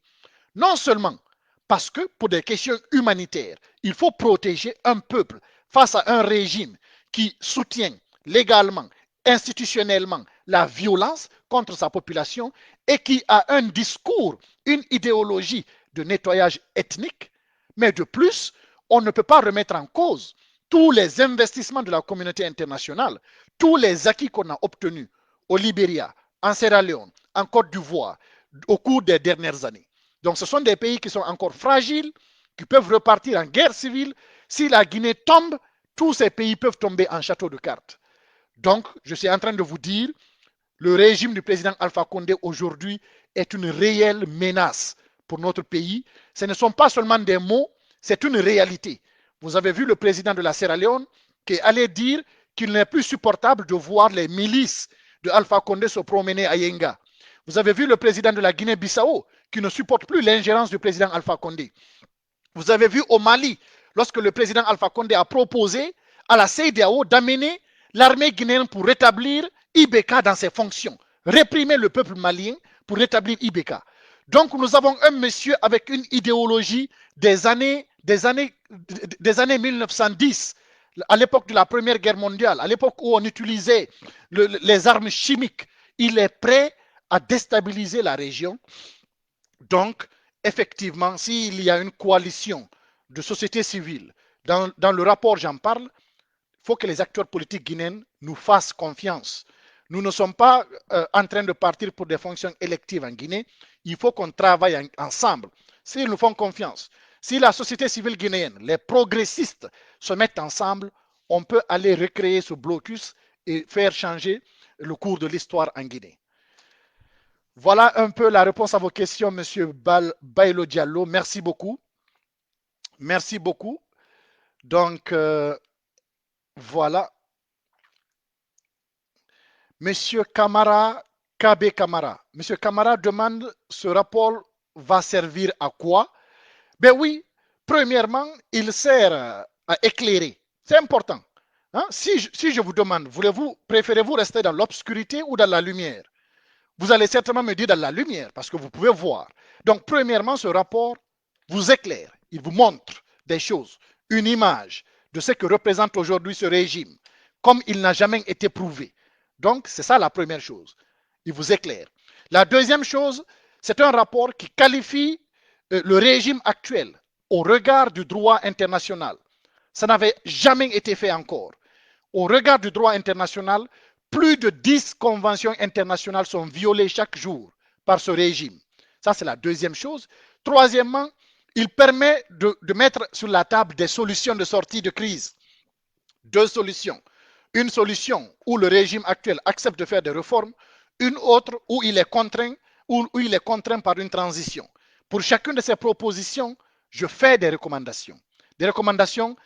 Non seulement parce que pour des questions humanitaires, il faut protéger un peuple face à un régime qui soutient légalement, institutionnellement la violence contre sa population et qui a un discours, une idéologie de nettoyage ethnique, mais de plus, on ne peut pas remettre en cause tous les investissements de la communauté internationale, tous les acquis qu'on a obtenus au Libéria, en Sierra Leone, en Côte d'Ivoire, au cours des dernières années. Donc ce sont des pays qui sont encore fragiles, qui peuvent repartir en guerre civile. Si la Guinée tombe, tous ces pays peuvent tomber en château de cartes. Donc, je suis en train de vous dire, le régime du président Alpha Condé aujourd'hui est une réelle menace pour notre pays. Ce ne sont pas seulement des mots, c'est une réalité. Vous avez vu le président de la Sierra Leone qui est allé dire qu'il n'est plus supportable de voir les milices de Alpha Condé se promener à Yenga. Vous avez vu le président de la Guinée-Bissau qui ne supporte plus l'ingérence du président Alpha Condé. Vous avez vu au Mali, lorsque le président Alpha Condé a proposé à la CEDEAO d'amener l'armée guinéenne pour rétablir IBK dans ses fonctions, réprimer le peuple malien pour rétablir IBK. Donc nous avons un monsieur avec une idéologie des années 1910, à l'époque de la Première Guerre mondiale, à l'époque où on utilisait les armes chimiques. Il est prêt à déstabiliser la région. Donc, effectivement, s'il y a une coalition de société civile, dans le rapport, j'en parle, il faut que les acteurs politiques guinéens nous fassent confiance. Nous ne sommes pas en train de partir pour des fonctions électives en Guinée. Il faut qu'on travaille ensemble. S'ils nous font confiance, si la société civile guinéenne, les progressistes se mettent ensemble, on peut aller recréer ce blocus et faire changer le cours de l'histoire en Guinée. Voilà un peu la réponse à vos questions, Monsieur Bailo Diallo. Merci beaucoup. Merci beaucoup. Donc, voilà. Monsieur Camara, KB Camara. Monsieur Camara demande, ce rapport va servir à quoi? Ben oui, premièrement, il sert à éclairer. C'est important. Hein? Si je vous demande, préférez-vous rester dans l'obscurité ou dans la lumière? Vous allez certainement me dire dans la lumière, parce que vous pouvez voir. Donc, premièrement, ce rapport vous éclaire. Il vous montre des choses, une image de ce que représente aujourd'hui ce régime, comme il n'a jamais été prouvé. Donc, c'est ça la première chose. Il vous éclaire. La deuxième chose, c'est un rapport qui qualifie le régime actuel au regard du droit international. Ça n'avait jamais été fait encore. Au regard du droit international, plus de 10 conventions internationales sont violées chaque jour par ce régime. Ça, c'est la deuxième chose. Troisièmement, il permet de mettre sur la table des solutions de sortie de crise. Deux solutions. Une solution où le régime actuel accepte de faire des réformes, une autre où il est contraint par une transition. Pour chacune de ces propositions, je fais des recommandations. Des recommandations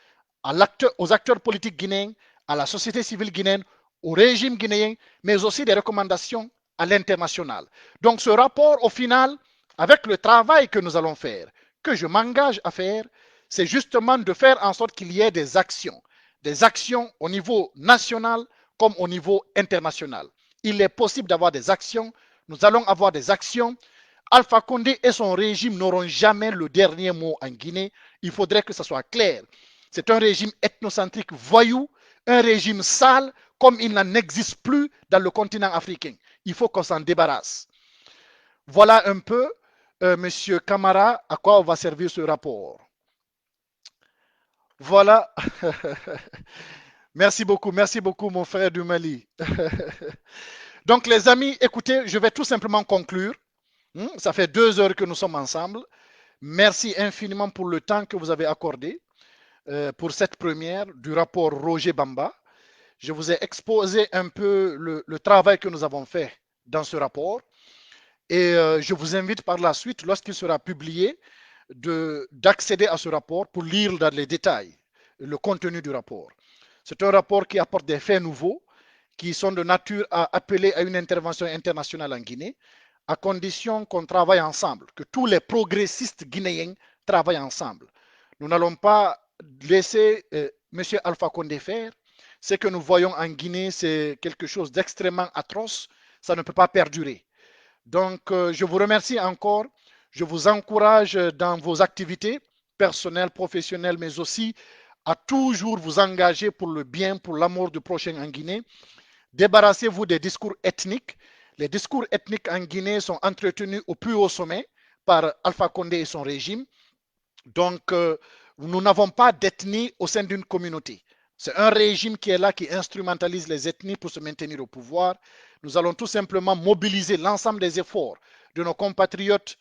aux acteurs politiques guinéens, à la société civile guinéenne, au régime guinéen, mais aussi des recommandations à l'international. Donc ce rapport, au final, avec le travail que nous allons faire, que je m'engage à faire, c'est justement de faire en sorte qu'il y ait des actions au niveau national comme au niveau international. Il est possible d'avoir des actions, nous allons avoir des actions. Alpha Condé et son régime n'auront jamais le dernier mot en Guinée. Il faudrait que ce soit clair. C'est un régime ethnocentrique voyou, un régime sale, comme il n'en existe plus dans le continent africain. Il faut qu'on s'en débarrasse. Voilà un peu, Monsieur Camara, à quoi on va servir ce rapport. Voilà. Merci beaucoup, mon frère du Mali. Donc, les amis, écoutez, je vais tout simplement conclure. Ça fait 2 heures que nous sommes ensemble. Merci infiniment pour le temps que vous avez accordé pour cette première du rapport Roger Bamba. Je vous ai exposé un peu le travail que nous avons fait dans ce rapport. Et je vous invite par la suite, lorsqu'il sera publié, d'accéder à ce rapport pour lire dans les détails le contenu du rapport. C'est un rapport qui apporte des faits nouveaux qui sont de nature à appeler à une intervention internationale en Guinée, à condition qu'on travaille ensemble, que tous les progressistes guinéens travaillent ensemble. Nous n'allons pas laisser M. Alpha Condé faire. Ce que nous voyons en Guinée, c'est quelque chose d'extrêmement atroce. Ça ne peut pas perdurer. Donc, je vous remercie encore. Je vous encourage dans vos activités personnelles, professionnelles, mais aussi à toujours vous engager pour le bien, pour l'amour du prochain en Guinée. Débarrassez-vous des discours ethniques. Les discours ethniques en Guinée sont entretenus au plus haut sommet par Alpha Condé et son régime. Donc, nous n'avons pas d'ethnie au sein d'une communauté. C'est un régime qui est là, qui instrumentalise les ethnies pour se maintenir au pouvoir. Nous allons tout simplement mobiliser l'ensemble des efforts de nos compatriotes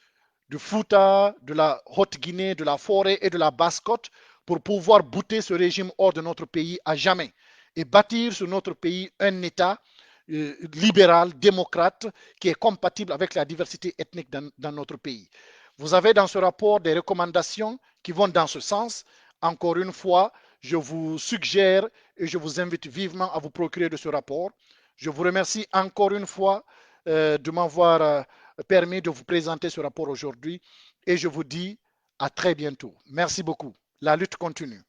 du Fouta, de la Haute-Guinée, de la Forêt et de la Basse-Côte pour pouvoir bouter ce régime hors de notre pays à jamais et bâtir sur notre pays un État libéral, démocrate, qui est compatible avec la diversité ethnique dans notre pays. Vous avez dans ce rapport des recommandations qui vont dans ce sens. Encore une fois, je vous suggère et je vous invite vivement à vous procurer de ce rapport. Je vous remercie encore une fois de m'avoir permis de vous présenter ce rapport aujourd'hui et je vous dis à très bientôt. Merci beaucoup. La lutte continue.